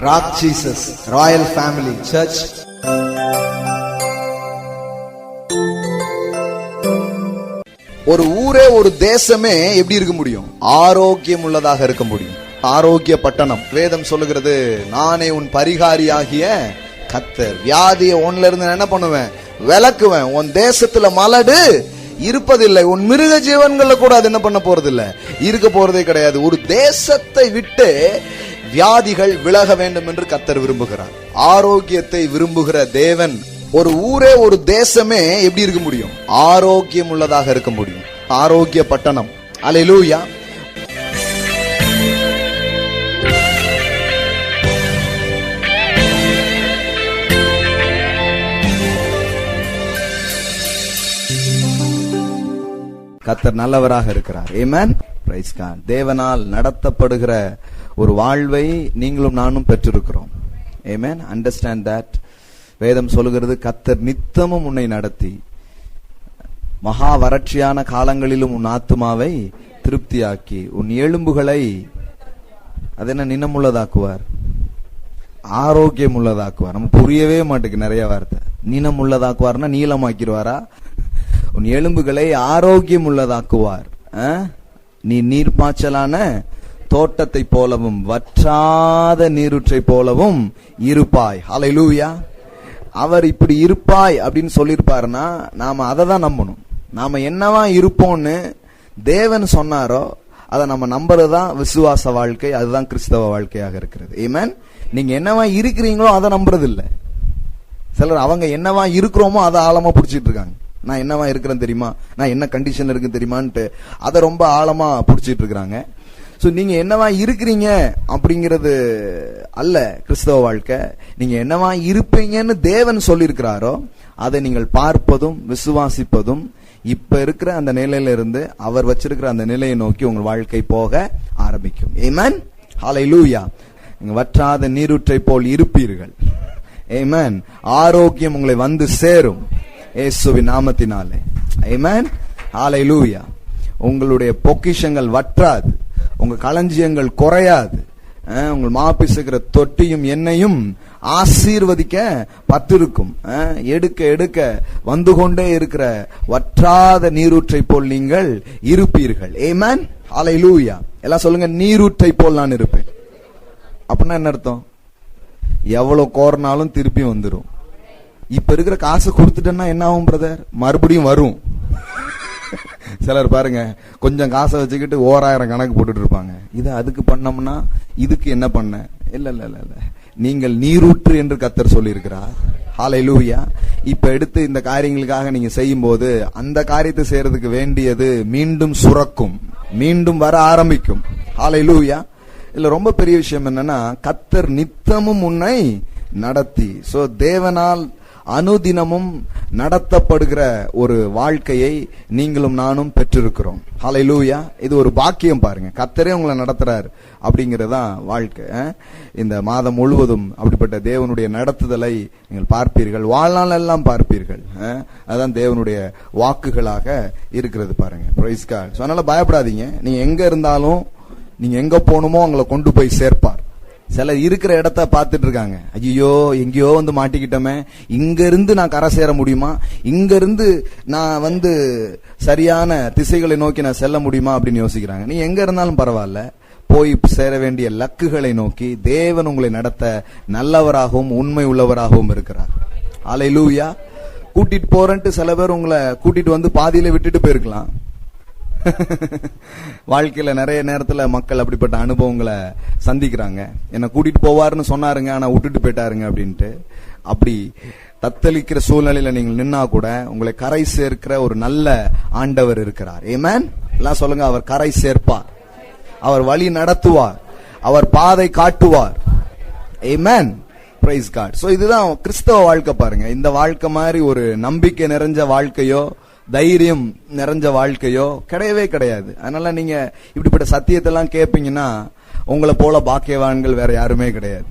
Rock Jesus Royal family search ஒரு ஊரே ஒரு தேசமே எப்படி இருக்க முடியும்? ஆரோக்கியம் உள்ளதாக இருக்க முடியும். ஆரோக்கிய பட்டணம். வேதம் சொல்லுகிறது, நானே உன் பரிகாரியாகிய கர்த்தர். வியாதியை உன்ல இருந்து என்ன பண்ணுவேன்? விலக்குவேன். உன் தேசத்துல மலடு இருப்பதில்லை. உன் மிருக ஜீவன்களை கூட அது என்ன பண்ண போறதில்லை, இருக்க போறதே கிடையாது. ஒரு தேசத்தை விட்டு வியாதிகள் விலக வேண்டும் என்று கர்த்தர் விரும்புகிறார். ஆரோக்கியத்தை விரும்புகிற தேவன் ஒரு ஊரே ஒரு தேசமே எப்படி இருக்க முடியும்? ஆரோக்கியம் உள்ளதாக இருக்க முடியும். ஆரோக்கிய பட்டணம். அல்லேலூயா. கர்த்தர் நல்லவராக இருக்கிறார். ஆமென். Praise God. தேவனால் நடத்தப்படுகிற ஒரு வாழ்வை நீங்களும் நானும் பெற்றிருக்கிறோம். ஆமென். Understand that. வேதம் சொல்லுகிறது, கர்த்தர் நித்தமும் உன்னை நடத்தி மகா வறட்சியான காலங்களிலும் உன் ஆத்துமாவை திருப்தியாக்கி உன் எலும்புகளை அதென்ன நினமுள்ளதாக்குவார், ஆரோக்கியம் உள்ளதாக்குவார். நம்ம புரியவே மாட்டேங்குது நிறைய வார்த்தை. நினம் உள்ளதாக்குவார்னா நீளமாக்கிடுவாரா? உன் எலும்புகளை ஆரோக்கியம் உள்ளதாக்குவார். நீ நீர்ப்பாய்ச்சலான தோட்டத்தை போலவும் வற்றாத நீரூற்றை போலவும் இருப்பாய். ஹல்லேலூயா. அவர் இப்படி இருப்பாய் அப்படின்னு சொல்லியிருப்பாருன்னா நாம அதை தான் நம்பணும். நாம என்னவா இருப்போம்னு தேவன் சொன்னாரோ அதை நம்ம நம்புறதுதான் விசுவாச வாழ்க்கை. அதுதான் கிறிஸ்தவ வாழ்க்கையாக இருக்கிறது. ஆமென். நீங்க என்னவா இருக்கிறீங்களோ அதை நம்புறது இல்லை. சிலர் அவங்க என்னவா இருக்கிறோமோ அதை ஆழமா பிடிச்சிட்டு இருக்காங்க. நான் என்னவா இருக்கிறேன் தெரியுமா, நான் என்ன கண்டிஷன்ல இருக்குன்னு தெரியுமான்ட்டு அதை ரொம்ப ஆழமா பிடிச்சிட்டு இருக்கிறாங்க. சோ நீங்க என்னவா இருக்கிறீங்க அப்படிங்கிறது அல்ல கிறிஸ்தவ வாழ்க்கை. நீங்க என்னவா இருப்பீங்கன்னு தேவன் சொல்லி இருக்கிறாரோ அதை நீங்கள் பார்ப்பதும் விசுவாசிப்பதும் இப்ப இருக்கிற அந்த நிலையில இருந்து அவர் வச்சிருக்கிற அந்த நிலையை நோக்கி உங்கள் வாழ்க்கை போக ஆரம்பிக்கும். ஆமென். ஹல்லேலூயா. நீங்க வற்றாத நீரூற்றை போல் இருப்பீர்கள். ஆமென். ஆரோக்கியம் உங்களை வந்து சேரும் இயேசுவின் நாமத்தினாலே. ஆமென். ஹல்லேலூயா. உங்களுடைய பொக்கிஷங்கள் வற்றாது, உங்க களஞ்சியங்கள் குறையாது. உங்கள் மாப்பிசுகிற தொட்டியும் எண்ணெயும் ஆசீர்வதிக்க பத்திருக்கும். எடுக்க எடுக்க வந்து கொண்டே இருக்கிற வற்றாத நீரூற்றை போல் நீங்கள் இருப்பீர்கள். ஆமென். ஹல்லேலூயா. எல்லாம் சொல்லுங்க, நீரூற்றை போல் நான் இருப்பேன். அப்படின்னா என்ன அர்த்தம்? எவ்வளவு கோரினாலும் திருப்பி வந்துடும். இப்ப இருக்கிற காசு கொடுத்துட்டேன்னா என்ன ஆகும் பிரதர்? மறுபடியும் வரும். சிலர் பாருங்க, கொஞ்சம் காசை வச்சுக்கிட்டு 1000 கணக்கு போட்டுட்டு இருப்பாங்க. இது அதுக்கு பண்ணோம்னா இதுக்கு என்ன பண்ண? இல்ல இல்ல இல்ல இல்ல, நீங்கள் நீரூற்று என்று கர்த்தர் சொல்லி இருக்கிறார். ஹல்லேலூயா. இப்ப எடுத்து இந்த காரியங்களுக்காக நீங்க செய்யும் போது அந்த காரியத்தை செய்யறதுக்கு வேண்டியது மீண்டும் சுரக்கும், மீண்டும் வர ஆரம்பிக்கும். ஹல்லேலூயா. இல்ல ரொம்ப பெரிய விஷயம் என்னன்னா, கர்த்தர் நித்தமும் உன்னை நடத்தி. சோ தேவனால் அனுதினமும் நடத்தப்படுகிற ஒரு வாழ்க்கையை நீங்களும் நானும் பெற்றிருக்கிறோம். ஹல்லேலூயா. இது ஒரு பாக்கியம் பாருங்க. கர்த்தரே உங்களை நடத்துறாரு அப்படிங்கறதுதான் வாழ்க்கை. இந்த மாதம் முழுவதும் அப்படிப்பட்ட தேவனுடைய நடத்துதலை நீங்கள் பார்ப்பீர்கள், வாழ்நாள் எல்லாம் பார்ப்பீர்கள். அதான் தேவனுடைய வாக்குகளாக இருக்கிறது பாருங்க. Praise God. அதனால பயப்படாதீங்க. நீங்க எங்க இருந்தாலும், நீங்க எங்க போகணுமோ உங்களை கொண்டு போய் சேர்ப்பார். சிலர் இருக்கிற இடத்த பார்த்துட்டு இருக்காங்க, ஐயோ எங்கேயோ வந்து மாட்டிக்கிட்டோமே, இங்க இருந்து நான் கரை சேர முடியுமா, இங்க இருந்து நான் சரியான திசைகளை நோக்கி நான் செல்ல முடியுமா அப்படின்னு யோசிக்கிறாங்க. நீ எங்க இருந்தாலும் பரவாயில்ல, போய் சேர வேண்டிய லக்குகளை நோக்கி தேவன் உங்களை நடத்த நல்லவராகவும் உண்மை உள்ளவராகவும் இருக்கிறார். ஹல்லேலூயா. கூட்டிட்டு போறேன்ட்டு சில பேர் உங்களை கூட்டிட்டு வந்து பாதியில விட்டுட்டு போயிருக்கலாம். வாழ்க்கையில நிறைய நேரத்துல மக்கள் அப்படிப்பட்ட அனுபவங்களை சந்திக்கிறாங்க. என்ன கூட்டிட்டு போவாருன்னு சொன்னாருங்க, ஆனா விட்டுட்டு போயிட்டாருங்க அப்படின்ட்டு. அப்படி தத்தளிக்கிற சூழ்நிலையில நீங்கள் நின்னா கூட உங்களை கரை சேர்க்கிற ஒரு நல்ல ஆண்டவர் இருக்கிறார். ஆமென். எல்லாம் சொல்லுங்க, அவர் கரை சேர்ப்பார், அவர் வழி நடத்துவார், அவர் பாதை காட்டுவார். ஆமென். Praise God. சோ இதுதான் கிறிஸ்தவ வாழ்க்கை பாருங்க. இந்த வாழ்க்கை மாதிரி ஒரு நம்பிக்கை நிறைஞ்ச வாழ்க்கையோ தைரியம் நிறைஞ்ச வாழ்க்கையோ கிடையவே கிடையாது. அதனால நீங்க இப்படிப்பட்ட சத்தியத்தெல்லாம் கேட்பீங்கன்னா உங்களை போல பாக்கியவான்கள் வேற யாருமே கிடையாது.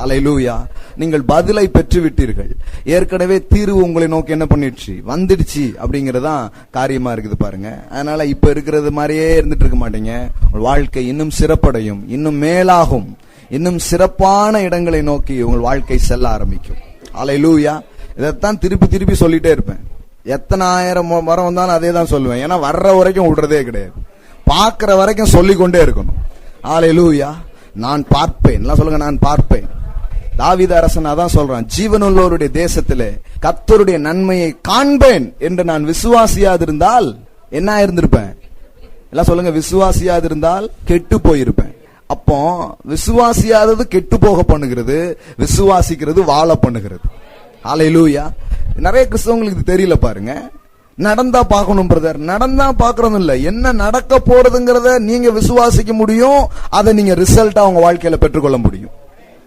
அல்லேலூயா. நீங்கள் பதிலை பெற்று விட்டீர்கள். ஏற்கனவே தீர்வு உங்களை நோக்கி என்ன பண்ணிடுச்சு, வந்துடுச்சு அப்படிங்கறதான் காரியமா இருக்குது பாருங்க. அதனால இப்ப இருக்கிறது மாதிரியே இருந்துட்டு இருக்க மாட்டீங்க. உங்கள் வாழ்க்கை இன்னும் சிறப்படையும், இன்னும் மேலாகும், இன்னும் சிறப்பான இடங்களை நோக்கி உங்கள் வாழ்க்கை செல்ல ஆரம்பிக்கும். அல்லேலூயா. இதைத்தான் திருப்பி திருப்பி சொல்லிட்டே இருப்பேன். எத்தனை ஆயிரம் வரம் வந்தாலும் அதே தான் சொல்லுவேன். ஏன்னா வர்ற வரைக்கும் விடுறதே கிடையாது. பார்க்கிற வரைக்கும் சொல்லிக் கொண்டே இருக்கணும். அல்லேலூயா. நான் பார்ப்பேன், எல்லாம் சொல்லுங்க, நான் பார்ப்பேன். தாவீது அரசன் அதான் சொல்றான், ஜீவனுள்ளோருடைய தேசத்திலே கர்த்தருடைய நன்மையை காண்பேன் என்று நான் விசுவாசியாதிருந்தால் என்ன இருந்திருப்பேன்? எல்லாம் சொல்லுங்க, விசுவாசியாதிருந்தால் கெட்டு போயிருப்பேன். அப்போ விசுவாசியாதது கெட்டு போக பண்ணுகிறது, விசுவாசிக்கிறது வாழ பண்ணுகிறது. அல்லேலூயா. நிறைய கிறிஸ்தவங்களுக்கு இது தெரியல பாருங்க. நடந்தா பார்க்கணும் பிரதர், நடந்தா பார்க்கறது இல்ல, என்ன நடக்க போறதுங்கிறத நீங்க விசுவாசிக்க முடியும். அதை நீங்க ரிசல்ட்டா உங்க வாழ்க்கையில பெற்றுக்கொள்ள முடியும்.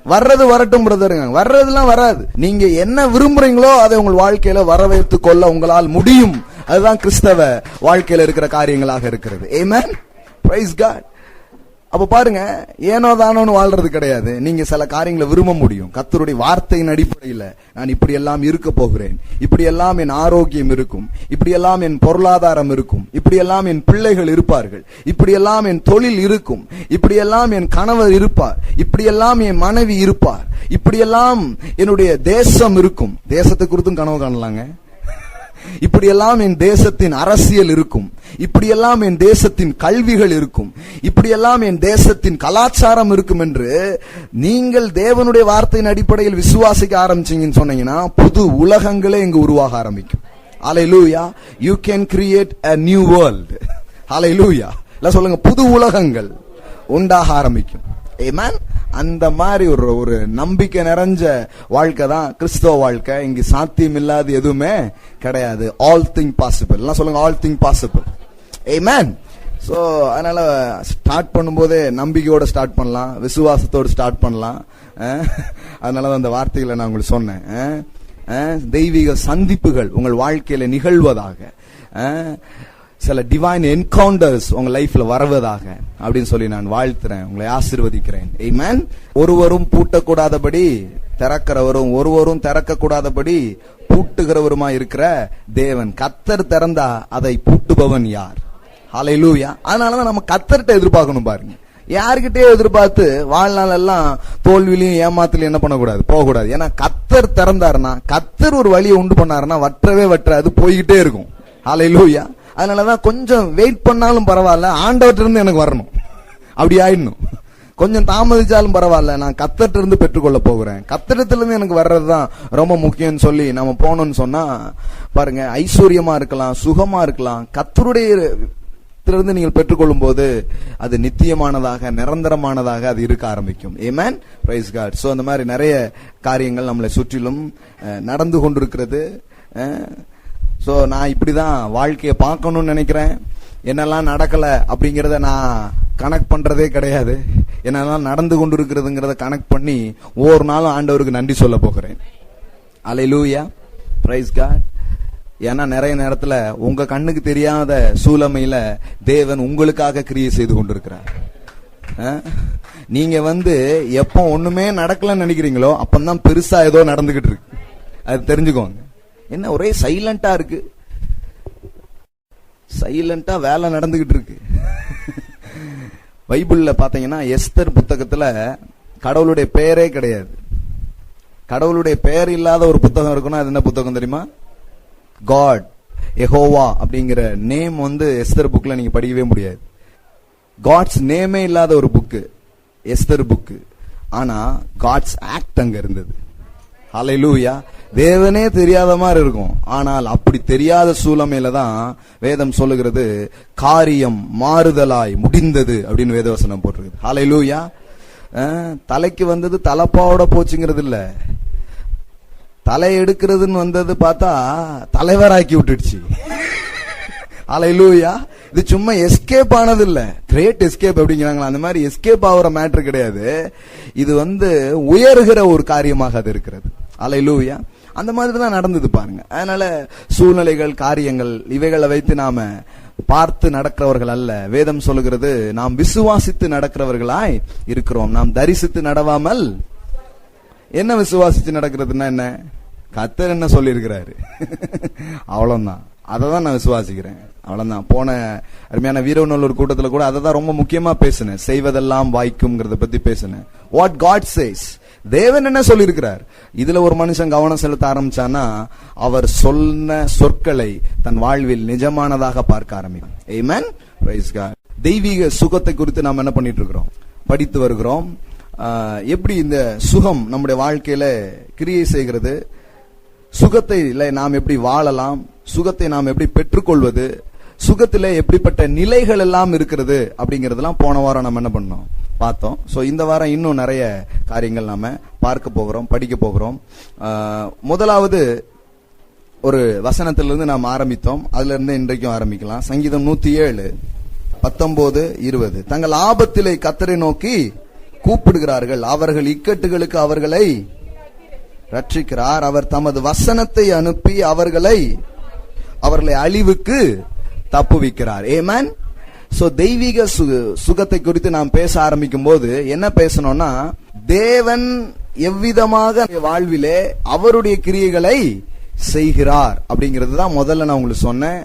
வர்றது வரட்டும் பிரதருங்க, வர்றதுலாம் வராது. நீங்க என்ன விரும்புறீங்களோ அதை உங்கள் வாழ்க்கையில வரவேற்று கொள்ள உங்களால் முடியும். அதுதான் கிறிஸ்தவ வாழ்க்கையில இருக்கிற காரியங்களாக இருக்கிறது. ஆமென். Praise God. அப்ப பாருங்க, ஏனோ தானோன்னு வாழ்றது கிடையாது. நீங்க சில காரியங்களை விரும்ப முடியும். கர்த்தருடைய வார்த்தையின் அடிப்படையில் நான் இப்படி எல்லாம் இருக்க போகிறேன், இப்படி எல்லாம் என் ஆரோக்கியம் இருக்கும், இப்படி எல்லாம் என் பொருளாதாரம் இருக்கும், இப்படி எல்லாம் என் பிள்ளைகள் இருப்பார்கள், இப்படி எல்லாம் என் தொழில் இருக்கும், இப்படி எல்லாம் என் கணவர் இருப்பார், இப்படி எல்லாம் என் மனைவி இருப்பார், இப்படி எல்லாம் என்னுடைய தேசம் இருக்கும். தேசத்தை குறித்தும் கனவு காணலாங்க. இப்படியெல்லாம் என் தேசத்தின் அரசியல் இருக்கும், இப்படியெல்லாம் என் தேசத்தின் கல்விகள் இருக்கும், இப்படியெல்லாம் என் தேசத்தின் கலாச்சாரம் இருக்கும் என்று நீங்கள் தேவனுடைய வார்த்தையின் அடிப்படையில் விசுவாசிக்க ஆரம்பிச்சீங்கன்னு சொன்னீங்கன்னா புது உலகங்களே இங்கு உருவாக ஆரம்பிக்கும். ஹல்லேலூயா. You can create a new world. ஹல்லேலூயா. எல்லாம் சொல்லுங்க, புது உலகங்கள் உண்டாக ஆரம்பிக்கும். ஆமென். அந்த மாதிரி ஒரு நம்பிக்கை நிறைஞ்ச வாழ்க்கை தான் கிறிஸ்தவ வாழ்க்கை. இங்கு சாத்தியம் இல்லாத எதுவுமே கிடையாது. All thing possible. எல்லாம் சொல்லுங்க, ஆல் திங் பாசிபிள். ஆமென். சோ அதனால ஸ்டார்ட் பண்ணும்போதே நம்பிக்கையோட ஸ்டார்ட் பண்ணலாம், விசுவாசத்தோடு ஸ்டார்ட் பண்ணலாம். அதனாலதான் அந்த வார்த்தைகளை நான் உங்களுக்கு சொன்னேன். தெய்வீக சந்திப்புகள் உங்கள் வாழ்க்கையில நிகழ்வதாக, சில டிவைன் என்கவுண்டர்ஸ் உங்க லைஃப்ல வருவதாக அப்படின்னு சொல்லி நான் வாழ்த்துறேன், உங்களை ஆசீர்வதிக்கிறேன். ஆமென். ஒருவரும் பூட்டக்கூடாதபடி திறக்கிறவரும், ஒருவரும் திறக்க கூடாதபடி பூட்டுகிறவருமா இருக்கிற தேவன். கர்த்தர் திறந்தா அதை பூட்டுபவன் யார்? ஹல்லேலூயா. அதனாலதான் நம்ம கர்த்தர்கிட்ட எதிர்பார்க்கணும் பாருங்க. யாருக்கிட்டே எதிர்பார்த்து வாழ்நாள் எல்லாம் தோல்வியிலையும் ஏமாத்திலையும் என்ன பண்ணக்கூடாது, போகக்கூடாது. ஏன்னா கர்த்தர் திறந்தாருன்னா, கர்த்தர் ஒரு வழியை உண்டு பண்ணாருன்னா வற்றவே வற்றாது, போய்கிட்டே இருக்கும். ஹல்லேலூயா. அதனாலதான் கொஞ்சம் வெயிட் பண்ணாலும் பரவாயில்ல, ஆண்டவர்ட்ட இருந்து எனக்கு வரணும், அப்படி ஆயிடணும். கொஞ்சம் தாமதிச்சாலும் பரவாயில்ல, நான் கர்த்தர்ட்ட இருந்து பெற்றுக்கொள்ள போகிறேன், கர்த்தரிடத்துல இருந்து எனக்கு வர்றதுதான் ரொம்ப முக்கியம்னு சொல்லி நம்ம போனோம்னு சொன்னா பாருங்க, ஐஸ்வர்யமா இருக்கலாம், சுகமா இருக்கலாம், கர்த்தருடைய இருந்து நீங்கள் பெற்றுக்கொள்ளும் போது அது நித்தியமானதாக, நிரந்தரமானதாக அது இருக்க ஆரம்பிக்கும். ஆமென். Praise God. சோ அந்த மாதிரி நிறைய காரியங்கள் நம்மளை சுற்றிலும் நடந்து கொண்டிருக்கிறது. சோ நான் இப்படிதான் வாழ்க்கையை பார்க்கணும்னு நினைக்கிறேன். என்னெல்லாம் நடக்கல அப்படிங்கறத நான் கனெக்ட் பண்றதே கிடையாது. என்னெல்லாம் நடந்து கொண்டிருக்கிறதுங்கிறத கனெக்ட் பண்ணி ஒவ்வொரு நாளும் ஆண்டவருக்கு நன்றி சொல்ல போகிறேன். அல்லேலூயா. Praise God. ஏன்னா நிறைய நேரத்துல உங்க கண்ணுக்கு தெரியாத சூழமையில தேவன் உங்களுக்காக கிரியை செய்து கொண்டிருக்கிறார். நீங்க எப்ப ஒண்ணுமே நடக்கலன்னு நினைக்கிறீங்களோ அப்பந்தான் பெருசா ஏதோ நடந்துகிட்டு இருக்கு. அது தெரிஞ்சுக்கோங்க. என்ன ஒரே சைலண்டா இருக்கு, சைலண்டா வேலை நடந்துகிட்டு இருக்கு. பைபிள்ல பாத்தீங்கன்னா எஸ்தர் புத்தகத்துல கடவுளுடைய பெயரே கிடையாது. கடவுளுடைய பெயர் இல்லாத ஒரு புத்தகம் இருக்குன்னா அது என்ன புத்தகம் தெரியுமா? காட், யெகோவா அப்படிங்கிற நேம் எஸ்தர் புக்ல நீங்க படிக்கவே முடியாது. காட்ஸ் நேமே இல்லாத ஒரு புக்கு எஸ்தர் புக்கு. ஆனா காட்ஸ் ஆக்ட் அங்க இருந்தது. ஹல்லேலூயா. தேவனே தெரியாத மாதிரி இருக்கும். ஆனால் அப்படி தெரியாத சூழமையில தான் வேதம் சொல்லுகிறது, காரியம் மாறுதலாய் முடிந்தது அப்படின்னு வேதவசனம் போட்டிருக்கு. ஹல்லேலூயா. தலைக்கு வந்தது தலப்பாவோட போச்சுங்கிறது இல்ல, தலை எடுக்கிறதுன்னு வந்தது பார்த்தா தலைவராக்கி விட்டுடுச்சு. ஹல்லேலூயா. இது சும்மா எஸ்கேப் ஆனது இல்ல, கிரேட் எஸ்கேப் அப்படிங்கிறாங்களா, அந்த மாதிரி எஸ்கேப் ஆகிற மேட்டர் கிடையாது. இது உயர்கிற ஒரு காரியமாக அது இருக்கிறது. ஹல்லேலூயா. அந்த மாதிரி தான் நடந்தது பாருங்க. அதனால சூழ்நிலைகள், காரியங்கள் இவைகளை வைத்து நாம பார்த்து நடக்கிறவர்கள் அல்ல. வேதம் சொல்லுகிறது நாம் விசுவாசித்து நடக்கிறவர்களாய் இருக்கிறோம். நாம் தரிசித்து நடவாமல் என்ன விசுவாசிச்சு நடக்கிறதுன்னா என்ன? கர்த்தர் என்ன சொல்லி இருக்கிறாரு அவ்வளவுதான். அதை தான் நான் விசுவாசிக்கிறேன், அவ்வளவுதான். போன அருமையான வீரநல்லூர் கூட்டத்தில் கூட அதை தான் ரொம்ப முக்கியமா பேசினேன். செய்வதெல்லாம் வாய்க்கும்ங்கிறத பத்தி பேசினேன். வாட் காட் சேஸ், தேவன் என்ன சொல்லி இருக்கிறார். இதுல ஒரு மனுஷன் கவனம் செலுத்த ஆரம்பிச்சானா அவர் சொன்ன சொற்களை தன் வாழ்வில் நிஜமானதாக பார்க்க ஆரம்பிக்கும். ஆமென், பிரைஸ் காட். தெய்வீக சுகத்தை குறித்து நாம் என்ன பண்ணிட்டு இருக்கிறோம், படித்து வருகிறோம். எப்படி இந்த சுகம் நம்முடைய வாழ்க்கையில கிரியை செய்கிறது, சுகத்தை நாம் எப்படி வாழலாம், சுகத்தை நாம் எப்படி பெற்றுக்கொள்வது, சுகத்திலே எப்படிப்பட்ட நிலைகள் எல்லாம் இருக்கிறது அப்படிங்கறதெல்லாம் போன வாரம் நம்ம என்ன பண்ணோம், பார்த்தோம். சோ இந்த வாரம் இன்னும் நிறைய காரியங்கள் நாம பார்க்க போகிறோம், படிக்க போகிறோம். முதலாவது ஒரு வசனத்திலிருந்து நாம் ஆரம்பித்தோம், அதுல இருந்து இன்றைக்கும் ஆரம்பிக்கலாம். சங்கீதம் 107 19 20. தங்கள் ஆபத்திலே கர்த்தரை நோக்கி கூப்பிடுகிறார்கள், அவர்கள் இக்கட்டுகளுக்கு அவர்களை ரட்சிக்கிறார். அவர் தமது வசனத்தை அனுப்பி அவர்களை அழிவுக்கு தப்புவிக்கிறார். ஆமென். சோ தெய்வீக சுகத்தை குறித்து நாம் பேச ஆரம்பிக்கும் போது என்ன பேசணும்னா, தேவன் எவ்விதமாக வாழ்விலே அவருடைய கிரியைகளை செய்கிறார் அப்படிங்கிறது தான் முதல்ல நான் உங்களுக்கு சொன்னேன்.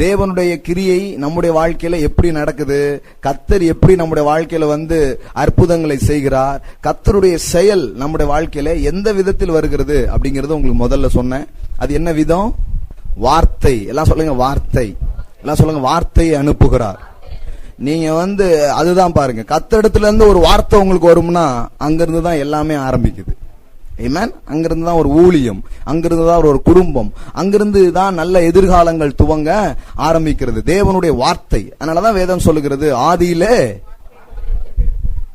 தேவனுடைய கிரியை நம்முடைய வாழ்க்கையில எப்படி நடக்குது, கர்த்தர் எப்படி நம்முடைய வாழ்க்கையில அற்புதங்களை செய்கிறார், கர்த்தருடைய செயல் நம்முடைய வாழ்க்கையில எந்த விதத்தில் வருகிறது அப்படிங்கறது உங்களுக்கு முதல்ல சொன்னேன். அது என்ன விதம்? வார்த்தை. எல்லாம் சொல்லுங்க வார்த்தை. எல்லாம் சொல்லுங்க வார்த்தையை அனுப்புகிறார். நீங்க அதுதான் பாருங்க, கர்த்தரிடத்துல இருந்து ஒரு வார்த்தை உங்களுக்கு வரும்னா அங்கிருந்து தான் எல்லாமே ஆரம்பிக்குது. ஆமென். அங்கிருந்து தான் ஒரு ஊழியம், அங்கிருந்து தான் ஒரு குடும்பம், அங்கிருந்து தான் நல்ல எதிர்காலங்கள் துவங்க ஆரம்பிக்கிறது. தேவனுடைய வார்த்தை. அதனாலதான் வேதம் சொல்லுகிறது, ஆதியிலே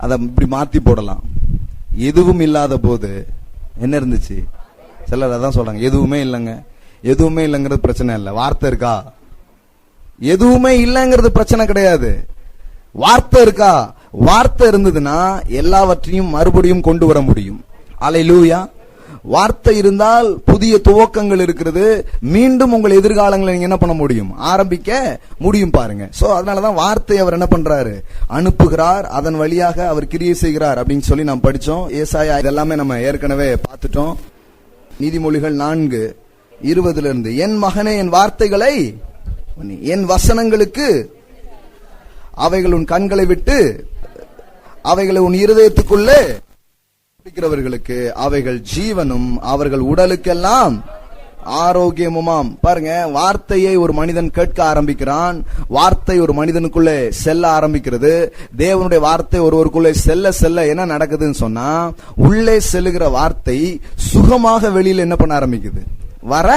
அதை இப்படி மாத்தி போடலாம், எதுவும் இல்லாத போது என்ன இருந்துச்சு. சிலர் அதான் சொல்றாங்க, எதுவுமே இல்லைங்க. எதுவுமே இல்லைங்கிறது பிரச்சனை இல்லை, வார்த்தை இருக்கா. எதுவுமே இல்லைங்கிறது பிரச்சனை கிடையாது, வார்த்தை இருக்கா. வார்த்தை இருந்ததுன்னா எல்லாவற்றையும் மறுபடியும் கொண்டு வர முடியும். அல்லேலூயா. வார்த்தை இருந்தால் புதிய துவக்கங்கள் இருக்கிறது. மீண்டும் உங்கள் எதிர்காலங்களை நீங்க என்ன பண்ண முடியும், ஆரம்பிக்க முடியும் பாருங்க. சோ அதனாலதான் வார்த்தை அவர் என்ன பண்றாரு, அனுப்புகிறார், அதன் வழியாக அவர் கிரியை செய்கிறார் அப்படின்னு சொல்லி நாம் படிச்சோம். ஏசாயா இதெல்லாமே நம்ம ஏற்கனவே பார்த்துட்டோம். நீதிமொழிகள் 4:20 என் மகனே, என் வார்த்தைகளை, என் வசனங்களுக்கு அவைகள் உன் கண்களை விட்டு அவைகளை உன் இருதயத்துக்குள்ளே பிடிக்கிறவர்களுக்கு அவைகள் ஜீவனும் அவர்கள் உடலுக்கெல்லாம் ஆரோக்கியமுமாம். பாருங்க, வார்த்தையை ஒரு மனிதன் கேட்க ஆரம்பிக்கிறான், வார்த்தை ஒரு மனிதனுக்குள்ளே செல்ல ஆரம்பிக்கிறது. தேவனுடைய வார்த்தை ஒருவருக்குள்ளே செல்ல செல்ல என்ன நடக்குதுன்னு சொன்னா, உள்ளே செல்லுகிற வார்த்தை சுகமாக வெளியில என்ன பண்ண ஆரம்பிக்குது, வர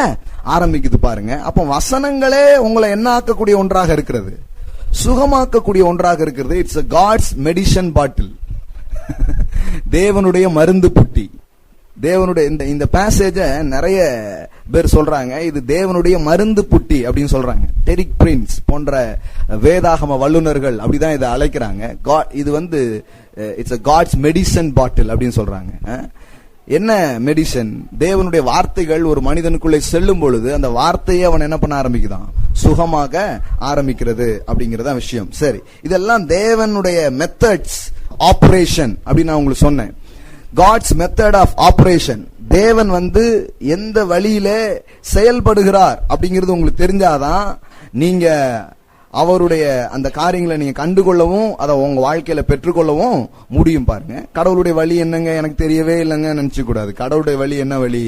ஆரம்பிக்குது பாருங்க. அப்ப வசனங்களே உங்களை என்ன ஆக்கக்கூடிய ஒன்றாக இருக்கிறது, சுகமாக்கக்கூடிய ஒன்றாக இருக்கிறது. It's a God's medicine bottle. தேவனுடைய மருந்து புட்டி. தேவனுடைய இந்த பேசேஜ நிறைய பேர் சொல்றாங்க, இது தேவனுடைய மருந்து புட்டி அப்படின்னு சொல்றாங்க. டெரிக் பிரின்ஸ் போன்ற வேதாகம வல்லுநர்கள் அப்படிதான் இதை அழைக்கிறாங்க. இது it's a God's medicine bottle அப்படின்னு சொல்றாங்க. என்ன மெடிசன்? தேவனுடைய வார்த்தைகள் ஒரு மனிதனுக்குள்ளே செல்லும் பொழுது அந்த வார்த்தையை அவன் என்ன பண்ண ஆரம்பிக்குதான், சுகமாக ஆரம்பிக்கிறது அப்படிங்கறத விஷயம். சரி, இதெல்லாம் தேவனுடைய மெத்தட்ஸ் ஆபரேஷன் அப்படின்னு நான் உங்களுக்கு சொன்னேன். God's method of operation. தேவன் எந்த வழியில செயல்படுகிறார் அப்படிங்கிறது உங்களுக்கு தெரிஞ்சாதான் நீங்க அவருடைய அந்த காரியங்களை நீங்க கண்டுகொள்ளவும் அதை உங்க வாழ்க்கையில பெற்றுக்கொள்ளவும் முடியும். பாருங்க, கடவுளுடைய வழி என்னங்க, எனக்கு தெரியவே இல்லைங்க நினைச்சு கூடாது. கடவுளுடைய வழி என்ன வழி?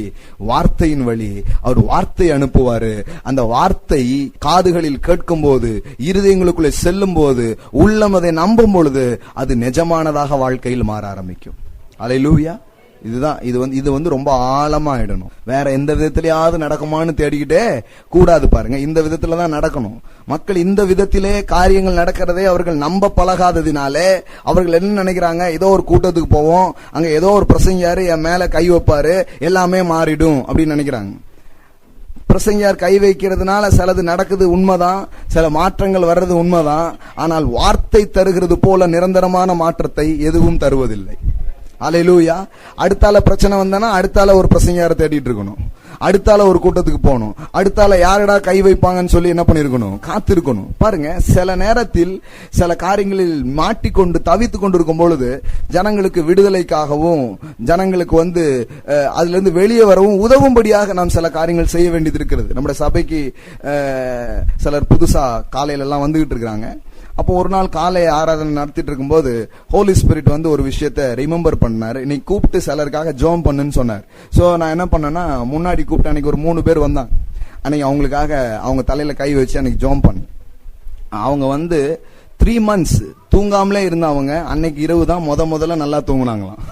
வார்த்தையின் வழி. அவர் வார்த்தை அனுப்புவாரு. அந்த வார்த்தை காதுகளில் கேட்கும் போது, இருதயங்களுக்குள்ளே செல்லும் போது, உள்ளம் அதை நம்பும் பொழுது அது நிஜமானதாக வாழ்க்கையில் மாற ஆரம்பிக்கும். அல்லேலூயா. இதுதான் இது ரொம்ப ஆழமா ஆயிடணும். வேற எந்த விதத்திலேயாவது நடக்குமான்னு தேடிக்கிட்டே கூடாது. பாருங்க, இந்த விதத்துல தான் நடக்கணும். மக்கள் இந்த விதத்திலே காரியங்கள் நடக்கிறதே அவர்கள் நம்ப பழகாததினாலே அவர்கள் என்ன நினைக்கிறாங்க, ஏதோ ஒரு கூட்டத்துக்கு போவோம், அங்க ஏதோ ஒரு பிரசங்கியாரு என் மேல கை வைப்பாரு, எல்லாமே மாறிடும் அப்படின்னு நினைக்கிறாங்க. பிரசங்கியார் கை வைக்கிறதுனால சிலது நடக்குது உண்மைதான், சில மாற்றங்கள் வர்றது உண்மைதான். ஆனால் வார்த்தை தருகிறது போல நிரந்தரமான மாற்றத்தை எதுவும் தருவதில்லை. அல்லேலூயா. அடுத்தால பிரச்சனை வந்தானா அடுத்தால ஒரு பிரசங்கியாரை தேடிட்டு இருக்கணும். அடுத்தால ஒரு கூட்டத்துக்கு போகணும், அடுத்தால யாரடா கை வைப்பாங்கன்னு சொல்லி என்ன பண்ணிருக்கணும், காத்திருக்கணும். பாருங்க, சில நேரத்தில் சில காரியங்களில் மாட்டிக்கொண்டு தவித்து கொண்டு இருக்கும் பொழுது ஜனங்களுக்கு விடுதலைக்காகவும் ஜனங்களுக்கு அதுல இருந்து வெளியே வரவும் உதவும்படியாக நாம் சில காரியங்கள் செய்ய வேண்டியது இருக்கிறது. நம்முடைய சபைக்கு சிலர் புதுசா காலையில எல்லாம் வந்துகிட்டு இருக்காங்க. அப்போ ஒரு நாள் காலை ஆராதனை நடத்திட்டு இருக்கும்போது ஹோலி ஸ்பிரிட் ஒரு விஷயத்தை ரிமெம்பர் பண்ணாரு. இன்னைக்கு கூப்பிட்டு சிலருக்காக ஜெபம் பண்ணுன்னு சொன்னார். சோ நான் என்ன பண்ணேன்னா, முன்னாடி கூப்பிட்டு அன்னைக்கு ஒரு 3 பேர் வந்தாங்க. அன்னைக்கு அவங்களுக்காக அவங்க தலையில கை வச்சு அன்னைக்கு ஜெபம் பண்ணேன். அவங்க 3 months தூங்காமலே இருந்தவங்க அன்னைக்கு இரவு தான் முதல்ல நல்லா தூங்குனாங்களாம்.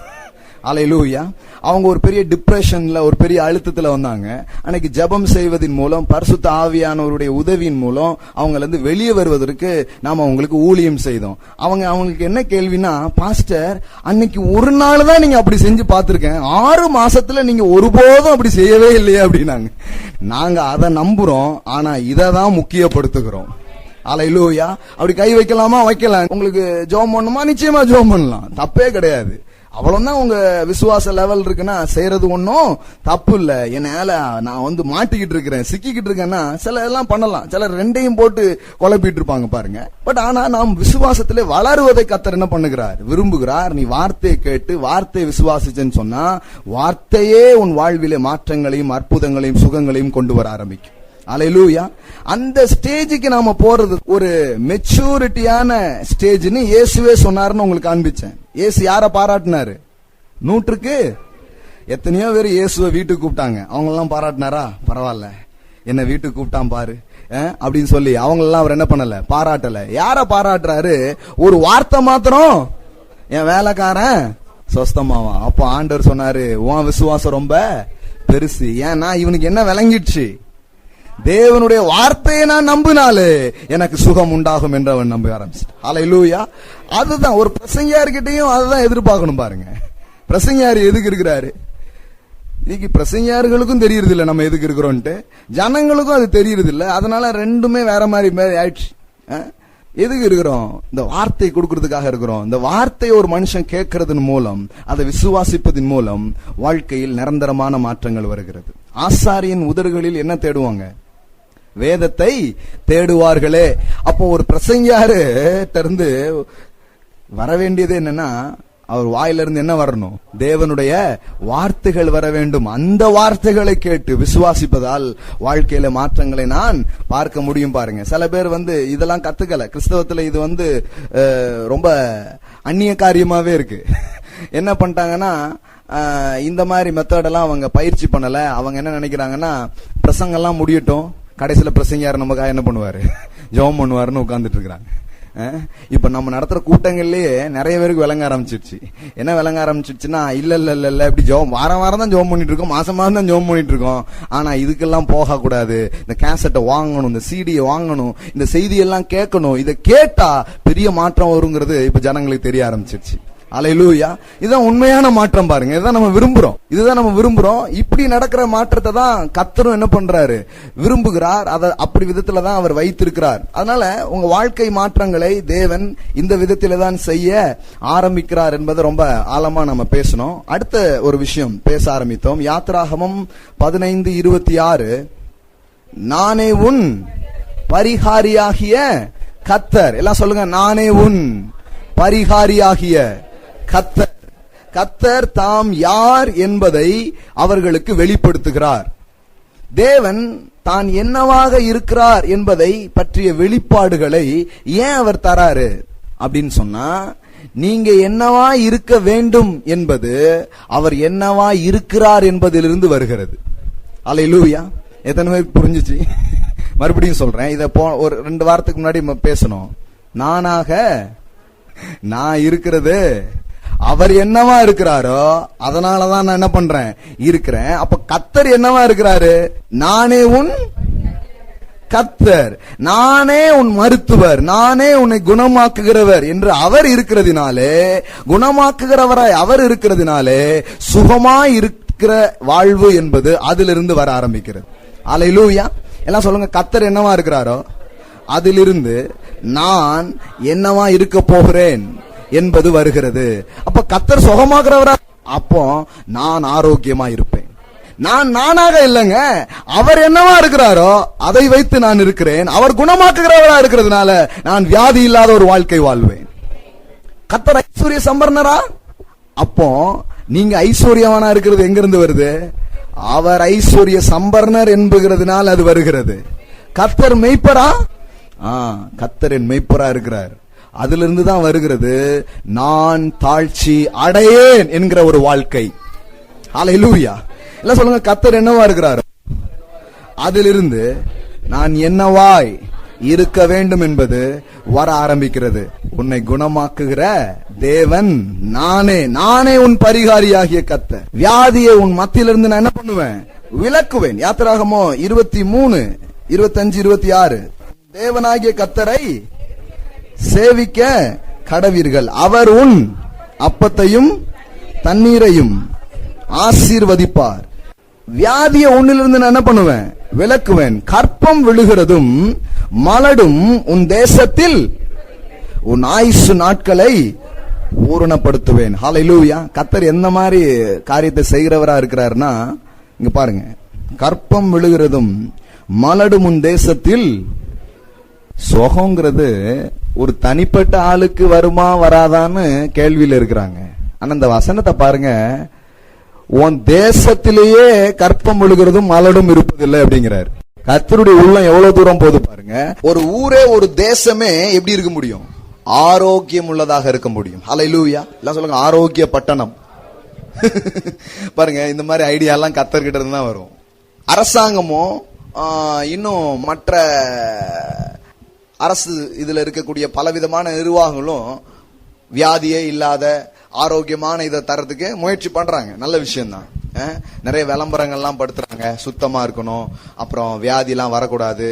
அல்லேலூயா. அவங்க ஒரு பெரிய டிப்ரெஷன்ல, ஒரு பெரிய அழுத்தத்துல வந்தாங்க. அன்னைக்கு ஜெபம் செய்வதின் மூலம், பரிசுத்த ஆவியானவருடைய உதவியின் மூலம் அவங்கள வெளியே வருவதற்கு நாம அவங்களுக்கு ஊழியம் செய்தோம். அவங்களுக்கு என்ன கேள்வினா, பாஸ்டர் அன்னைக்கு ஒரு நாள் தான் நீங்க அப்படி செஞ்சு பார்த்திருக்கேன், 6 மாசத்துல நீங்க ஒருபோதும் அப்படி செய்யவே இல்லையே அப்படின்னாங்க. நாங்க அதை நம்புறோம், ஆனா இதை தான் முக்கியப்படுத்துகிறோம். அல்லேலூயா. அப்படி கை வைக்கலாமா? வைக்கலாம். உங்களுக்கு ஜெபம் பண்ணணுமா? நிச்சயமா ஜெபம் பண்ணலாம், தப்பே கிடையாது. அவ்வளவுதான் உங்க விசுவாச லெவல் இருக்குன்னா செய்யறது ஒன்னும் தப்பு இல்ல. என்னால நான் மாட்டிக்கிட்டு இருக்கிறேன், சிக்கிக்கிட்டு இருக்கேன்னா சில எல்லாம் பண்ணலாம். சிலர் 2ஐயும் போட்டு குழப்பிட்டு இருப்பாங்க பாருங்க. பட் ஆனா நாம் விசுவாசத்திலே வளருவதை கர்த்தர் என்ன பண்ணுகிறார், விரும்புகிறார். நீ வார்த்தையை கேட்டு வார்த்தையை விசுவாசிச்சேன்னு சொன்னா வார்த்தையே உன் வாழ்விலே மாற்றங்களையும் அற்புதங்களையும் சுகங்களையும் கொண்டு வர ஆரம்பிக்கும். அல்லேலூயா. அந்த ஸ்டேஜுக்கு நாம போறது ஒரு மெச்சூரிட்டியான ஸ்டேஜ்னு இயேசுவே சொன்னாருன்னு உங்களுக்கு காண்பிச்சேன். இயேசு யார பாராட்டினாரு? 100க்கு எத்தனையோ பேர் இயேசுவை வீட்டுக்கு கூப்பிட்டாங்க. அவங்க எல்லாம் பாராட்டினாரா? பரவாயில்ல, என்ன வீட்டுக்கு கூப்பிட்டான் பாரு அப்படின்னு சொல்லி அவங்க எல்லாம் அவர் என்ன பண்ணல, பாராட்டல. யார பாராட்டுறாரு? ஒரு வார்த்தை மாத்திரம், என் வேலைக்காரன் சொஸ்தமாவான். அப்போ ஆண்டவர் சொன்னாரு, உன் விசுவாசம் ரொம்ப பெருசு. ஏன்னா இவனுக்கு என்ன விளங்கிடுச்சு, தேவனுடைய வார்த்தையை நான் நம்பினாலே எனக்கு சுகம் உண்டாகும் என்று அவன் நம்ப ஆரம்பிச்சான். அல்லேலூயா. அதுதான் ஒரு பிரசங்கியார்கிட்டையும் அதுதான் எதிர்பார்க்கணும். பாருங்க, பிரசங்கியார் எதுக்கு இருக்கிறாரு? இன்னைக்கு பிரசங்கியார்களுக்கும் தெரியறது இல்ல நம்ம எதுக்கு இருக்கிறோம்ட்டு, ஜனங்களுக்கும் அது தெரியறது இல்ல. அதனால ரெண்டுமே வேற மாதிரி ஆயிடுச்சு. எதுக்கு இருக்கிறோம்? இந்த வார்த்தை கொடுக்கறதுக்காக இருக்கிறோம். இந்த வார்த்தையை ஒரு மனுஷன் கேட்கறதன் மூலம், அதை விசுவாசிப்பதன் மூலம் வாழ்க்கையில் நிரந்தரமான மாற்றங்கள் வருகிறது. ஆசாரியின் உதடுகளில் என்ன தேடுவாங்க? வேதத்தை தேடுவார்களே. அப்போ ஒரு பிரசங்கியாரு இருந்து வர வேண்டியது என்னன்னா, அவர் வாயிலிருந்து என்ன வரணும்? தேவனுடைய வார்த்தைகள் வர வேண்டும். அந்த வார்த்தைகளை கேட்டு விசுவாசிப்பதால் வாழ்க்கையில மாற்றங்களை நான் பார்க்க முடியும். பாருங்க, சில பேர் இதெல்லாம் கத்துக்கல. கிறிஸ்தவத்துல இது ரொம்ப அந்நிய காரியமாவே இருக்கு. என்ன பண்ணிட்டாங்கன்னா, இந்த மாதிரி மெத்தடெல்லாம் அவங்க பயிற்சி பண்ணல. அவங்க என்ன நினைக்கிறாங்கன்னா, பிரசங்கெல்லாம் முடியட்டும், கடைசியில பிரசங்கியார் நமக்காக என்ன பண்ணுவாரு, ஜெபம் பண்ணுவாருன்னு உட்கார்ந்துட்டு இருக்கிறாங்க. இப்ப நம்ம நடத்துற கூட்டங்கள்லயே நிறைய பேருக்கு விளங்க ஆரம்பிச்சிருச்சு. என்ன விளங்க ஆரம்பிச்சிருச்சுன்னா, இல்ல இப்படி ஜெபம் வாரம் தான் ஜெபம் பண்ணிட்டு இருக்கோம், மாசம் தான் ஜெபம் பண்ணிட்டு இருக்கோம். ஆனா இதுக்கெல்லாம் போக கூடாது. இந்த கேசட்டை வாங்கணும், இந்த சிடியை வாங்கணும், இந்த செய்தியெல்லாம் கேட்கணும். இதை கேட்டா பெரிய மாற்றம் வருங்கிறது இப்ப ஜனங்களுக்கு தெரிய ஆரம்பிச்சிருச்சு. அல்லேலூயா. இதுதான் உண்மையான மாற்றம். பாருங்க, இதுதான் நம்ம விரும்புறோம். இப்படி நடக்கிற மாற்றத்தை தான் கர்த்தரும் என்ன பண்றாரு, விரும்புகிறார். அதை அப்படி விதத்துல தான் அவர் வைத்திருக்கிறார். அதனால உங்க வாழ்க்கை மாற்றங்களை தேவன் இந்த விதத்தில தான் செய்ய ஆரம்பிக்கிறார் என்பதை ரொம்ப ஆழமா நம்ம பேசணும். அடுத்த ஒரு விஷயம் பேச ஆரம்பித்தோம். யாத்திராகமம் 15:26, நானே உன் பரிகாரியாகிய கர்த்தர். எல்லாம் சொல்லுங்க, நானே உன் பரிகாரியாகிய கர்த்தர். கர்த்தர் தாம் யார் என்பதை அவர்களுக்கு வெளிப்படுத்துகிறார். தேவன் தான் என்னவாக இருக்கிறார் என்பதை பற்றிய வெளிப்பாடுகளை ஏன் அவர் தராரு அப்படின்னு சொன்னா, நீங்க என்னவா இருக்க வேண்டும் என்பது அவர் என்னவா இருக்கிறார் என்பதிலிருந்து வருகிறது. அல்லேலூயா. எத்தனை பேருக்கு புரிஞ்சுச்சு? மறுபடியும் சொல்றேன். இத ஒரு 2 வாரத்துக்கு முன்னாடி பேசணும். நான் இருக்கிறது அவர் என்னவா இருக்கிறாரோ அதனாலதான் நான் என்ன பண்றேன், இருக்கிறேன். அப்ப கர்த்தர் என்னவா இருக்கிறாரு? நானே உன் கர்த்தர், நானே உன் மருத்துவர், நானே உன்னை குணமாக்குகிறவர் என்று அவர் இருக்கிறதினாலே, குணமாக்குகிறவராய் அவர் இருக்கிறதினாலே சுகமாய் இருக்கிற வாழ்வு என்பது அதிலிருந்து வர ஆரம்பிக்கிறது. அல்லேலூயா. எல்லாம் சொல்லுங்க, கர்த்தர் என்னவா இருக்கிறாரோ அதிலிருந்து நான் என்னவா இருக்க போகிறேன் என்பது வருகிறது. அப்ப கர்த்தர் சுகமாக்குறவரா, அப்போ நான் ஆரோக்கியமா இருப்பேன். நான் நானாக இல்லைங்க, அவர் என்னவா இருக்கிறாரோ அதை வைத்து நான் இருக்கிறேன். அவர் குணமாக்குகிறவரா இருக்கிறதுனால நான் வியாதி இல்லாத ஒரு வாழ்க்கை வாழ்வேன். கர்த்தர் ஐஸ்வர்ய சம்பர்ணரா? அப்போ நீங்க ஐஸ்வர்யவானா இருக்கிறது எங்க இருந்து வருது? அவர் ஐஸ்வர்ய சம்பர்ணர் என்பதுனால அது வருகிறது. கர்த்தர் மெய்ப்பரா? கர்த்தர் என் மெய்ப்பரா இருக்கிறார். அதிலிருந்து தான் வருகிறது நான் தாழ்ச்சி அடையேன் என்கிற ஒரு வாழ்க்கை. ஹல்லேலூயா. இல்ல சொல்லுங்க, கர்த்தர் என்னவா இருக்கிறார்? அதிலிருந்து நான் என்னவாய் இருக்க வேண்டும் என்பது வர ஆரம்பிக்கிறது. உன்னை குணமாக்குகிற தேவன் நானே, நானே உன் பரிகாரியாகிய கர்த்தர். வியாதியை உன் மத்தியிலிருந்து நான் என்ன பண்ணுவேன்? விலக்குவேன். யாத்திராகமோ 23, 25, 26. தேவனாகிய கர்த்தரை சேவிக்க கடவீர்கள், அவர் உன் அப்பத்தையும் தண்ணீரையும் ஆசீர்வதிப்பார். வியாதியை உன்னிலிருந்து நான் என்ன பண்ணுவேன்? விலக்குவேன். கற்பம் விழுகிறதும் மலடும் உன் தேசத்தில் உன் ஆயுசு நாட்களை பூரணப்படுத்துவேன். ஹல்லேலூயா. கர்த்தர் எந்த மாதிரி காரியத்தை செய்கிறவரா இருக்கிறார்னா, இங்க பாருங்க, கற்பம் விழுகிறதும் மலடும் உன் தேசத்தில். சுகங்கிறது ஒரு தனிப்பட்ட ஆளுக்கு வருமா வராதான்னு கேள்வியில இருக்கிறாங்க. ஆனா இந்த வசனத்தை பாருங்க, உன் தேசத்திலேயே கற்பம் விழுகிறதும் மலடும் இருப்பதில்லை அப்படிங்கிறார். கர்த்தருடைய உள்ளம் எவ்வளவு தூரம் போது பாருங்க. ஒரு ஊரே, ஒரு தேசமே எப்படி இருக்க முடியும்? ஆரோக்கியம் உள்ளதாக இருக்க முடியும். ஹல்லேலூயா. எல்லாம் சொல்லுங்க, ஆரோக்கிய பட்டணம். பாருங்க, இந்த மாதிரி ஐடியா எல்லாம் கர்த்தர்கிட்ட இருந்து தான் வரும். அரசாங்கமும் இன்னும் மற்ற அரசு இதுல இருக்கக்கூடிய பலவிதமான நிர்வாகங்களும் வியாதியே இல்லாத ஆரோக்கியமான இதை தரத்துக்கு முயற்சி பண்றாங்க. நல்ல விஷயம் தான். நிறைய விளம்பரங்கள்லாம் படுத்துறாங்க, சுத்தமா இருக்கணும், அப்புறம் வியாதி எல்லாம் வரக்கூடாது,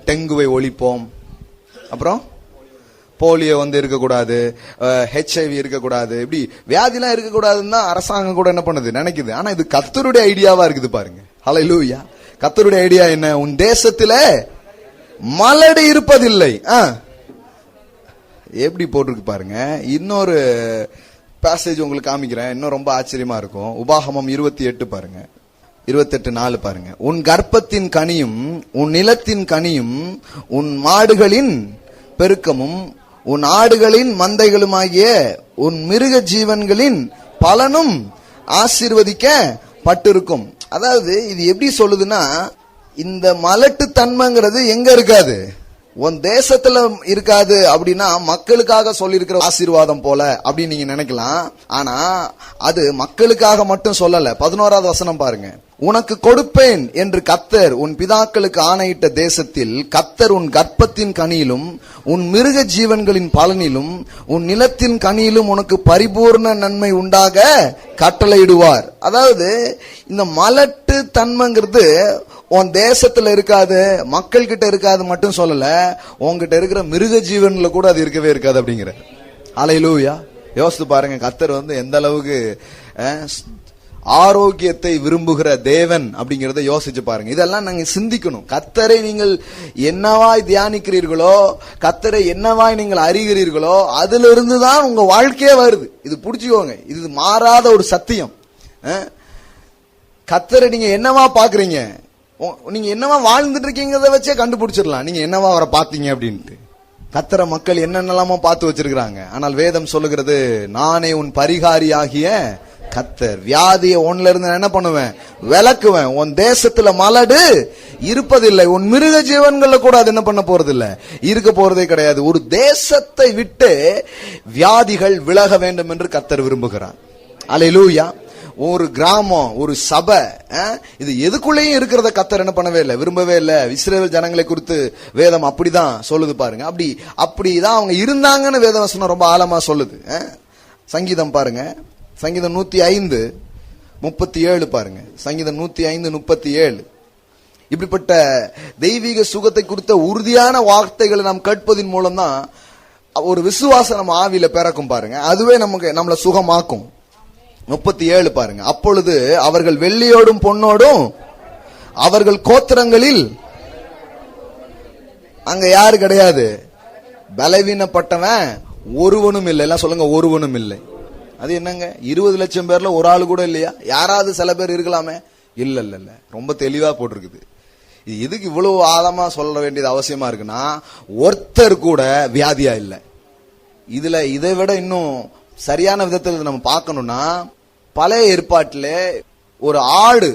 டெங்குவை ஒழிப்போம், அப்புறம் போலியோ இருக்கக்கூடாது, HIV இருக்கக்கூடாது, இப்படி வியாதி எல்லாம் இருக்கக்கூடாதுன்னு தான் அரசாங்கம் கூட என்ன பண்ணுது, நினைக்குது. ஆனா இது கர்த்தருடைய ஐடியாவா இருக்குது பாருங்க. ஹல்லேலூயா. கர்த்தருடைய ஐடியா என்ன? உன் தேசத்துல மலடு இருப்பதில்லை. எப்படி போட்டிருக்கு பாருங்க. இன்னொரு பேசேஜ் உங்களுக்கு காமிக்கிறேன், இன்னும் ரொம்ப ஆச்சரியமா இருக்கும். உபாகமம் 28 பாருங்க, 28:4 பாருங்க. உன் கர்ப்பத்தின் கனியும் உன் நிலத்தின் கனியும் உன் மாடுகளின் பெருக்கமும் உன் ஆடுகளின் மந்தைகளுமாகிய உன் மிருக ஜீவன்களின் பலனும் ஆசீர்வதிக்கப்பட்டிருக்கும். அதாவது இது எப்படி சொல்லுதுன்னா, இந்த மலட்டு தன்மைங்கிறது எங்க இருக்காது? உன் தேசத்துல இருக்காது. அப்படின்னா மக்களுக்காக சொல்லி இருக்கிற ஆசீர்வாதம் போல அப்படின்னு நீங்க நினைக்கலாம். ஆனா அது மக்களுக்காக மட்டும் சொல்லல. 11வது வசனம் பாருங்க. உனக்கு கொடுப்பேன் என்று கர்த்தர் உன் பிதாக்களுக்கு ஆணையிட்ட தேசத்தில் கர்த்தர் உன் கர்ப்பத்தின் கனியிலும் உன் மிருக ஜீவன்களின் பலனிலும் உன் நிலத்தின் கனியிலும் உனக்கு பரிபூர்ண நன்மை உண்டாக கட்டளையிடுவார். அதாவது இந்த மலட்டு தன்மைங்கிறது உன் தேசத்துல இருக்காது, மக்கள் கிட்ட இருக்காது மட்டும் சொல்லல, உன்கிட்ட இருக்கிற மிருக ஜீவன்ல கூட அது இருக்கவே இருக்காது அப்படிங்கிற. ஹல்லேலூயா. யோசித்து பாருங்க, கர்த்தர் எந்த அளவுக்கு ஆரோக்கியத்தை விரும்புகிற தேவன் அப்படிங்கறத யோசிச்சு பாருங்க. இதெல்லாம் நாங்க சிந்திக்கணும். கர்த்தரை நீங்கள் என்னவாய் தியானிக்கிறீர்களோ, கர்த்தரை என்னவாய் நீங்கள் அறிகிறீர்களோ, அதுல இருந்துதான் உங்க வாழ்க்கையே வருது. இது புடிச்சுக்கோங்க, இது மாறாத ஒரு சத்தியம். கர்த்தரை நீங்க என்னவா பாக்குறீங்க, நீங்க என்னவா வாழ்ந்துட்டு இருக்கீங்கறத வச்சே கண்டுபிடிச்சிடலாம் நீங்க என்னவா அவரை பாத்தீங்க அப்படின்ட்டு. கர்த்தரை மக்கள் என்னென்னலாமோ பார்த்து வச்சிருக்காங்க. ஆனால் வேதம் சொல்லுகிறது, நானே உன் பரிகாரி ஆகிய கர்த்தர். வியாதியை உன்ல இருந்து என்ன பண்ணுவேன்? விலக்குவேன். உன் தேசத்துல மலடு இருப்பதில்லை, உன் மிருக ஜீவன்களை கூட அது என்ன பண்ண போறது இல்ல, இருக்க போறதே கிடையாது. ஒரு தேசத்தை விட்டு வியாதிகள் விலக வேண்டும் என்று கர்த்தர் விரும்புகிறார். அல்லேலூயா. ஒரு கிராமம், ஒரு சபை, இது எதுக்குள்ளேயும் இருக்கிறத கர்த்தர் என்ன பண்ணவே இல்லை, விரும்பவே இல்லை. இஸ்ரவேல் ஜனங்களை குறித்து வேதம் அப்படிதான் சொல்லுது பாருங்க. அப்படிதான் அவங்க இருந்தாங்கன்னு வேதவசனம் ரொம்ப ஆழமா சொல்லுது. சங்கீதம் பாருங்க, சங்கீதம் 105:37 பாருங்க. சங்கீதம் 105:37. இப்படிப்பட்ட தெய்வீக சுகத்தை குறித்த உறுதியான வார்த்தைகளை நாம் கேட்பதின் மூலம் தான் ஒரு விசுவாசம் நம்ம ஆவியில பிறக்கும் பாருங்க. அதுவே நம்மளை சுகமாக்கும். 37 பாருங்க. அப்பொழுது அவர்கள் வெள்ளியோடும் பொன்னோடும் அவர்கள் கோத்திரங்களில் அங்க யாரு கிடையாது, பலவீனப்பட்டவன் ஒருவனும் இல்லை. எல்லாம் சொல்லுங்க, ஒருவனும் இல்லை. அது என்னங்க, 20 லட்சம் பேர்ல ஒரு ஆளு கூட இல்லையா? யாராவது சில பேர் இருக்கலாமே. இல்ல இல்ல இல்ல, ரொம்ப தெளிவா போட்டிருக்குது. இது எதுக்கு இவ்வளவு ஆழமா சொல்ல வேண்டியது அவசியமா இருக்குன்னா, ஒருத்தர் கூட வியாதியா இல்ல. இதுல இதை விட இன்னும் சரியான விதத்தில் நம்ம பார்க்கணும்னா, பழைய ஏற்பாட்டில ஒரு ஆடு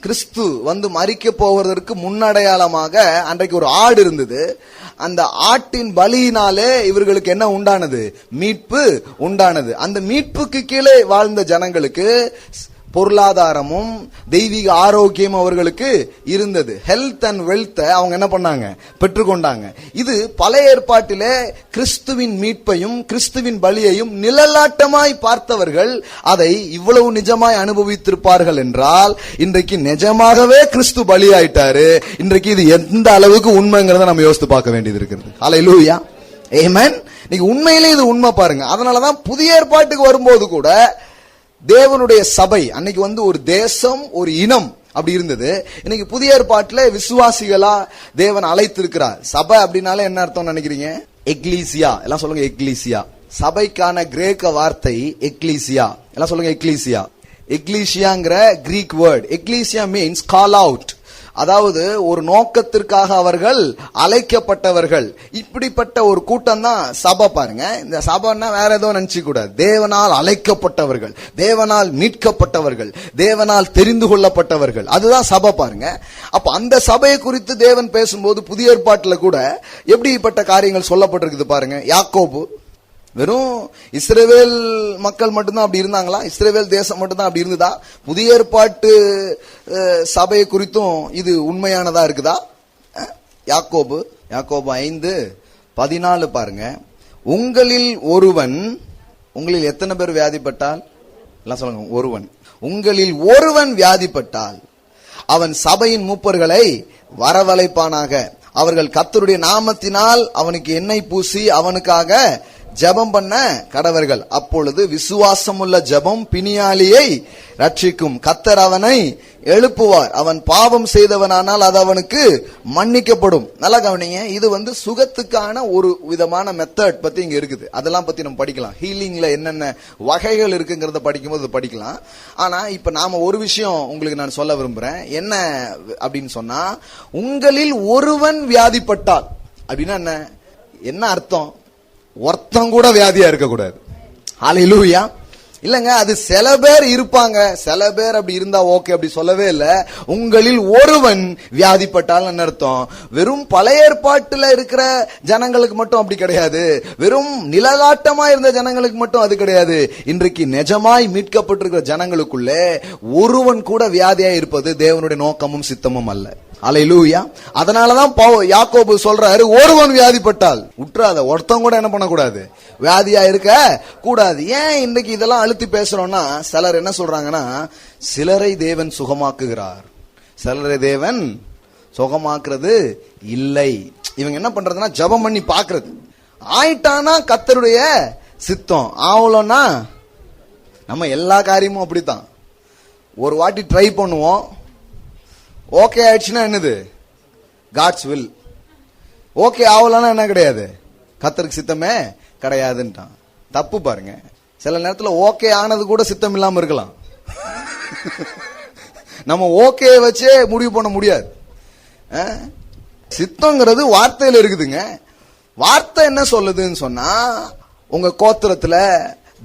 கிறிஸ்து வந்து மரிக்க போவதற்கு முன்னடையாளமாக அன்றைக்கு ஒரு ஆடு இருந்தது. அந்த ஆட்டின் பலியினாலே இவர்களுக்கு என்ன உண்டானது? மீட்பு உண்டானது. அந்த மீட்புக்கு கீழே வாழ்ந்த ஜனங்களுக்கு பொருளாதாரமும் தெய்வீக ஆரோக்கியம் அவர்களுக்கு இருந்தது. ஹெல்த் அண்ட் வெல்த் அவங்க என்ன பண்ணாங்க? பெற்றுக்கொண்டாங்க. இது பழைய ஏற்பாட்டிலே கிறிஸ்துவின் மீட்பையும் கிறிஸ்துவின் பலியையும் நிழலாட்டமாய் பார்த்தவர்கள் அதை இவ்வளவு நிஜமாய் அனுபவித்திருப்பார்கள் என்றால், இன்றைக்கு நிஜமாகவே கிறிஸ்து பலியாயிட்டாரு. இன்றைக்கு இது எந்த அளவுக்கு உண்மைங்கிறத நம்ம யோசித்து பார்க்க வேண்டியது இருக்கிறது. ஹல்லேலூயா, ஆமென். நீங்க உண்மையிலே இது உண்மை பாருங்க. அதனாலதான் புதிய ஏற்பாட்டுக்கு வரும்போது கூட தேவனுடைய சபை அன்னைக்கு வந்து ஒரு தேசம், ஒரு இனம் அப்படி இருந்தது. இன்னைக்கு புதிய ஏற்பாட்டுல விசுவாசிகளா தேவன் அழைத்திருக்கிறார். சபை அப்படின்னாலே என்ன அர்த்தம் நினைக்கிறீங்க? எக்லீசியா. எல்லாம் சொல்லுங்க எக்லீசியா. சபைக்கான கிரேக்க வார்த்தை எக்லீசியா. எல்லாம் சொல்லுங்க எக்லீசியா. எக்லீசியாங்கிற Greek word. Ecclesia means call out, அதாவது ஒரு நோக்கத்திற்காக அவர்கள் அழைக்கப்பட்டவர்கள். இப்படிப்பட்ட ஒரு கூட்டம் தான் சபை. பாருங்க, இந்த சபைன்னா வேற ஏதோ நினைச்சு கூடாது. தேவனால் அழைக்கப்பட்டவர்கள், தேவனால் மீட்கப்பட்டவர்கள், தேவனால் தெரிந்து கொள்ளப்பட்டவர்கள், அதுதான் சபை. பாருங்க, அப்ப அந்த சபையை குறித்து தேவன் பேசும்போது புதிய ஏற்பாட்டுல கூட எப்படிப்பட்ட காரியங்கள் சொல்லப்பட்டிருக்குது பாருங்க. யாக்கோபு வெறும் இஸ்ரவேல் மக்கள் மட்டும்தான் அப்படி இருந்தாங்களா? இஸ்ரவேல் தேசம் மட்டும்தான் அப்படி இருந்ததா? புதிய ஏற்பாட்டு சபையை குறித்தும் இது உண்மையானதா இருக்குதா? யாக்கோபு 5:14 பாருங்க. உங்களில் ஒருவன், உங்களில் எத்தனை பேர் வியாதிப்பட்டால்? எல்லாம் சொல்லுங்க, ஒருவன். உங்களில் ஒருவன் வியாதிப்பட்டால் அவன் சபையின் மூப்பர்களை வரவழைப்பானாக. அவர்கள் கர்த்தருடைய நாமத்தினால் அவனுக்கு எண்ணெய் பூசி அவனுக்காக ஜெபம் பண்ண கடவர்கள். அப்பொழுது விசுவாசமுள்ள ஜெபம் பிணியாளியை ரட்சிக்கும். கர்த்தர் அவனை எழுப்புவார். அவன் பாவம் செய்தவனானால் அது அவனுக்கு மன்னிக்கப்படும். நல்லா கவனிங்க, இது வந்து சுகத்துக்கான ஒரு விதமான மெத்தட் பத்தி இங்க இருக்குது. அதெல்லாம் பத்தி நம்ம படிக்கலாம். ஹீலிங்ல என்னென்ன வகைகள் இருக்குங்கிறத படிக்கும்போது படிக்கலாம். ஆனா இப்ப நாம ஒரு விஷயம் உங்களுக்கு நான் சொல்ல விரும்புறேன். என்ன அப்படின்னு சொன்னா, உங்களில் ஒருவன் வியாதிப்பட்டால் அப்படின்னா என்ன அர்த்தம்? ஒருத்தம் கூட வியாதியா இருக்கக்கூடாது. ஹல்லேலூயா. இல்லங்க, அது சில பேர் இருப்பாங்க, சில பேர் அப்படி இருந்தா ஓகே, அப்படி சொல்லவே இல்ல. உங்களில் ஒருவன் வியாதிப்பட்டால் என்ன அர்த்தம்? வெறும் பழைய ஏற்பாட்டுல இருக்கிற ஜனங்களுக்கு மட்டும் அப்படி கிடையாது. வெறும் நிழலாட்டமா இருந்த ஜனங்களுக்கு மட்டும் அது கிடையாது. இன்றைக்கு நிஜமாய் மீட்கப்பட்டிருக்கிற ஜனங்களுக்குள்ளே ஒருவன் கூட வியாதியா இருப்பது தேவனுடைய நோக்கமும் சித்தமும் அல்ல. ஹல்லேலூயா. அதனாலதான் யாக்கோபு சொல்றாரு, ஒருவன் வியாதிப்பட்டால் உற்றாத. ஒருத்தன் கூட என்ன பண்ணக்கூடாது? வியாதியா இருக்க கூடாது. ஏன் இன்னைக்கு இதெல்லாம் அழுத்தி பேசுறோம்னா, சிலர் என்ன சொல்றாங்கன்னா, சிலரை தேவன் சுகமாக்குகிறார், சிலரை தேவன் சுகமாக்குறது இல்லை. இவங்க என்ன பண்றதுன்னா, ஜெபம் பண்ணி பாக்குறது. ஆயிட்டானா கர்த்தருடைய சித்தம், ஆவலன்னா நம்ம எல்லா காரியமும் அப்படித்தான். ஒரு வாட்டி ட்ரை பண்ணுவோம், ஓகே ஆயிடுச்சுன்னா என்னது? God's will. ஓகே ஆகலன்னா என்ன கிடையாது? கர்த்தருக்கு சித்தமே கிடையாதுன்ட்டான். தப்பு பாருங்க. சில நேரத்தில் ஓகே ஆனது கூட சித்தம் இல்லாம இருக்கலாம். நம்ம ஓகே வச்சே முடிவு பண்ண முடியாது. சித்தங்கிறது வார்த்தையில இருக்குதுங்க. வார்த்தை என்ன சொல்லுதுன்னு சொன்னா, உங்க கோத்திரத்துல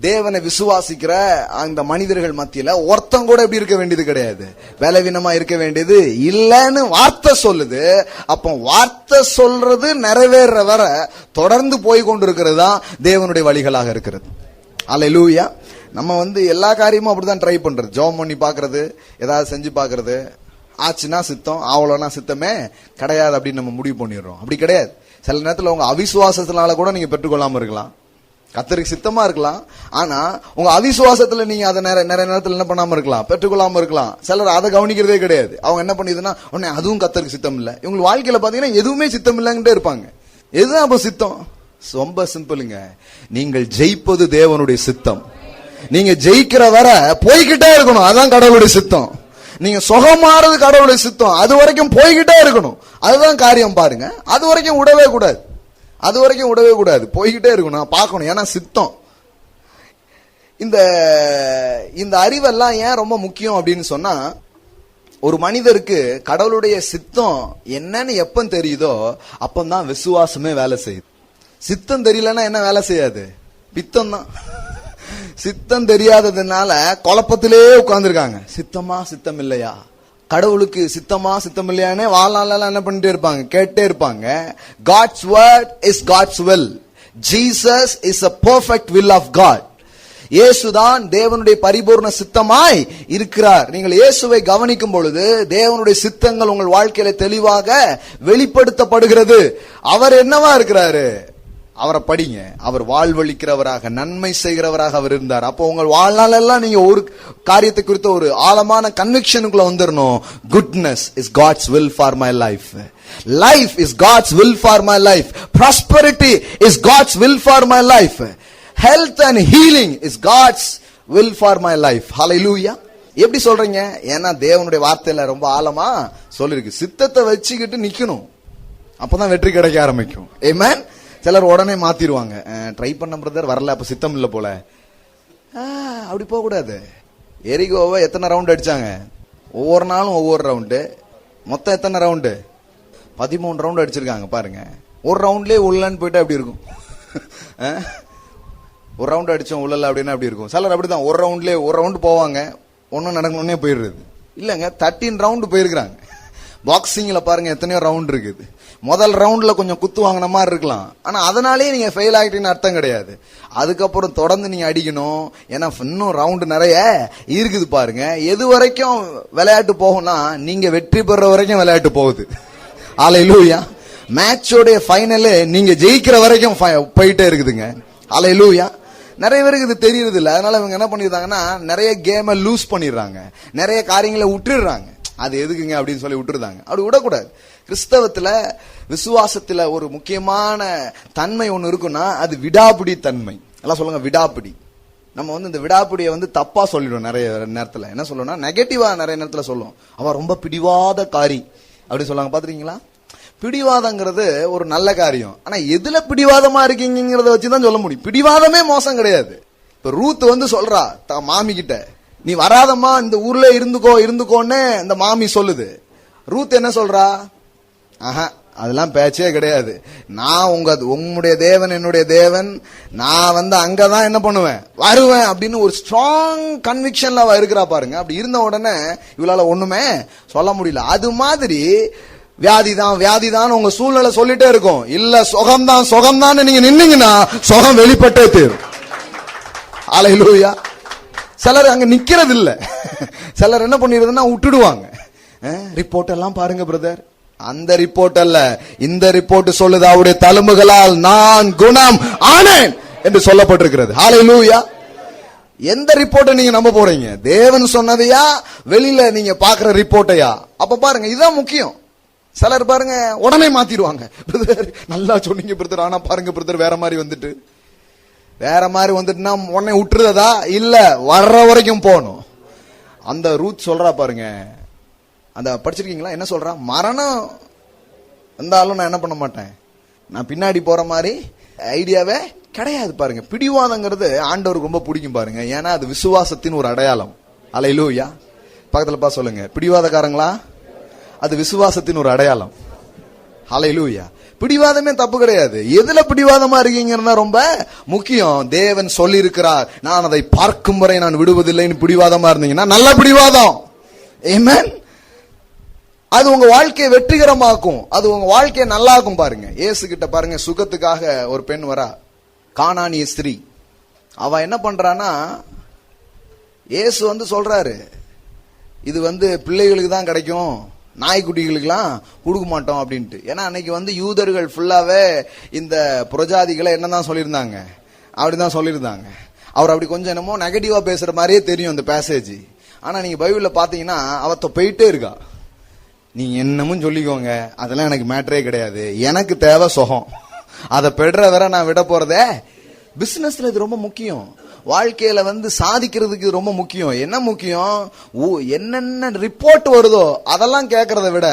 தேவனை விசுவாசிக்கிற அந்த மனிதர்கள் மத்தியில ஒருத்தம் கூட எப்படி இருக்க வேண்டியது கிடையாது, பலவீனமா இருக்க வேண்டியது இல்லன்னு வார்த்தை சொல்லுது. அப்போ வார்த்தை சொல்றது நிறைவேற வர தொடர்ந்து போய் கொண்டிருக்கிறது தான் தேவனுடைய வழிகளாக இருக்கிறது. அல்லேலூயா. நம்ம வந்து எல்லா காரியமும் அப்படிதான் ட்ரை பண்றது. ஜெபம் பண்ணி பாக்குறது, ஏதாவது செஞ்சு பாக்குறது, ஆச்சுன்னா சித்தம், ஆவலன்னா சித்தமே கிடையாது அப்படின்னு நம்ம முடிவு பண்ணிடுறோம். அப்படி கிடையாது. சில நேரத்தில் உங்க அவிசுவாசத்தினால கூட நீங்க பெற்றுக்கொள்ளாம இருக்கலாம். கர்த்தருக்கு சித்தமா இருக்கலாம். ஆனா உங்க அவிசுவாசத்துல நீங்க அதை நிறைய நேரத்தில் என்ன பண்ணாம இருக்கலாம், பெற்றுக்கொள்ளாம இருக்கலாம். சிலர் அதை கவனிக்கிறதே கிடையாது. அவங்க என்ன பண்ணிதுன்னா, உடனே அதுவும் கர்த்தருக்கு சித்தம் இல்ல. இவங்க வாழ்க்கையில பாத்தீங்கன்னா எதுவுமே சித்தம் இல்லைங்கிட்டே இருப்பாங்க. எதுதான் அப்ப சித்தம்? ரொம்ப சிம்பிளுங்க. நீங்கள் ஜெயிப்பது தேவனுடைய சித்தம். நீங்க ஜெயிக்கிற வர போய்கிட்டே இருக்கணும், அதான் கடவுளுடைய சித்தம். நீங்க சுகமாறது கடவுளுடைய சித்தம், அது வரைக்கும் போய்கிட்டே இருக்கணும், அதுதான் காரியம். பாருங்க, அது வரைக்கும் விடவே கூடாது, அது வரைக்கும் விடவே கூடாது, போய்கிட்டே இருக்கணும், பார்க்கணும். ஏன்னா சித்தம். இந்த அறிவெல்லாம் ஏன் ரொம்ப முக்கியம் அப்படின்னு சொன்னா, ஒரு மனிதருக்கு கடவுளுடைய சித்தம் என்னன்னு எப்ப தெரியுதோ அப்பந்தான் விசுவாசமே வேலை செய்யுது. சித்தம் தெரியலன்னா என்ன வேலை செய்யாது? பித்தம் தான். சித்தம் தெரியாததுனால குழப்பத்திலே உட்கார்ந்துருக்காங்க. சித்தமா சித்தம் இல்லையா, கடவுளுக்கு சித்தமா சித்தம் இல்லையானே வாழ்நாள் என்ன பண்ணிட்டே இருப்பாங்க, கேட்டே இருப்பாங்க. God's word is God's will. Jesus is a perfect will of God. இயேசுதான் தேவனுடைய பரிபூர்ண சித்தமாய் இருக்கிறார். நீங்கள் இயேசுவை கவனிக்கும் பொழுது தேவனுடைய சித்தங்கள் உங்கள் வாழ்க்கையில தெளிவாக வெளிப்படுத்தப்படுகிறது. அவர் என்னவா இருக்கிறாரு? அவரை படிங்க. அவர் வாழ்வளிக்கிறவராக, நன்மை செய்கிறவராக அவர் இருந்தார். அப்போ உங்கள் வாழ்நாள் எல்லாம் நீங்க ஒரு காரியத்தை குறித்த ஒரு ஆழமான கன்விக்ஷனுக்குள்ள வந்துடணும். Goodness is God's will for my life. Life is God's will for my life. Prosperity is God's will for my life. Health and healing is God's will for my life. ஹல்லேலூயா. எப்படி சொல்றீங்க? ஏன்னா தேவனுடைய வார்த்தையில ரொம்ப ஆழமா சொல்லிருக்கு. சித்தத்தை வச்சுக்கிட்டு நிக்கணும், அப்பதான் வெற்றி கிடைக்க ஆரம்பிக்கும். ஆமென். சிலர் உடனே மாத்திடுவாங்க. ட்ரை பண்ண பிரதர் வரல, அப்ப சித்தம் இல்ல போல. அப்படி போக கூடாது. எரிகோவை எத்தனை ரவுண்ட் அடிச்சாங்க? ஒவ்வொரு நாளும் ஒவ்வொரு ரவுண்டு. மொத்தம் எத்தனை ரவுண்டு? 13 ரவுண்ட் அடிச்சிருக்காங்க பாருங்க. ஒரு ரவுண்ட்லயே உள்ளன்னு போயிட்டா எப்படி இருக்கும்? ஒரு ரவுண்ட் அடிச்சோம் உள்ளல அப்படின்னா அப்படி இருக்கும். சிலர் அப்படிதான் ஒரு ரவுண்ட்லயே ஒரு ரவுண்ட் போவாங்க, ஒன்னும் நடக்கணும்னே போயிடுறது. இல்லங்க, 13 ரவுண்டு போயிருக்கிறாங்க. பாக்ஸிங்ல பாருங்க எத்தனையோ ரவுண்ட் இருக்குது. முதல் ரவுண்ட்ல கொஞ்சம் குத்து வாங்கின மாதிரி இருக்கலாம், ஆனா அதனாலேயே நீங்க ஃபெயில் ஆகிட்டீங்கன்னு அர்த்தம் கிடையாது. அதுக்கப்புறம் தொடர்ந்து நீங்க அடிக்கணும். ஏன்னா இன்னும் ரவுண்டு நிறைய இருக்குது பாருங்க. எது வரைக்கும் விளையாட்டு போகும்னா நீங்க வெற்றி பெற வரைக்கும் விளையாட்டு போகுது. ஹல்லேலூயா. மேட்சோட ஃபைனல் நீங்க ஜெயிக்கிற வரைக்கும் போயிட்டே இருக்குதுங்க. ஹல்லேலூயா. நிறைய பேருக்கு இது தெரியறது இல்ல. அதனால இவங்க என்ன பண்ணிருந்தாங்கன்னா நிறைய கேமை லூஸ் பண்ணிடுறாங்க, நிறைய காரியங்களை விட்டுடுறாங்க. அது எதுக்குங்க அப்படின்னு சொல்லி விட்டுருந்தாங்க. அப்படி விடக்கூடாது. கிறிஸ்தவத்துல விசுவாசத்துல ஒரு முக்கியமான தன்மை ஒண்ணு இருக்குன்னா அது விடாப்பிடி தன்மை. எல்லாம் சொல்லுங்க விடாப்பிடி. நம்ம இந்த விடாப்பிடியை தப்பா சொல்லிடுவோம். நிறைய நேரத்துல என்ன சொல்லுவோம்னா நெகட்டிவா நிறைய நேரத்துல சொல்லுவோம். அவ ரொம்ப பிடிவாத காரி அப்படி சொல்லுவாங்க. பாத்துறீங்களா? பிடிவாதங்கிறது ஒரு நல்ல காரியம். ஆனா எதுல பிடிவாதமா இருக்கீங்கிறத வச்சுதான் சொல்ல முடியும். பிடிவாதமே மோசம் கிடையாது. இப்ப ரூத் சொல்றா மாமி கிட்ட, நீ வராதம்மா, இந்த ஊர்ல இருந்துக்கோன்னு இந்த மாமி சொல்லுது. ரூத் என்ன சொல்றா? அதெல்லாம் பேச்சே கிடையாது. நான் உங்களுடைய தேவன் என்னுடைய தேவன், நான் அங்கதான் என்ன பண்ணுவேன், வருவேன் அப்படின்னு ஒரு ஸ்ட்ராங் கன்விக்ஷன்ல அவ இருக்கிறா பாருங்க. அப்படி இருந்த உடனே இவளால ஒண்ணுமே சொல்ல முடியல. அது மாதிரி வியாதிதான் உங்க சூழ்நிலை சொல்லிட்டே இருக்கும். இல்ல சுகம்தான் நீங்க நின்னீங்கன்னா சுகம் வெளிப்பட்டே தீரும். ஹல்லேலூயா. சிலர் அங்க நிக்கிறது இல்ல. சிலர் என்ன பண்ணிடுறதுன்னா விட்டுடுவாங்க. ரிப்போர்ட் எல்லாம் பாருங்க பிரதர், அந்த ரிப்போர்ட் அல்ல, இந்த ரிப்போர்ட் சொல்லுது அவருடைய தழும்புகளால் நான் குணம் ஆனேன் என்று சொல்லப்பட்டிருக்கிறது. ஹல்லேலூயா. எந்த ரிப்போர்ட்டை நீங்க நம்ப போறீங்க? தேவன் சொன்னதையா, வெளியில நீங்க பாக்குற ரிப்போர்ட்டையா? அப்ப பாருங்க, இதுதான் முக்கியம். சிலர் பாருங்க உடனே மாத்திடுவாங்க. பிரதர் நல்லா சொன்னீங்க பிரதர், ஆனா பாருங்க பிரதர் வேற மாதிரி வந்துட்டுனா உடனே விட்டுறதா? இல்ல, வர்ற வரைக்கும் போகணும். அந்த ரூத் சொல்றா பாருங்க, அந்த படிச்சிருக்கீங்களா? என்ன சொல்றா? மரணம் இருந்தாலும் நான் என்ன பண்ண மாட்டேன், நான் பின்னாடி போற மாதிரி ஐடியாவே கிடையாது. பாருங்க, பிடிவாதங்கிறது ஆண்டவருக்கு ரொம்ப பிடிக்கும் பாருங்க. ஏன்னா அது விசுவாசத்தின் ஒரு அடையாளம். ஹல்லேலூயா. பக்கத்துல பா சொல்லுங்க, பிடிவாதக்காரங்களா? அது விசுவாசத்தின் ஒரு அடையாளம். ஹல்லேலூயா. பிடிவாதமே தப்பு கிடையாது. எதுல பிடிவாதமா இருக்கீங்கன்னா ரொம்ப முக்கியம். தேவன் சொல்லி இருக்கிறார், நான் அதை பார்க்கும் வரை நான் விடுவதில்லைன்னு பிடிவாதமா இருந்தீங்கன்னா நல்ல பிடிவாதம். ஆமென். அது உங்க வாழ்க்கையை வெற்றிகரமாக்கும், அது உங்க வாழ்க்கையை நல்லாக்கும். பாருங்க, இயேசு கிட்ட பாருங்க, சுகத்துக்காக ஒரு பெண் வரா, கானானிய ஸ்திரீ. அவ என்ன பண்றானா, இயேசு சொல்றாரு, இது பிள்ளைகளுக்கு தான் கிடைக்கும், நாய்க்குட்டிகளுக்கெல்லாம் கொடுக்க மாட்டோம் அப்படின்ட்டு. ஏன்னா அன்னைக்கு யூதர்கள் ஃபுல்லாவே இந்த புரஜாதிகளை என்னதான் சொல்லியிருந்தாங்க, அப்படிதான் சொல்லியிருந்தாங்க. அவர் அப்படி கொஞ்சம் என்னமோ நெகட்டிவா பேசுற மாதிரியே தெரியும் அந்த பேசேஜ். ஆனா நீங்க பைபிள்ல பாத்தீங்கன்னா அவ போயிட்டே இருக்கா. நீங்க என்னமும் சொல்லிக்கோங்க, அதெல்லாம் எனக்கு மேட்டரே கிடையாது, எனக்கு தேவை சுகம், அதை பெடுற வரை நான் விட போறதே. பிசினஸ்ல இது ரொம்ப முக்கியம். வாழ்க்கையில சாதிக்கிறதுக்கு ரொம்ப முக்கியம். என்ன முக்கியம்? என்னென்ன ரிப்போர்ட் வருதோ அதெல்லாம் கேட்கறத விட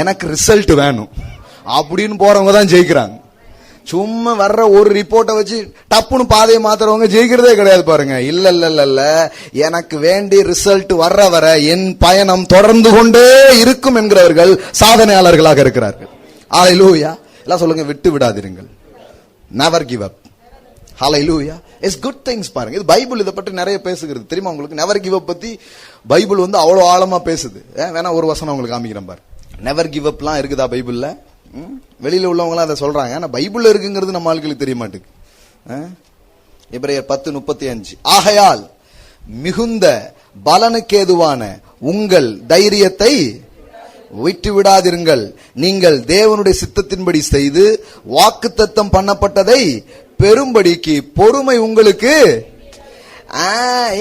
எனக்கு ரிசல்ட் வேணும் அப்படின்னு போறவங்க தான் ஜெயிக்கிறாங்க. சும்மா வர்ற ஒரு ரிப்போர்ட்டை வச்சு டப்புன்னு பாதையை மாத்துறவங்க ஜெயிக்கிறதே கிடையாது பாருங்க. இல்ல இல்ல இல்ல இல்ல, எனக்கு வேண்டிய ரிசல்ட் வர்ற வர என் பயணம் தொடர்ந்து கொண்டே இருக்கும் என்கிறவர்கள் சாதனையாளர்களாக இருக்கிறார்கள். ஹல்லேலூயா. எல்லாம் சொல்லுங்க, விட்டு விடாதிருங்கள். Never give up. ஹல்லேலூயா. இட்ஸ் குட் திங்ஸ் பாருங்க. இது பைபிள் இதை பற்றி நிறைய பேசுகிறது தெரியுமா உங்களுக்கு? நெவர் கிவ் அப் பத்தி பைபிள் வந்து அவ்வளவு ஆழமா பேசுது. வேணா ஒரு வசனம் உங்களுக்கு காமிக்கிறேன் பாரு. நெவர் கிவ் அப்லாம் இருக்குதா பைபிள்ல? வெளியில உள்ளவங்க அதை சொல்றாங்க, ஆனா பைபிள்ல இருக்குங்கிறது நம்ம ஆட்களுக்கு தெரிய மாட்டேங்குது. எபிரேயர் 10:35, ஆகையால் மிகுந்த பலனுக்கேதுவான உங்கள் தைரியத்தை விட்டு விடாதிருங்கள், நீங்கள் தேவனுடைய சித்தத்தின்படி செய்து வாக்குத்தத்தம் பண்ணப்பட்டதை பெரும்படிக்கு பொறுமை உங்களுக்கு.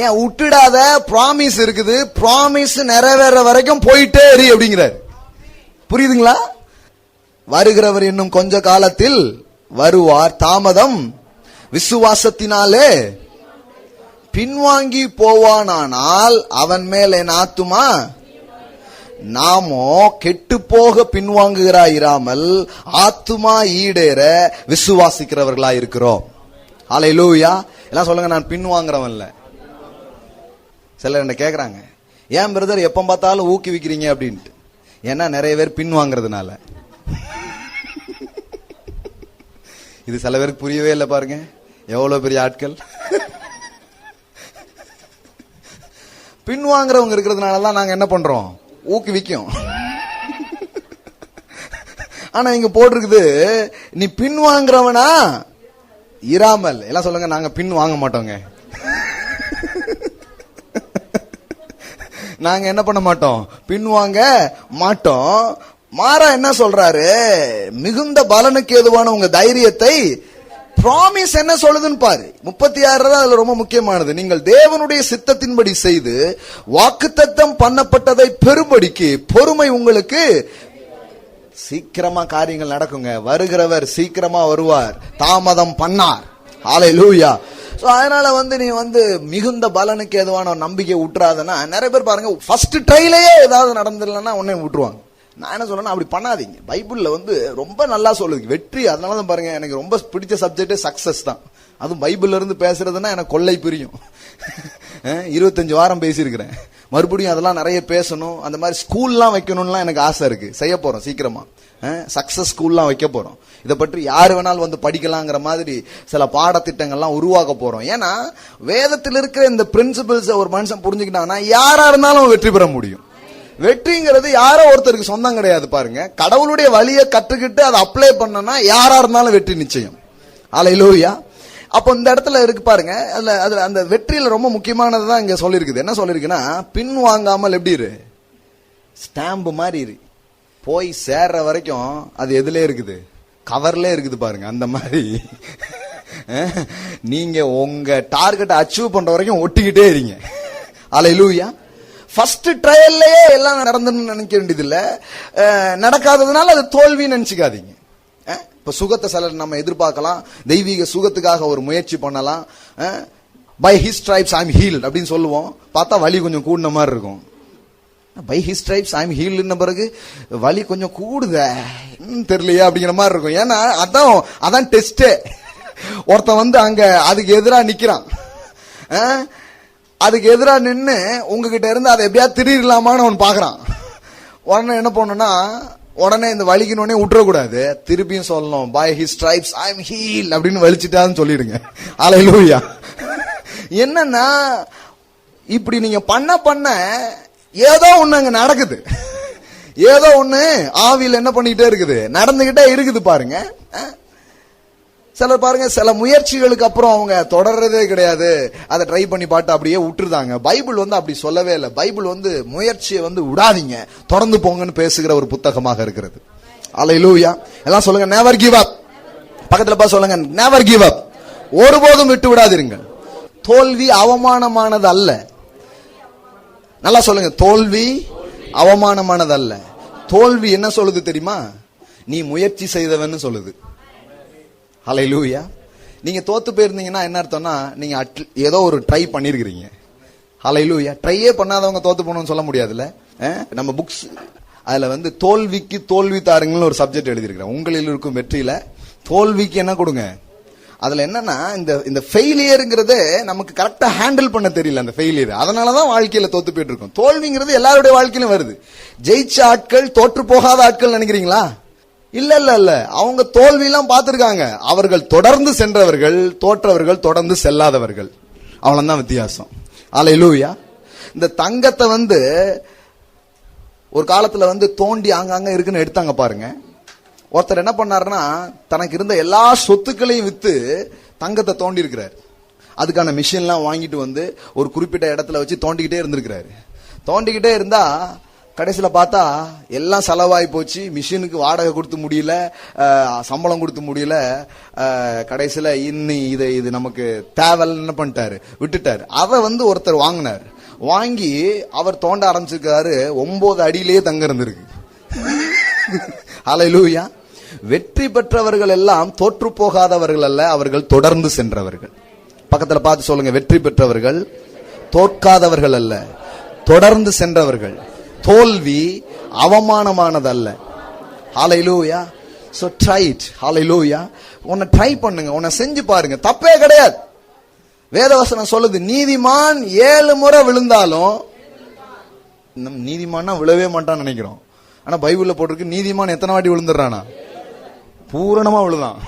ஏன் விட்டுடாத, ப்ராமிஸ் இருக்குது, ப்ராமிஸ் நிறைவேற வரைக்கும் போயிட்டே இரு அப்படிங்கிறார். புரியுதுங்களா? வருகிறவர் இன்னும் கொஞ்ச காலத்தில் வருவார், தாமதம் விசுவாசத்தினாலே பின்வாங்கி போவானால் அவன் மேல் என் ஆத்துமா. நாமோ கெட்டு போக பின்வாங்குகிறாயிராமல் ஆத்துமா ஈடேற விசுவாசிக்கிறவர்களா இருக்கிறோம். ஹல்லேலூயா. எல்லாம் சொல்லுங்க, நான் பின்வாங்குறவன் இல்ல. சிலர் என்ன கேக்குறாங்க, ஏன் பிரதர் எப்ப பார்த்தாலும் ஊக்குவிக்கிறீங்க அப்படின்ட்டு. ஏன்னா நிறைய பேர் பின்வாங்கிறதுனால. இது சில பேருக்கு புரியவே இல்லை பாருங்க, எவ்வளவு பெரிய ஆட்கள். பின்வாங்குறவங்க இருக்கிறதுனாலதான் நாங்க என்ன பண்றோம், ஊக்குவிக்கும். ஆனா இங்க போட்டிருக்குது, நீ பின்வாங்குறவனா இராமல். எல்லாம் சொல்லுங்க, நாங்க பின் வாங்க மாட்டோங்க. நாங்க என்ன பண்ண மாட்டோம், பின்வாங்க மாட்டோம். மாறா என்ன சொல்றாரு, மிகுந்த பலனுக்கு ஏதுவான உங்க தைரியத்தை. ப்ராமிஸ் என்ன சொல்லுதுன்னு பாரு. 36 தான் அதுல ரொம்ப முக்கியமானது. நீங்கள் தேவனுடைய சித்தத்தின்படி செய்து வாக்குத்தத்தம் பண்ணப்பட்டதை பெறும்படிக்கு பொறுமை உங்களுக்கு. சீக்கிரமா காரியங்கள் நடக்குங்க. வருகிறவர் சீக்கிரமா வருவார், தாமதம் பண்ணார். ஹல்லேலூயா. சோ அதனால நீ மிகுந்த பலனுக்கு ஏதுவான நம்பிக்கை விட்டுறாதனா, நிறைய பேர் பாருங்க ஃபர்ஸ்ட் ட்ரைலயே ஏதாவது நடந்துடலன்னா உடனே விட்டுருவாங்க. நான் என்ன சொல்றேன்னா, அப்படி பண்ணாதீங்க. பைபிள்ல ரொம்ப நல்லா சொல்லுது வெற்றி. அதனாலதான் பாருங்க, எனக்கு ரொம்ப பிடிச்ச சப்ஜெக்டே சக்சஸ் தான். அதுவும் பைபிள்ல இருந்து பேசுறதுன்னா எனக்கு கொள்ளை பிரியும். 25 வாரம் பேசியிருக்கிறேன். மறுபடியும் அதெல்லாம் நிறைய பேசணும். அந்த மாதிரி ஸ்கூல்லாம் வைக்கணும்லாம் எனக்கு ஆசை இருக்கு. செய்ய போறோம் சீக்கிரமா. சக்சஸ் ஸ்கூல்லாம் வைக்க போறோம். இதை பற்றி யாரு வேணாலும் படிக்கலாங்கிற மாதிரி சில பாடத்திட்டங்கள்லாம் உருவாக்க போறோம். ஏன்னா வேதத்தில் இருக்கிற இந்த பிரின்சிபிள்ஸ் ஒரு மனுஷன் புரிஞ்சுக்கிட்டாங்கன்னா யாரா இருந்தாலும் வெற்றி பெற முடியும். வெற்றிங்கிறது யாரோ ஒருத்தருக்கு சொந்தம் கிடையாது பாருங்க. கடவுளுடைய வழியை கற்றுக்கிட்டு அதை அப்ளை பண்ணனா யாரா இருந்தாலும் வெற்றி நிச்சயம். ஹல்லேலூயா. அப்போ இந்த இடத்துல இருக்கு பாருங்க, அதுல அந்த வெற்றியில ரொம்ப முக்கியமானதுதான் இங்க சொல்லிருக்குது. என்ன சொல்லிருக்குன்னா, பின் வாங்காமல் எப்படி இரு, ஸ்டாம்பு மாதிரி இரு. போய் சேர்ற வரைக்கும் அது எதுல இருக்குது, கவர்ல இருக்குது பாருங்க. அந்த மாதிரி நீங்க உங்க டார்கெட் அச்சீவ் பண்ற வரைக்கும் ஒட்டிக்கிட்டே இருங்க. ஹல்லேலூயா. ஃபர்ஸ்ட் ட்ரையல்லையே எல்லாம் நடந்துன்னு நினைக்க வேண்டியது இல்ல. நடக்காததுனால அது தோல்வின்னு நினைச்சுக்காதீங்க. இப்ப சுகத்தை சிலர் நம்ம எதிர்பார்க்கலாம், தெய்வீக சுகத்துக்காக ஒரு முயற்சி பண்ணலாம். By his stripes I am healed அப்படின்னு சொல்லுவோம். பார்த்தா வலி கொஞ்சம் கூடின மாதிரி இருக்கும். By his stripes I am ஹீல்ட்ன பிறகு வலி கொஞ்சம் கூடுத தெரியலையா அப்படிங்கிற மாதிரி இருக்கும். ஏன்னா அதான் டெஸ்டே. ஒருத்தன் அங்க அதுக்கு எதிரா நிக்கிறான். அதுக்கு எதிராக நின்று உங்ககிட்ட இருந்து அதை எப்படியா திடீர்லாமான்னு அவன் பாக்குறான். உடனே என்ன பண்ணணும்னா, உடனே இந்த வலிக்கணுன்னே விட்டுறக்கூடாது, திருப்பியும் சொல்லணும், by his stripes I am healed அப்படின்னு வலிச்சுட்டான்னு சொல்லிடுங்க. ஹல்லேலூயா. என்னன்னா இப்படி நீங்க பண்ண ஏதோ ஒண்ணு அங்க நடக்குது. ஏதோ ஒண்ணு ஆவியில் என்ன பண்ணிக்கிட்டே இருக்குது, நடந்துகிட்டே இருக்குது பாருங்க. சிலர் பாருங்க, சில முயற்சிகளுக்கு அப்புறம் அவங்க தொடர்றதே கிடையாது, அதை ட்ரை பண்ணி பாட்டு அப்படியே விட்டுருதாங்க. பைபிள் அப்படி சொல்லவே இல்லை. பைபிள் முயற்சியை விடாதீங்க, தொடர்ந்து போங்கன்னு பேசுகிற ஒரு புத்தகமாக இருக்கிறது. ஹல்லேலூயா. எல்லாம் சொல்லுங்க, நெவர் கிவ் அப். பக்கத்துல பா சொல்லுங்க, நெவர் கிவ் அப். ஒருபோதும் விட்டு விடாதீர்கள். தோல்வி அவமானமானது அல்ல. நல்லா சொல்லுங்க, தோல்வி அவமானமானது அல்ல. தோல்வி என்ன சொல்லுது தெரியுமா, நீ முயற்சி செய்தவன்னு சொல்லுது. ஹல்லேலூயா. நீங்க தோத்து போயிருந்தீங்கன்னா என்ன அர்த்தம்னா, நீங்க ஏதோ ஒரு ட்ரை பண்ணிருக்கீங்க. ஹல்லேலூயா. ட்ரையே பண்ணாதவங்க தோத்து போகணும்னு சொல்ல முடியாதுல்ல. நம்ம புக்ஸ் அதுல தோல்விக்கு தோல்வி தாருங்கள்னு ஒரு சப்ஜெக்ட் எழுதியிருக்கிறேன். உங்களில் இருக்கும் வெற்றியில தோல்விக்கு என்ன கொடுங்க. அதுல என்னன்னா இந்த ஃபெயிலியர்ங்கிறது நமக்கு கரெக்டா ஹேண்டில் பண்ண தெரியல. அந்த ஃபெயிலியர் அதனாலதான் வாழ்க்கையில தோத்து போயிட்டு இருக்கும். தோல்விங்கிறது எல்லாருடைய வாழ்க்கையிலும் வருது. ஜெயிச்ச ஆட்கள் தோற்று போகாத ஆட்கள் நினைக்கிறீங்களா? இல்ல இல்ல இல்ல, அவங்க தோல்வி எல்லாம் பார்த்திருக்காங்க. அவர்கள் தொடர்ந்து சென்றவர்கள், தோற்றவர்கள் தொடர்ந்து செல்லாதவர்கள். அவ்வளவுதான் வித்தியாசம். அல்லேலூயா. இந்த தங்கத்தை ஒரு காலத்துல தோண்டி அங்கங்க இருக்குன்னு எடுத்தாங்க பாருங்க. ஒருத்தர் என்ன பண்ணாருன்னா, தனக்கு இருந்த எல்லா சொத்துக்களையும் வித்து தங்கத்தை தோண்டி இருக்கிறார். அதுக்கான மிஷின்லாம் வாங்கிட்டு ஒரு குறிப்பிட்ட இடத்துல வச்சு தோண்டிக்கிட்டே இருந்திருக்கிறாரு. தோண்டிக்கிட்டே இருந்தா கடைசியில பார்த்தா எல்லாம் செலவாய் போச்சு. மிஷினுக்கு வாடகை கொடுத்து முடியல, சம்பளம் கொடுத்து முடியல. கடைசியில இது நமக்கு தேவையில்ல என்ன பண்ணிட்டாரு, விட்டுட்டாரு. அதை ஒருத்தர் வாங்கினார். வாங்கி அவர் தோண்ட ஆரம்பிச்சிருக்காரு. 9 அடியிலேயே தங்க இருந்திருக்கு. அல்லேலூயா. வெற்றி பெற்றவர்கள் எல்லாம் தோற்று போகாதவர்கள் அல்ல, அவர்கள் தொடர்ந்து சென்றவர்கள். பக்கத்துல பார்த்து சொல்லுங்க, வெற்றி பெற்றவர்கள் தோற்காதவர்கள் அல்ல, தொடர்ந்து சென்றவர்கள். தோல்வி அவமானமானதல்ல. ஹல்லேலூயா. So try it. ஹல்லேலூயா. உன்னை ட்ரை பண்ணுங்க, உன்னை செஞ்சு பாருங்க, தப்பே கிடையாது. வேதவசனம் சொல்லுது, நீதிமான் 7 முறை விழுந்தாலும், நீதிமான்னா விழவே மாட்டான்னு நினைக்கிறோம். ஆனா பைபிள்ல போட்டிருக்கு, நீதிமான் எத்தனை வாட்டி விழுந்துடுறானா? பூரணமா விழுதான்.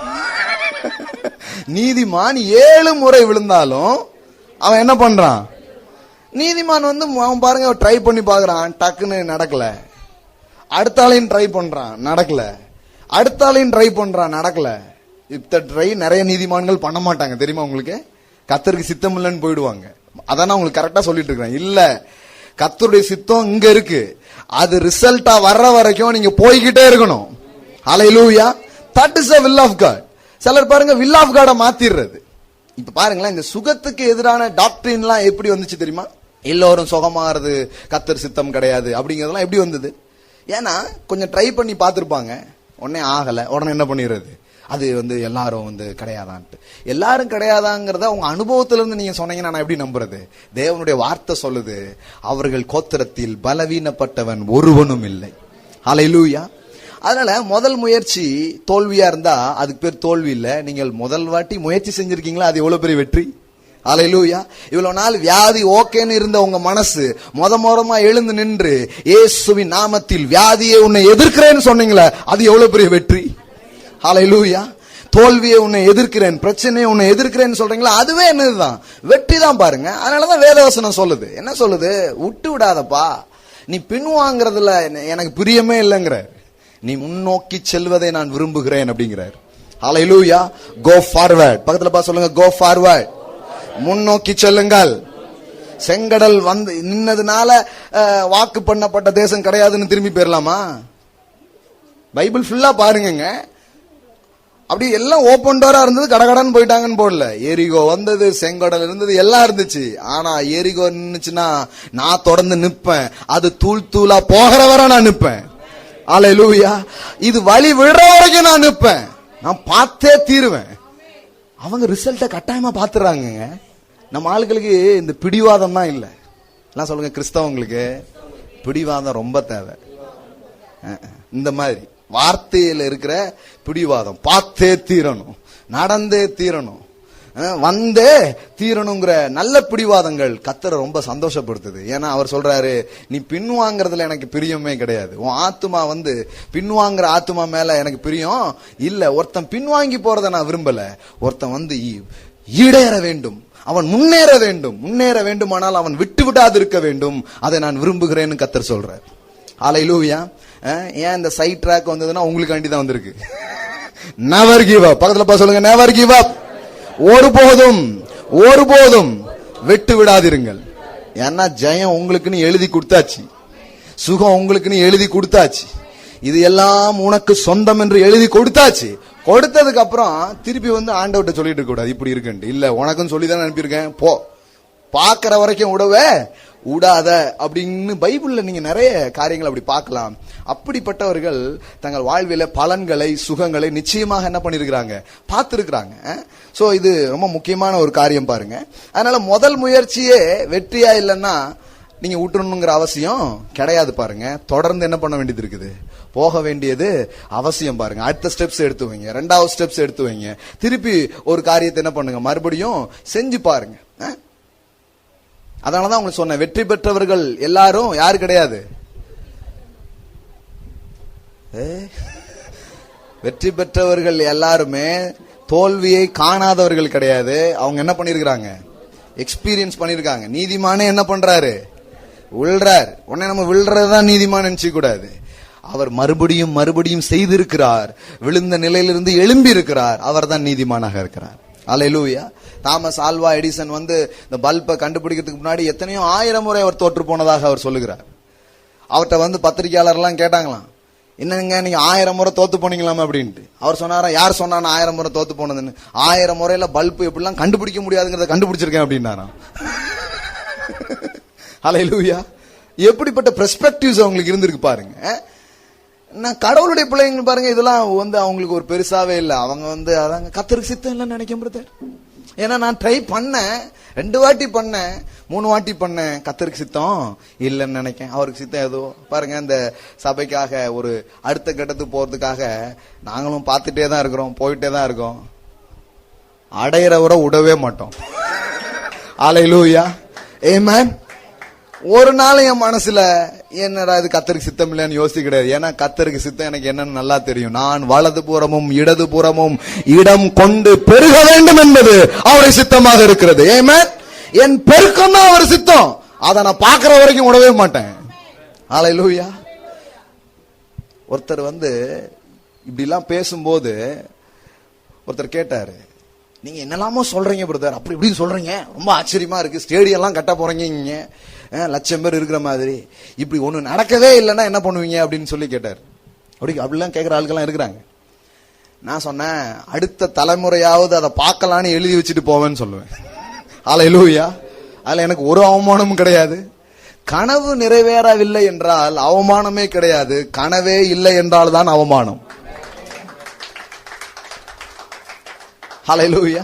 நீதிமான் 7 முறை விழுந்தாலும் அவன் என்ன பண்றான்? நீதிமான் அவன் பாருங்க, ட்ரை பண்ணி பாக்குறான், டக்குன்னு நடக்கல. அடுத்த ஆளையும் ட்ரை பண்றான், நடக்கல. அடுத்த ஆளையும் ட்ரை பண்றான், நடக்கல. இத்த ட்ரை நிறைய நீதிமான்கள் பண்ண மாட்டாங்க தெரியுமா உங்களுக்கு? கர்த்தருக்கு சித்தம் இல்லைன்னு போயிடுவாங்க. அதான் உங்களுக்கு கரெக்டா சொல்லிட்டு இருக்கேன். இல்ல, கர்த்தருடைய சித்தம் இங்க இருக்கு. அது ரிசல்ட்டா வர்ற வரைக்கும் நீங்க போய்கிட்டே இருக்கணும். ஹல்லேலூயா. That is a will of God. சிலர் பாருங்க will of God மாத்திடுறது. இப்ப பாருங்களேன், இந்த சுகத்துக்கு எதிரான டாக்டரின்லாம் எப்படி வந்துச்சு தெரியுமா? எல்லோரும் சுகமாறது கர்த்தர் சித்தம் கிடையாது அப்படிங்கறதெல்லாம் எப்படி வந்தது? ஏன்னா கொஞ்சம் ட்ரை பண்ணி பார்த்திருப்பாங்க, உடனே ஆகல, உடனே என்ன பண்ணிடுறது, அது எல்லாரும் கிடையாதான்ட்டு. எல்லாரும் கிடையாதாங்கிறத உங்க அனுபவத்தில இருந்து நீங்க சொன்னீங்கன்னா நான் எப்படி நம்புறது? தேவனுடைய வார்த்தை சொல்லுது, அவர்கள் கோத்திரத்தில் பலவீனப்பட்டவன் ஒருவனும் இல்லை. ஹல்லேலூயா. அதனால முதல் முயற்சி தோல்வியா இருந்தா அதுக்கு பேர் தோல்வி இல்ல. நீங்கள் முதல் வாட்டி முயற்சி செஞ்சிருக்கீங்களா, அது எவ்வளவு பெரிய வெற்றி. ஹல்லேலூயா. இவ்வளவு நாள் வியாதி ஓகேன்னு இருந்த உங்க மனசு முதமா எழுந்து நின்று இயேசுவின் நாமத்தில் வியாதியை உன்னை எதிர்க்கிறேன்னு சொன்னீங்களா, அது எவ்வளவு பெரிய வெற்றி. ஹல்லேலூயா. தோல்வியை உன்னை எதிர்க்கிறேன், பிரச்சனையை உன்னை எதிர்க்கிறேன்னு சொல்றீங்களா, அதுவே என்னதுதான், வெற்றி தான் பாருங்க. அதனாலதான் வேதவசனம் சொல்லுது, என்ன சொல்லுது, விட்டு விடாதப்பா, நீ பின்வாங்கிறதுல எனக்கு பிரியமே இல்லைங்கிற, நீ முன்னோக்கி செல்வதை நான் விரும்புகிறேன் அப்படிங்கிறார். ஹல்லேலூயா. Go forward. பக்கத்துல பா சொல்லுங்க, கோ ஃபார்வர்ட். முன்னோக்கி செல்லுங்கள். செங்கடல் நின்னதுனால வாக்கு பண்ணப்பட்ட தேசம் கிடையாதுன்னு திரும்பி போயிடலாமா? பைபிள் ஃபுல்லா பாருங்க, அப்படி எல்லாம் ஓபன் டோரா இருந்தது, கடகடன்னு போயிட்டாங்கன்னு போடல. எரிகோ வந்தது, செங்கடல் இருந்தது, எல்லாம் இருந்துச்சு. ஆனா எரிகோ நின்னுச்சுன்னா நான் தொடர்ந்து நிப்பேன், அது தூள் தூளா போகிற வரை நான் நிப்பேன். அல்லேலூயா. இது வழி விடுற வரைக்கும் நான் நிப்பேன், நான் பார்த்தே தீருவேன். அவங்க ரிசல்ட்ட கட்டாயமா பாத்துறாங்க. நம்ம ஆளுகளுக்கு இந்த பிடிவாதம் தான் இல்ல. எல்லாம் சொல்லுங்க, கிறிஸ்தவங்களுக்கு பிடிவாதம் ரொம்ப தேவை. இந்த மாதிரி வார்த்தையில இருக்கிற பிடிவாதம், பார்த்தே தீரணும், நடந்தே தீரணும், வந்தே தீரணுங்கிற நல்ல பிடிவாதங்கள் கர்த்தரை ரொம்ப சந்தோஷப்படுத்துது. ஏன்னா அவர் சொல்றாரு, நீ பின்வாங்கிறதுல எனக்கு பிரியமே கிடையாது. உன் ஆத்துமா பின்வாங்குற ஆத்துமா மேல எனக்கு பிரியம் இல்ல. ஒருத்தன் பின்வாங்கி போறதை நான் விரும்பல. ஒருத்தன் ஈடேற வேண்டும், அவன் முன்னேற வேண்டும். முன்னேற வேண்டுமானால் அவன் விட்டு விடாது இருக்க வேண்டும், அதை நான் விரும்புகிறேன்னு கர்த்தர் சொல்றார். ஹல்லேலூயா. ஏன் இந்த சைட் ட்ராக் வந்ததுன்னா உங்களுக்காண்டி தான் வந்திருக்கு. நெவர் கிவ் அப். பக்கத்துல சொல்லுங்க, நெவர் கிவ் அப். ஒருபோதும் ஒருபோதும் விட்டு விடாதிருங்கள். ஏன்னா ஜெயம் உங்களுக்குன்னு எழுதி கொடுத்தாச்சு, சுகம் உங்களுக்குன்னு எழுதி கொடுத்தாச்சு, இது எல்லாம் உனக்கு சொந்தம் என்று எழுதி கொடுத்தாச்சு. கொடுத்ததுக்கு அப்புறம் திருப்பி ஆண்டவர்கிட்ட சொல்லிட்டு இருக்க கூடாது, இப்படி இருக்குன்ட்டு. இல்ல, உனக்குன்னு சொல்லிதானே அனுப்பியிருக்கேன், போ, பாக்குற வரைக்கும் விடவே விடாத அப்படின்னு பைபிள்ல நீங்க நிறைய காரியங்கள் அப்படி பார்க்கலாம். அப்படிப்பட்டவர்கள் தங்கள் வாழ்வில பலன்களை, சுகங்களை நிச்சயமாக என்ன பண்ணிருக்கிறாங்க, பார்த்திருக்கிறாங்க. சோ இது ரொம்ப முக்கியமான ஒரு காரியம் பாருங்க. அதனால முதல் முயற்சியே வெற்றியா இல்லைன்னா நீங்க விட்டுறணுங்கிற அவசியம் கிடையாது பாருங்க. தொடர்ந்து என்ன பண்ண வேண்டியது இருக்குது, போக வேண்டியது அவசியம் பாருங்க. அடுத்த ஸ்டெப்ஸ் எடுத்து வைங்க, ரெண்டாவது ஸ்டெப்ஸ் எடுத்து வைங்க, திருப்பி ஒரு காரியத்தை என்ன பண்ணுங்க, மறுபடியும் செஞ்சு பாருங்க. அதனாலதான் உங்களுக்கு சொன்ன, வெற்றி பெற்றவர்கள் எல்லாரும் யாரு கிடையாது, வெற்றி பெற்றவர்கள் எல்லாருமே தோல்வியை காணாதவர்கள் கிடையாது. அவங்க என்ன பண்ணிருக்காங்க, எக்ஸ்பீரியன்ஸ் பண்ணிருக்காங்க. நீதிமானே என்ன பண்றாரு, விழுறார். உடனே நம்ம விழுறதுதான் நீதிமான் நினைச்சு கூடாது. அவர் மறுபடியும் மறுபடியும் செய்திருக்கிறார், விழுந்த நிலையிலிருந்து எழும்பி இருக்கிறார், அவர் தான் நீதிமானாக இருக்கிறார். அல்லேலூயா. தாமஸ் ஆல்வா எடிசன் இந்த பல்பை கண்டுபிடிக்கிறதுக்கு முன்னாடி எத்தனையோ 1000 முறை அவர் தோற்று போனதாக அவர் சொல்லுகிறார். அவர்கிட்ட பத்திரிகையாளர்லாம் கேட்டாங்களாம், என்னங்க நீங்க 1000 முறை தோத்து போனீங்களாமா அப்படின்ட்டு. அவர் சொன்னாரா, யார் சொன்னா 1000 முறை தோத்து போனதுன்னு? 1000 முறையில பல்பு எப்படிலாம் கண்டுபிடிக்க முடியாதுங்கிறத கண்டுபிடிச்சிருக்கேன் அப்படின்னாராம். அல்லேலூயா. எப்படிப்பட்ட பெர்ஸ்பெக்டிவ்ஸ் அவங்களுக்கு இருந்திருக்கு பாருங்க. நான் கடவுளுடைய பிள்ளைங்க பாருங்க, இதெல்லாம் அவங்களுக்கு ஒரு பெருசாவே இல்லை. அவங்க அதாங்க கர்த்தருக்கு சித்தம் இல்லைன்னு நினைக்கிறேன் பிரதர். ஏன்னா நான் ட்ரை பண்ணேன், 2 வாட்டி பண்ணேன், 3 வாட்டி பண்ணேன், கர்த்தருக்கு சித்தம் இல்லைன்னு நினைக்கிறேன். அவருக்கு சித்தம் ஏதோ பாருங்க. இந்த சபைக்காக ஒரு அடுத்த கட்டத்துக்கு போறதுக்காக நாங்களும் பார்த்துட்டே தான் இருக்கிறோம், போயிட்டே தான் இருக்கோம். அடையிறவரை விடவே மாட்டோம். அல்லேலூயா. ஆமென். ஒரு நாள் என் மனசுல என்னடா இது கர்த்தருக்கு சித்தம் இல்லைன்னு யோசிக்க கிடையாது. ஏன்னா கர்த்தருக்கு சித்தம் எனக்கு என்னன்னு நல்லா தெரியும். நான் வலது புறமும் இடது புறமும் இடம் கொண்டு பெருக வேண்டும் என்பது அவருடைய சித்தமாக இருக்கிறது. ஆமென். என் பெருக்கம் தான் அவர் சித்தம். அதை நான் பார்க்கிற வரைக்கும் விடவே மாட்டேன். அல்லேலூயா. ஒருத்தர் இப்படி எல்லாம் பேசும்போது ஒருத்தர் கேட்டாரு, நீங்க என்னெல்லாமோ சொல்றீங்க பிரதர், அப்படி இப்படின்னு சொல்றீங்க, ரொம்ப ஆச்சரியமா இருக்கு, ஸ்டேடியம் எல்லாம் கட்ட போறீங்க, இங்க 1,00,000 பேர் இருக்கிற மாதிரி, இப்படி ஒண்ணு நடக்கவே இல்லைன்னா என்ன பண்ணுவீங்க அப்படின்னு சொல்லி கேட்டார். அப்படிலாம் கேட்கிற ஆளுக்கெல்லாம் இருக்கிறாங்க. நான் சொன்னேன், அடுத்த தலைமுறையாவது அதை பார்க்கலான்னு எழுதி வச்சுட்டு போவேன்னு சொல்லுவேன். அல்லேலூயா. அதுல எனக்கு ஒரு அவமானமும் கிடையாது. கனவு நிறைவேறவில்லை என்றால் அவமானமே கிடையாது, கனவே இல்லை என்றால் தான் அவமானம். ஹல்லேலூயா.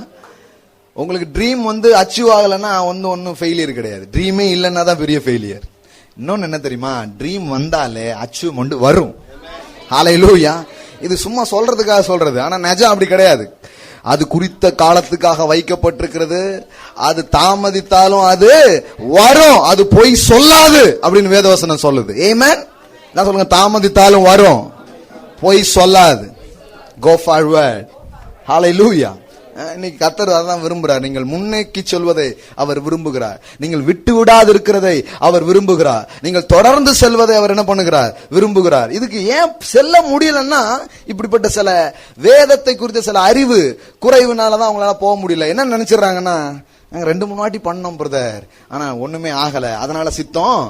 உங்களுக்கு ட்ரீம் அச்சீவ் ஆகலைன்னா ஒன்னும் ஃபெயிலியர் கிடையாது. ட்ரீமே இல்லைன்னா தான் பெரிய ஃபெயிலியர். இன்னொன்னு என்ன தெரியுமா, ட்ரீம் வந்தாலே அச்சீவ்மெண்ட் வரும். ஹல்லேலூயா. இது சும்மா சொல்றதுக்காக சொல்றது, ஆனா நிஜம் அப்படி கிடையாது. அது குறித்த காலத்துக்காக வைக்கப்பட்டிருக்கிறது. அது தாமதித்தாலும் அது வரும், அது பொய் சொல்லாது அப்படின்னு வேதவசனம் சொல்லுது. ஆமென். என்ன சொல்லுங்க, தாமதித்தாலும் வரும், பொய் சொல்லாது. Go forward. ஹல்லேலூயா. இன்னைக்கு கர்த்தர் அதான் விரும்புகிறார். நீங்கள் முன்னேக்கி செல்வதை அவர் விரும்புகிறார். நீங்கள் விட்டு விடாது இருக்கிறதை அவர் விரும்புகிறார். நீங்கள் தொடர்ந்து செல்வதை அவர் என்ன பண்ணுகிறார், விரும்புகிறார். இதுக்கு ஏன் செல்ல முடியலன்னா, இப்படிப்பட்ட சில வேதத்தை குறித்த சில அறிவு குறைவுனாலதான் அவங்களால போக முடியல. என்ன நினைச்சிடறாங்கன்னா, நாங்க 2-3 வாட்டி பண்ணோம் பிரதர், ஆனா ஒண்ணுமே ஆகல, அதனால சித்தம்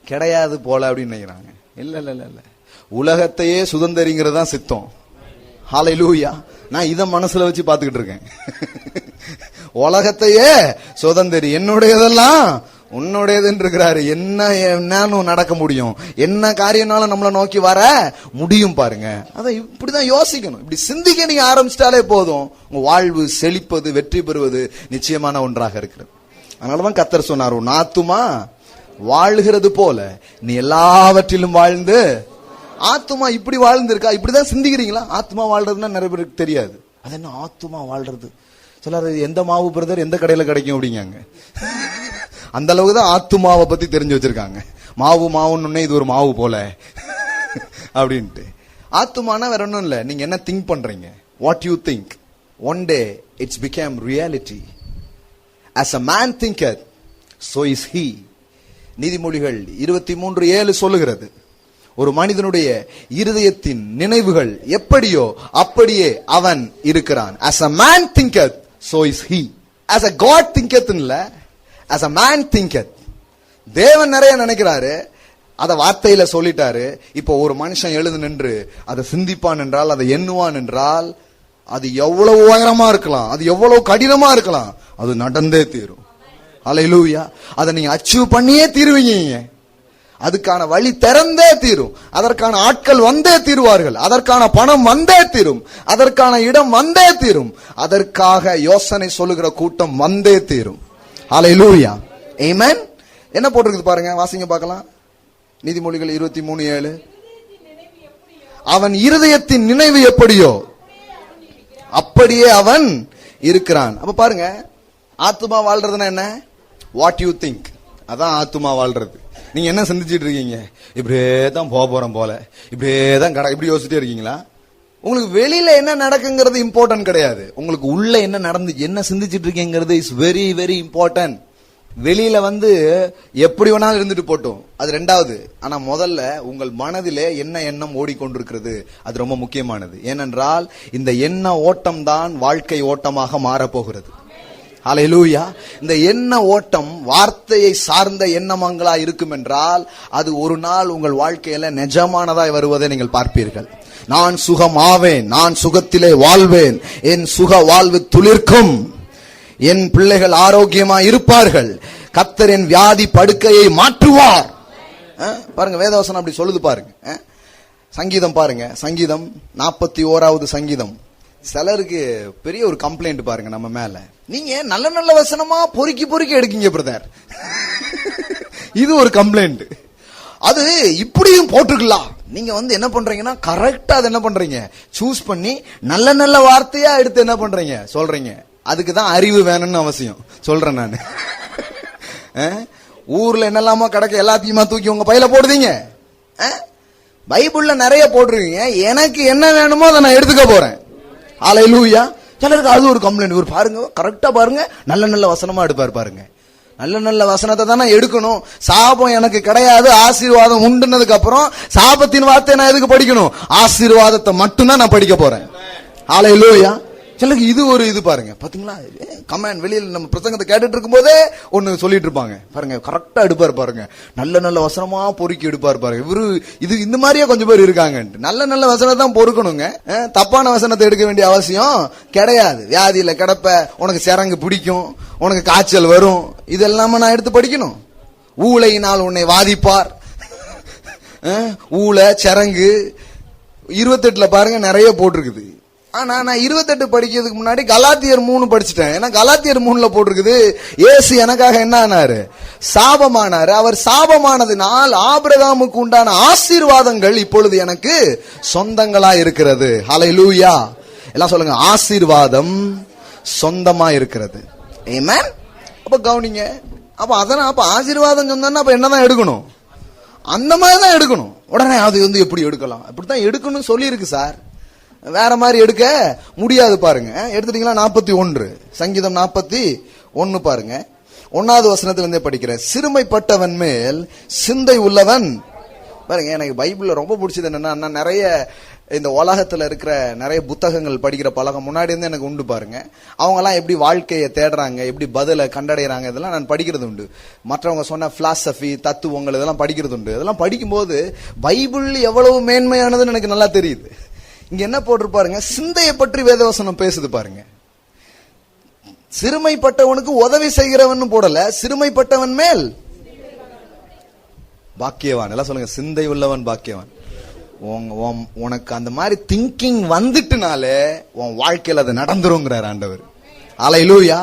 கிடையாது போல அப்படின்னு நினைக்கிறாங்க. இல்ல இல்ல இல்ல இல்ல, உலகத்தையே சுதந்திரிங்கிறது தான் சித்தம். ஹல்லேலூயா. நான் இத மனசுல வச்சு பாத்துக்கிட்டு இருக்கேன். உலகத்தையே சுதந்திரி, என்னுடையதெல்லாம் உன்னுடையதுன்னு இருக்கிறாரு. என்னன்னு நடக்க முடியும், என்ன காரியம்னாலும் நம்மளை நோக்கி வர முடியும் பாருங்க. அதான் இப்படிதான் யோசிக்கணும். இப்படி சிந்திக்க நீங்க ஆரம்பிச்சிட்டாலே போதும், உங்க வாழ்வு செழிப்பது, வெற்றி பெறுவது நிச்சயமான ஒன்றாக இருக்கிறது. அதனாலதான் கர்த்தர் சொன்னார், உன் ஆத்துமா வாழ்கிறது போல நீ எல்லாவற்றிலும் வாழ்ந்து. ஆத்துமா இப்படி வாழ்ந்திருக்கா? இப்படிதான் சிந்திக்கிறீங்களா? ஆத்துமா வாழ்றதுன்னா நிறைய பேருக்கு தெரியாது. அது என்ன ஆத்துமா வாழ்றது? சிலர் எந்த மாவு பிரதர் எந்த கடையில கிடைக்கும் அப்படிங்காங்க. அந்த அளவுக்கு தான் ஆத்துமாவை பத்தி தெரிஞ்சு வச்சிருக்காங்க. மாவுன்னு இது ஒரு மாவு போல அப்படின்ட்டு. ஆத்துமானா வேற ஒன்றும் இல்லை, நீங்க என்ன திங்க் பண்றீங்க, what you think. One day it's became reality. As a man thinketh, so is he. நீதிமொழிகள் 23:7 சொல்லுகிறது, ஒரு மனிதனுடைய இருதயத்தின் நினைவுகள் எப்படியோ அப்படியே அவன் இருக்கிறான். As a man thinketh, so is he. As a God thinketh இல்ல, as a man thinketh. தேவன் நிறைய நினைக்கிறாரு, அத வார்த்தையில சொல்லிட்டாரு. இப்போ ஒரு மனுஷன் எழுந்து நின்று அதை சிந்திப்பான் என்றால், அதை எண்ணுவான் என்றால், அது எவ்வளவு உயரமா இருக்கலாம், அது எவ்வளவு கடினமா இருக்கலாம், அது நடந்தே தீரும். ஹல்லேலூயா. அதை நீங்க அச்சீவ் பண்ணியே தீருவீங்க. அதுக்கான வழி திறந்தே தீரும். அதற்கான ஆட்கள் வந்தே தீருவார்கள். அதற்கான பணம் வந்தே தீரும். அதற்கான இடம் வந்தே தீரும். அதற்காக யோசனை சொல்லுகிற கூட்டம் வந்தே தீரும். ஹல்லேலூயா. ஆமென். என்ன போட்டிருக்குது பாருங்க, வாசிங்க பார்க்கலாம். நீதிமொழிகள் 23:7. அவன் இருதயத்தின் நினைவு எப்படியோ அப்படியே அவன் இருக்கிறான். அப்ப பாருங்க, ஆத்துமா வாழ்றதுன்னா என்ன? வாட் யூ திங்க், அதான் ஆத்துமா வாழ்றது. நீங்க என்ன சிந்திச்சிட்டு இருக்கீங்க? இப்படியே தான் போறோம் போல, இப்படியே தான் இப்படி யோசிச்சுட்டே இருக்கீங்களா? உங்களுக்கு வெளியில என்ன நடக்குங்கிறது இம்பார்ட்டன்ட் கிடையாது. உங்களுக்கு உள்ள என்ன நடந்து என்ன சிந்திச்சிட்டு இருக்கீங்கிறது இஸ் வெரி வெரி இம்பார்ட்டன்ட். வெளியில எப்படி வேணாலும் இருந்துட்டு போட்டோம், அது ரெண்டாவது. ஆனா முதல்ல உங்கள் மனதிலே என்ன எண்ணம் ஓடிக்கொண்டிருக்கிறது, அது ரொம்ப முக்கியமானது. ஏனென்றால் இந்த எண்ண ஓட்டம் தான் வாழ்க்கை ஓட்டமாக மாறப்போகிறது. ஹல்லேலூயா. இந்த எண்ண ஓட்டம் வார்த்தையை சார்ந்த எண்ணமங்களா இருக்கும் என்றால் அது ஒரு நாள் உங்கள் வாழ்க்கையில நிஜமானதாய் வருவதை நீங்கள் பார்ப்பீர்கள். நான் சுகம் ஆவேன், நான் சுகத்திலே வாழ்வேன், என் சுக வாழ்வு துளிர்க்கும், என் பிள்ளைகள் ஆரோக்கியமா இருப்பார்கள், கர்த்தர் என் வியாதி படுக்கையை மாற்றுவார். பாருங்க, வேதவசனம் அப்படி சொல்லுது பாருங்க. சங்கீதம் பாருங்க, சங்கீதம் 41வது சங்கீதம். சிலருக்கு பெரிய ஒரு கம்ப்ளைண்ட் பாருங்க நம்ம மேல, நீங்க நல்ல நல்ல வசனமா பொறுக்கி பொறுக்கி எடுக்கீங்க பிரதர். இது ஒரு கம்ப்ளைண்ட். அது இப்படியும் போட்டுக்கலாம். நீங்க என்ன பண்றீங்கன்னா கரெக்டா அதை என்ன பண்றீங்க, சூஸ் பண்ணி நல்ல நல்ல வார்த்தையா எடுத்து என்ன பண்றீங்க சொல்றீங்க. அதுக்குதான் அறிவு வேணும்னு அவசியம் சொல்றேன் நான். ஊர்ல என்னெல்லாமோ கிடக்க எல்லாத்தையுமா தூக்கி உங்க பையில போடுதீங்க. பைபிள்ல நிறைய போட்டிருக்கீங்க, எனக்கு என்ன வேணுமோ அதை நான் எடுத்துக்க போறேன். ஹல்லேலூயா. சிலருக்கு அது ஒரு கம்ப்ளைண்ட். இவர் பாருங்க, கரெக்டா பாருங்க, நல்ல நல்ல வசனமா எடுப்பாரு பாருங்க. நல்ல நல்ல வசனத்தை தானே எடுக்கணும். சாபம் எனக்கு கிடையாது, ஆசீர்வாதம் உண்டுனதுக்கு அப்புறம் சாபத்தின் வார்த்தை நான் எதுக்கு படிக்கணும்? ஆசீர்வாதத்தை மட்டும்தான் நான் படிக்க போறேன். ஹல்லேலூயா. சிலருக்கு இது ஒரு இது பாருங்க, பாத்தீங்களா, கமெண்ட் வெளியில நம்ம பிரசங்கத்தை கேட்டுட்டு இருக்கும் போதே ஒன்னு சொல்லிட்டு இருப்பாங்க பாருங்க, கரெக்டா எடுப்பாரு பாருங்க, நல்ல நல்ல வசனமா பொறுக்கி எடுப்பாரு பாருங்க. இவரு இது இந்த மாதிரியே கொஞ்சம் பேர் இருக்காங்க. நல்ல நல்ல வசனத்தை தான் பொறுக்கணுங்க, தப்பான வசனத்தை எடுக்க வேண்டிய அவசியம் கிடையாது. வியாதியில கிடப்ப, உனக்கு சிரங்கு பிடிக்கும், உனக்கு காய்ச்சல் வரும், இதெல்லாம நான் எடுத்து படிக்கணும்? ஊளையினால் உன்னை வாதிப்பார், ஊளை சிரங்கு 28ல பாருங்க நிறைய போட்டிருக்குது. ஆனா நான் 28 படிக்கிறதுக்கு முன்னாடி கலாத்தியர் 3 படிச்சுட்டேன். ஏன்னா கலாத்தியர் 3ல போட்டிருக்குது, இயேசு எனக்காக என்ன ஆனாரு? சாபமானாரு. அவர் சாபமானதினால் ஆபிரகாமுக்கு உண்டான ஆசீர்வாதங்கள் இப்பொழுது எனக்கு சொந்தங்களா இருக்கிறது. ஹல்லேலூயா. எல்லாம் சொல்லுங்க, ஆசீர்வாதம் சொந்தமா இருக்கிறது. ஆமென். அப்ப கவனிங்க, அப்ப ஆசீர்வாதம் சொந்தம்னா அப்ப என்னதான் எடுக்கணும்? அந்த மாதிரி தான் எடுக்கணும். உடனே அது எப்படி எடுக்கலாம், அப்படித்தான் எடுக்கணும் சொல்லி இருக்கு சார், வேற மாதிரி எடுக்க முடியாது. பாருங்க, எடுத்துட்டீங்களா? 41 சங்கீதம் 41 பாருங்க, 1வது வசனத்திலிருந்தே படிக்கிறேன். சிறுமைப்பட்டவன் மேல் சிந்தை உள்ளவன். பாருங்க, எனக்கு பைபிள்ல ரொம்ப பிடிச்சது என்னன்னா, நான் நிறைய இந்த உலகத்துல இருக்கிற நிறைய புத்தகங்கள் படிக்கிற பழக்கம் முன்னாடி இருந்து எனக்கு உண்டு. பாருங்க, அவங்க எல்லாம் எப்படி வாழ்க்கையை தேடுறாங்க, எப்படி பதில கண்டடைறாங்க, இதெல்லாம் நான் படிக்கிறது உண்டு. மற்றவங்க சொன்ன பிலாசபி, தத்துவங்கள் இதெல்லாம் படிக்கிறது உண்டு. இதெல்லாம் படிக்கும்போது பைபிள் எவ்வளவு மேன்மையானதுன்னு எனக்கு நல்லா தெரியுது. இங்க என்ன போட்டிருப்பாருங்க, சிந்தையை பற்றி வேதவசனம் பேசுது பாருங்க. சிறுமைப்பட்டவனுக்கு உதவி செய்கிறவன் போடல, சிறுமைப்பட்டவன் மேல் பாக்கியவான். எல்லாம் சொல்லுங்க, சிந்தை உள்ளவன் பாக்கியவான். உனக்கு அந்த மாதிரி திங்கிங் வந்துட்டுனாலே உன் வாழ்க்கையில அது நடந்துருங்கிறார் ஆண்டவர். ஹல்லேலூயா.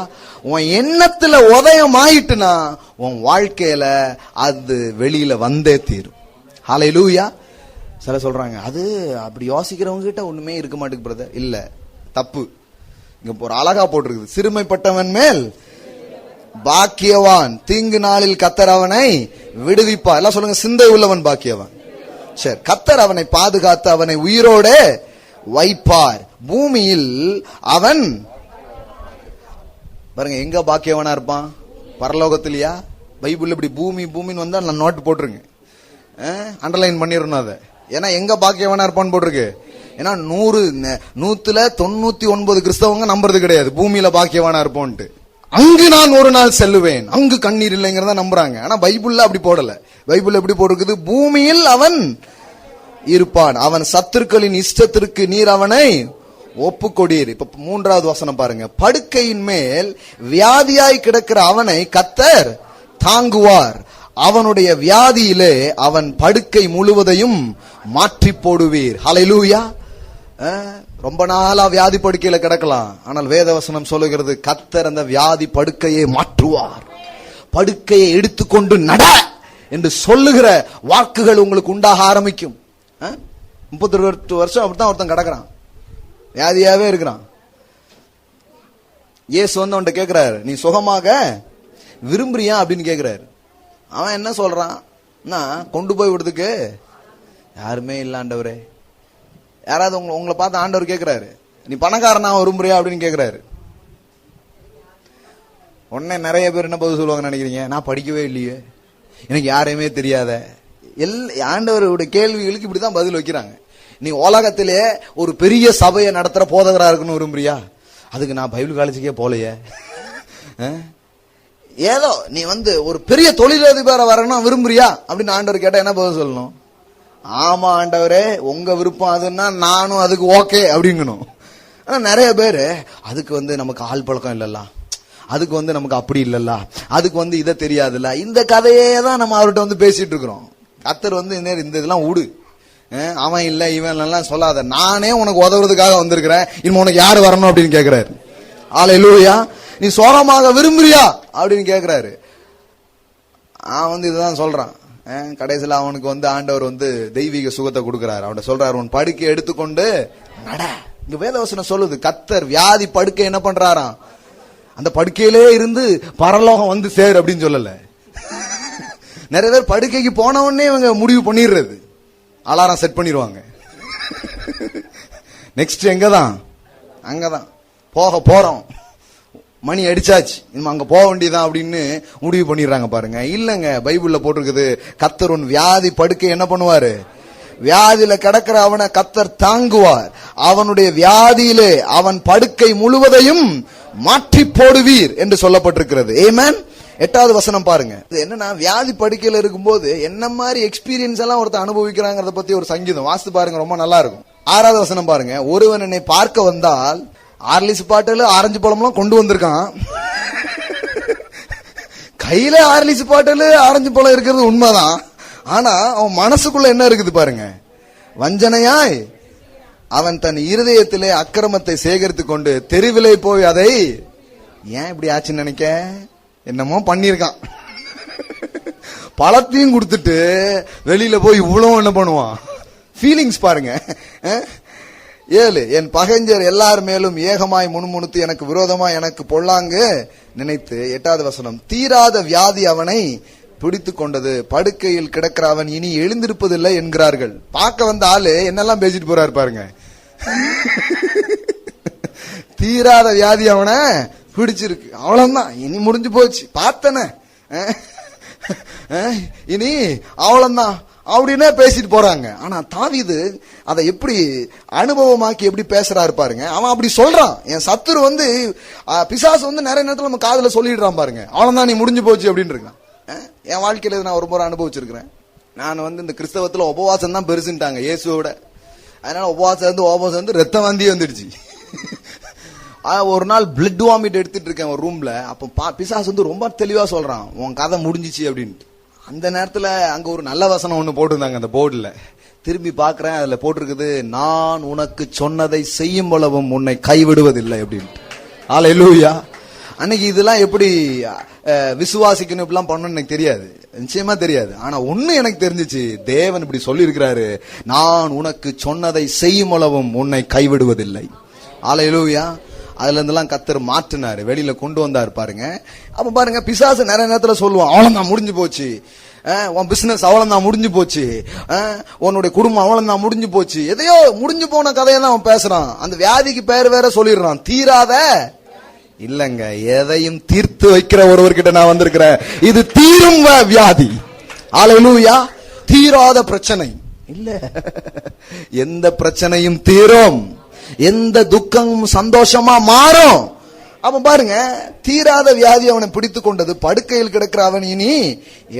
உன் எண்ணத்துல உதயம் ஆயிட்டுனா உன் வாழ்க்கையில அது வெளியில வந்தே தீரும். ஹல்லேலூயா. சில சொல்றாங்க, அது அப்படி யோசிக்கிறவங்க கிட்ட ஒண்ணுமே இருக்க மாட்டேங்குது பிரதர். இல்ல, தப்பு. இங்க ஒரு அழகா போட்டிருக்குது, சிறுமைப்பட்டவன் மேல் பாக்கியவான், தீங்கு நாளில் கர்த்தர் அவனை விடுவிப்பார். எல்லாம் சொல்லுங்க, சிந்தை உள்ளவன் பாக்கியவான். சரி, கர்த்தர் அவனை பாதுகாத்து அவனை உயிரோட வைப்பார், பூமியில் அவன் பாருங்க எங்க பாக்கியவனா இருப்பான்? பரலோகத்திலயா? பைபிள் இப்படி பூமி பூமின்னு வந்தா நான் நோட்டு போட்டுருங்க, அண்டர்லைன் பண்ணிடணும் அதை. ஏன்னா எங்க பாக்கியவனா இருப்பான்னு போட்டிருக்கு. ஏன்னா 100ல 99 கிறிஸ்தவங்க நம்புறது கிடையாது பூமியில பாக்கியவானா இருப்போன்ட்டு. அங்கு நான் ஒரு நாள் செல்லுவேன், அங்கு கண்ணீர் இல்லைங்கிறத நம்புறாங்க. ஆனா பைபிள்ல அப்படி போடல. பைபிள் எப்படி போட்டிருக்குது? பூமியில் அவன் இருப்பான், அவன் சத்துருக்களின் இஷ்டத்திற்கு நீர் அவனை ஒப்புக்கொடீர். இப்ப 3வது வசனம் பாருங்க, படுக்கையின் மேல் வியாதியாய் கிடக்கிற அவனை கர்த்தர் தாங்குவார், அவனுடைய வியாதியிலே அவன் படுக்கை முழுவதையும் மாற்றி போடுவீர். ஹல்லேலூயா. ரொம்ப நாளா வியாதி படுக்கையில கிடக்கலாம், ஆனால் வேதவசனம் சொல்லுகிறது கர்த்தர் அந்த வியாதி படுக்கையை மாற்றுவார், படுக்கையை எடுத்துக்கொண்டு நட என்று சொல்லுகிற வாக்குகள் உங்களுக்கு உண்டாக ஆரம்பிக்கும். 32 வருஷம் அப்படித்தான் ஒருத்தன் கிடக்குறான், வியாதியாவே இருக்கிறான். இயேசு வந்து அவன்கிட்ட கேட்கிறாரு, நீ சுகமாக விரும்புறியா அப்படின்னு கேட்கிறாரு. அவன் என்ன சொல்றான், கொண்டு போய் விடுறதுக்கு யாருமே இல்ல ஆண்டவரே. யாராவது உங்களை பார்த்து ஆண்டவர் கேட்கிறாரு, நீ பணக்காரனா விரும்புறியா அப்படின்னு கேட்கிறாரு. உடனே நிறைய பேர் என்ன பதில் சொல்லுவாங்கன்னு நினைக்கிறீங்க? நான் படிக்கவே இல்லையே, எனக்கு யாரையுமே தெரியாத. ஆண்டவருடைய கேள்விகளுக்கு இப்படிதான் பதில் வைக்கிறாங்க. நீ உலகத்திலே ஒரு பெரிய சபையை நடத்துற போதகரா இருக்கணும் விரும்புறியா? அதுக்கு நான் பைபிள் காலேஜுக்கே போலையே. ஏதோ நீ வந்து ஒரு பெரிய தொழிலதிபரை வரணும் விரும்புறியா அப்படின்னு ஆண்டவர் கேட்டா என்ன பதில் சொல்லணும்? ஆமா ஆண்டவரே, உங்க விருப்பம் அதுன்னா நானும் அதுக்கு ஓகே அப்படிங்கணும். ஆனா நிறைய பேரு அதுக்கு வந்து நமக்கு ஆள் பழக்கம் இல்லல்ல, அதுக்கு வந்து நமக்கு அப்படி இல்லல்ல, அதுக்கு வந்து இதை தெரியாதுல்ல, இந்த கதையே தான் நம்ம அவர்கிட்ட வந்து பேசிட்டு இருக்கிறோம். கர்த்தர் வந்து இந்த இதெல்லாம் விடு, அவன் இல்ல இவன் எல்லாம் சொல்லாத, நானே உனக்கு உதவுறதுக்காக வந்திருக்கிறேன், இனிமே உனக்கு யாரு வரணும் அப்படின்னு கேட்கிறாரு. அல்லேலூயா. நீ சோகமாக விரும்புறியா அப்படின்னு கேட்கிறாரு. அவன் வந்து இதுதான் சொல்றான். கடைசியில் அவனுக்கு வந்து ஆண்டவர் வந்து தெய்வீக சுகத்தை கொடுக்கிறார். அவன் சொல்றாரு, உன் படுக்கை எடுத்துக்கொண்டு நட. இங்க வேதவசனம் சொல்லுது, கர்த்தர் வியாதி படுக்கை என்ன பண்றாராம், அந்த படுக்கையிலே இருந்து பரலோகம் வந்து சேர் அப்படின்னு சொல்லல. நிறைய பேர் படுக்கைக்கு போன உடனே இவங்க முடிவு பண்ணிடுறது, அலாரம் செட் பண்ணிடுவாங்க. நெக்ஸ்ட் எங்கதான், அங்கதான் போக போறோம், மணி அடிச்சாச்சு, இனிமே அங்க போக வேண்டியதான் அப்படின்னு முடிவு பண்ணிடுறாங்க. பாருங்க, இல்லங்க, பைபிள்ல போட்டிருக்குது, கர்த்தர் உன் வியாதி படுக்கை என்ன பண்ணுவாரு, வியாதியில கிடக்கிற அவனை கர்த்தர் தாங்குவார், அவனுடைய வியாதியிலே அவன் படுக்கை முழுவதையும் மாற்றி போடுவீர் என்று சொல்லப்பட்டிருக்கிறது. ஆமென். 8வது வசனம் பாருங்க. என்னன்னா, வியாதி படுக்கையில இருக்கும்போது என்ன மாதிரி எக்ஸ்பீரியன்ஸ் எல்லாம் ஒருத்தர் அனுபவிக்கிறாங்கிறத பத்தி ஒரு சங்கீதம் வாசித்து பாருங்க, ரொம்ப நல்லா இருக்கும். 6வது வசனம் பாருங்க. ஒருவன் என்னை பார்க்க வந்தால், ஆர்லிஸ் பாட்டில் ஆரஞ்சு பழம்லாம் கொண்டு வந்திருக்கான், கையில ஆர்லிஸ் பாட்டில் ஆரஞ்சு பழம் இருக்கிறது உண்மைதான். ஆனா அவன் மனசுக்குள்ள என்ன இருக்குது பாருங்க, வஞ்சனையாய் அவன் தன் இருதயத்திலே அக்கிரமத்தை சேகரித்து கொண்டு தெருவிலே போய் அதை, ஏன் இப்படி ஆச்சுன்னு நினைக்க, என்னமோ பண்ணிருக்கான், பழத்தையும் கொடுத்துட்டு வெளியில போய் இவ்வளவு என்ன பண்ணுவான், ஃபீலிங்ஸ் பாருங்க. 7, என் பகைஞர் எல்லார் மேலும் ஏகமாய் முணுமுணுத்து எனக்கு விரோதமாய் எனக்கு பொல்லாங்கு நினைத்து. 8வது வசனம், தீராத வியாதி அவனை பிடித்து கொண்டது, படுக்கையில் கிடக்கிற அவன் இனி எழுந்திருப்பதில்லை என்கிறார்கள். பார்க்க வந்த ஆளு என்னெல்லாம் பேசிட்டு போறாரு பாருங்க. தீராத வியாதி அவனை பிடிச்சிருக்கு, அவ்வளவுதான், இனி முடிஞ்சு போச்சு, பார்த்தன இனி அவ்வளவுதான் அப்படின்னே பேசிட்டு போறாங்க. ஆனா தாவீது அதை எப்படி அனுபவமாக்கி எப்படி பேசுறாரு பாருங்க. அவன் அப்படி சொல்றான், என் சத்துரு வந்து பிசாசு வந்து நிறைய நேரத்துல நம்ம காதுல சொல்லிடுறான் பாருங்க, அவ்வளவுதான் நீ முடிஞ்சு போச்சு அப்படின்னு இருக்கான். என் வாழ்க்கையில நான் ஒரு முறை அனுபவிச்சிருக்கிறேன். நான் வந்து இந்த கிறிஸ்தவத்துல உபவாசம் தான் பெருசுட்டாங்க இயேசுவோட, அதனால உபவாசம் வந்து ரத்தம் வாந்தி வந்துடுச்சு. ஒரு நாள் பிளட் வாமிட் எடுத்துட்டு இருக்கேன் ஒரு ரூம்ல. அப்ப பிசாசு வந்து ரொம்ப தெளிவா சொல்றான், உன் கதை முடிஞ்சிச்சு அப்படின்ட்டு. அந்த நேரத்துல அங்க ஒரு நல்ல வசனம் ஒண்ணு போட்டிருந்தாங்க அந்த போர்டுல. திரும்பி பாக்குறேன், அதுல போட்டிருக்குது, நான் உனக்கு சொன்னதை செய்யும் பொழுதும் உன்னை கைவிடுவதில்லை அப்படின்ட்டு. அல்லேலூயா. அன்னைக்கு இதெல்லாம் எப்படி விசுவாசிக்கணும் இப்படிலாம் பண்ணணும்னு எனக்கு தெரியாது, நிச்சயமா தெரியாது. ஆனா ஒண்ணு எனக்கு தெரிஞ்சிச்சு, தேவன் இப்படி சொல்லி இருக்கிறாரு, நான் உனக்கு சொன்னதை செய்யும் அளவும் உன்னை கைவிடுவதில்லை. அல்லேலூயா. அதுல இருந்தெல்லாம் கர்த்தர் மாற்றினாரு, வெளியில கொண்டு வந்தாரு பாருங்க. அப்ப பாருங்க, பிசாசு நிறைய நேரத்துல சொல்லுவான், அவ்வளவுதான் முடிஞ்சு போச்சு, உன் பிசினஸ் அவ்வளவுதான் முடிஞ்சு போச்சு, உன்னுடைய குடும்பம் அவ்வளவுதான் முடிஞ்சு போச்சு, எதையோ முடிஞ்சு போன கதையை தான் அவன் பேசுறான். அந்த வியாதிக்கு பேர் வேற சொல்லிடுறான், தீராத. இல்லங்க, எதையும் தீர்த்து வைக்கிற ஒருவர்கிட்ட நான் வந்திருக்கிறேன். இது தீரும் வியாதி. அல்லேலூயா. தீராத பிரச்சனை இல்ல, எந்த பிரச்சனையும் தீரும், எந்த துக்கமும் சந்தோஷமா மாறும். அப்ப பாருங்க, தீராத வியாதி அவனை பிடித்து கொண்டது, படுக்கையில் கிடக்கிற அவன் இனி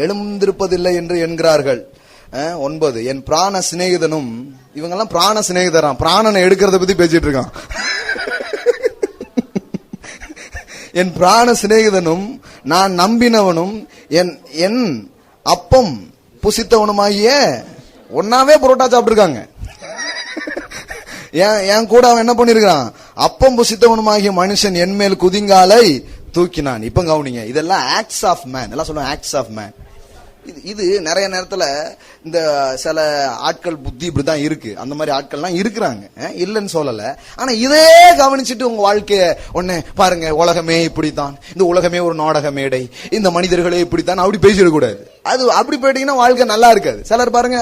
எழுந்திருப்பதில்லை என்று என்கிறார்கள். 9, என் பிராண சிநேகிதனும், இவங்கெல்லாம் பிராண சிநேகிதரான், பிராணனை எடுக்கிறத பத்தி பேசிட்டு இருக்கான். என் பிராண சிநேகிதனும் நான் நம்பினவனும் என் அப்பம் புசித்தவனுமாகிய, ஒன்னாவே புரோட்டா சாப்பிட்டு இருக்காங்க. என் கூட அவன் என்ன பண்ணிருக்கான், அப்பம் புசித்தவனுமாகிய மனுஷன் என் மேல் குதிங்காலை தூக்கினான். இப்ப கவனிங்க, இதெல்லாம் ஆக்ட்ஸ் ஆஃப் மேன். எல்லாம் சொல்லுவாங்க ஆக்ட்ஸ் ஆஃப் மேன். இது நிறைய நேரத்துல இந்த சில ஆட்கள் புத்தி இப்படிதான் இருக்கு, அந்த மாதிரி ஆட்கள்லாம் இருக்கிறாங்க, இல்லைன்னு சொல்லல. ஆனா இதே கவனிச்சுட்டு உங்க வாழ்க்கைய ஒண்ணு பாருங்க, உலகமே இப்படித்தான், இந்த உலகமே ஒரு நாடக மேடை, இந்த மனிதர்களே இப்படித்தான், அப்படி பேசிடக்கூடாது. அது அப்படி போயிட்டீங்கன்னா வாழ்க்கை நல்லா இருக்காது. சிலர் பாருங்க,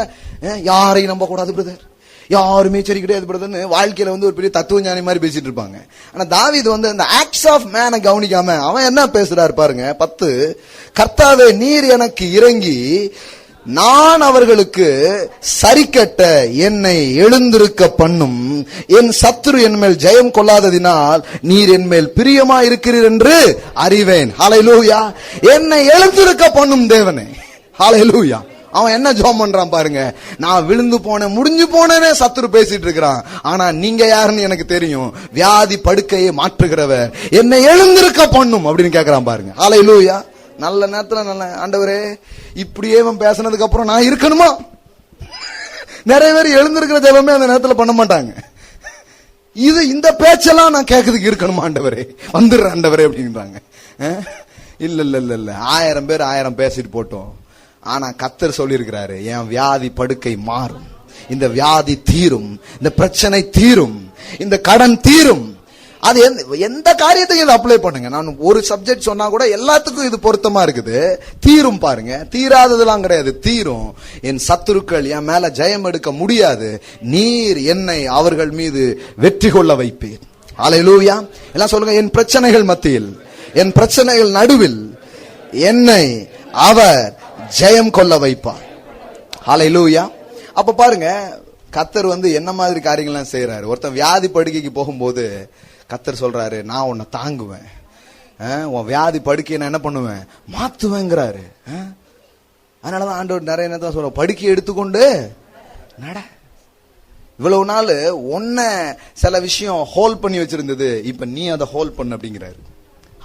யாரையும் நம்ப கூடாது பிரதர், யாருமே சரி கிடையாது பிரதர்னு வாழ்க்கையில ஒரு பெரிய தத்துவ ஞானி மாதிரி பேசிட்டு இருப்பாங்க. ஆனா தாவீது இந்த ஆக்ட்ஸ் ஆஃப் மேனை கவனிக்காம அவன் என்ன பேசுறாரு பாருங்க. 10, கர்த்தாவே நீர் எனக்கு இறங்கி நான் அவர்களுக்கு சரிக்கட்ட என்னை எழுந்திருக்க பண்ணும், என் சத்துரு என் மேல் ஜெயம் கொள்ளாததினால் நீர் என் மேல் பிரியமா இருக்கிறீர் என்று அறிவேன். ஹல்லேலூயா. என்னை எழுந்திருக்க பண்ணும் தேவனே. ஹல்லேலூயா. அவன் என்ன ஜெபம் பண்றான் பாருங்க. நான் விழுந்து போனேன், முடிஞ்சு போனேனே சத்துரு பேசிட்டு இருக்கிறான். ஆனா நீங்க யாருன்னு எனக்கு தெரியும், வியாதி படுக்கையை மாற்றுகிறவர், என்னை எழுந்திருக்க பண்ணும் அப்படின்னு கேட்கிறான் பாருங்க. ஹல்லேலூயா. நல்ல நேரத்துல நல்ல ஆண்டவரே, இப்படியே பேசினதுக்கு அப்புறம் நான் இருக்கணுமா? நிறைய பேர் எழுந்திருக்கிற ஜெபமே அந்த நேரத்துல பண்ண மாட்டாங்க. இந்த பேச்செல்லாம் நான் கேட்கறதுக்கு இருக்கணுமா ஆண்டவரே, வந்துடுற ஆண்டவரே அப்படின்றாங்க. இல்ல இல்ல இல்ல இல்ல, 1000 பேர் 1000 பேசிட்டு போட்டோம். ஆனா கர்த்தர் சொல்லி இருக்கிறாரு, என் வியாதி படுக்கை மாறும், இந்த வியாதி தீரும், இந்த பிரச்சனை தீரும், இந்த கடன் தீரும். அது எந்த காரியத்துக்கு இதை அப்ளை பண்ணுங்க. நான் ஒரு சப்ஜெக்ட் சொன்னா கூட எல்லாத்துக்கும் இது பொருத்தமா இருக்குது. தீரும் பாருங்க, தீராததெல்லாம் கிடையாது, தீரும். என் சத்துருக்கள் என் மேல ஜெயம் எடுக்க முடியாது, நீர் என்னை அவர்கள் மீது வெற்றி கொள்ள வைப்பீர். ஹல்லேலூயா. எல்லாம் சொல்லுங்க, என் பிரச்சனைகள் மத்தியில், என் பிரச்சனைகள் நடுவில் என்னை அவர் ஜெயம் கொள்ள வைப்பார். ஹல்லேலூயா. அப்ப பாருங்க, கர்த்தர் என்ன மாதிரி காரியங்கள்லாம் செய்யறாரு. ஒருத்தன் வியாதி படுக்கைக்கு போகும்போது கர்த்தர் சொல்றாரு, நான் உன்னை தாங்குவேன், உன் வியாதி படுக்கையை நான் என்ன பண்ணுவேன், மாத்துவேங்கிறாரு. அதனாலதான் ஆண்டவர் நிறைய நேரத்தில் சொல்ற, படுக்கையை எடுத்துக்கொண்டு நட. இவ்வளவு நாள் ஒன்ன சில விஷயம் ஹோல்ட் பண்ணி வச்சிருந்தது, இப்ப நீ அதை ஹோல்ட் பண்ணு அப்படிங்கிறாரு.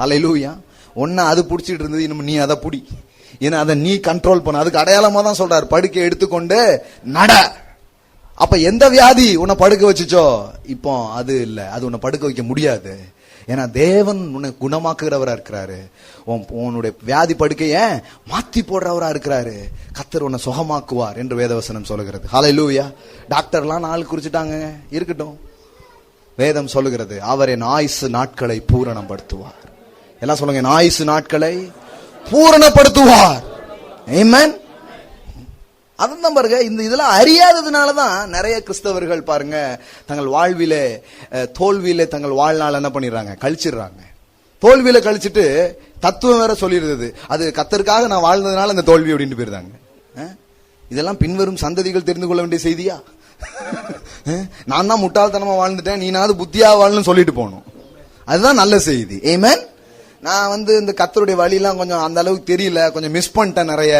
ஹல்லேலூயா. ஒன்ன அது புடிச்சிட்டு இருந்தது, இன்னும் நீ அதை புடி, ஏன்னா அதை நீ கண்ட்ரோல் பண்ண. அதுக்கு அடையாளமா தான் சொல்றாரு, படுக்கை எடுத்துக்கொண்டு நட. அப்ப எந்த வியாதி உன்னை படுக்க வச்சுச்சோ, இப்போ அது இல்ல, அது உன்னை படுக்க வைக்க முடியாது. ஏன்னா தேவன் உன்னை குணமாக்குகிறவரா இருக்கிறாரு, உன்னுடைய வியாதி படுக்கைய மாத்தி போடுறவரா இருக்கிறாரு. கர்த்தர் உன்னை சுகமாக்குவார் என்று வேதவசனம் சொல்லுகிறது. ஹல்லேலூயா. டாக்டர்லாம் நாள் குறிச்சிட்டாங்க, இருக்கட்டும். வேதம் சொல்லுகிறது, அவர் என் ஆயுசு நாட்களை பூரணப்படுத்துவார். எல்லாம் சொல்லுங்க, என் ஆயுசு நாட்களை பூரணப்படுத்துவார். ஆமென். அதான் பாருங்க, இதெல்லாம் அறியாததுனாலதான் நிறைய கிறிஸ்தவர்கள் பாருங்க தங்கள் வாழ்விலே தோல்வியிலே தங்கள் வாழ்நாள் என்ன பண்ணிடுறாங்க, கழிச்சிடுறாங்க. தோல்வியில கழிச்சிட்டு தத்துவம் வேற சொல்லிடுறது, அது கர்த்தருக்காக நான் வாழ்ந்ததுனால இந்த தோல்வி அப்படின்னு போயிருந்தாங்க. இதெல்லாம் பின்வரும் சந்ததிகள் தெரிந்து கொள்ள வேண்டிய செய்தியா? நான் தான் முட்டாள்தனமா வாழ்ந்துட்டேன், நீனாவது புத்தியா வாழணும்னு சொல்லிட்டு போகணும். அதுதான் நல்ல செய்தி. ஆமென். நான் இந்த கர்த்தருடைய வழியெல்லாம் கொஞ்சம் அந்த அளவுக்கு தெரியல, கொஞ்சம் மிஸ் பண்ணிட்டேன் நிறைய,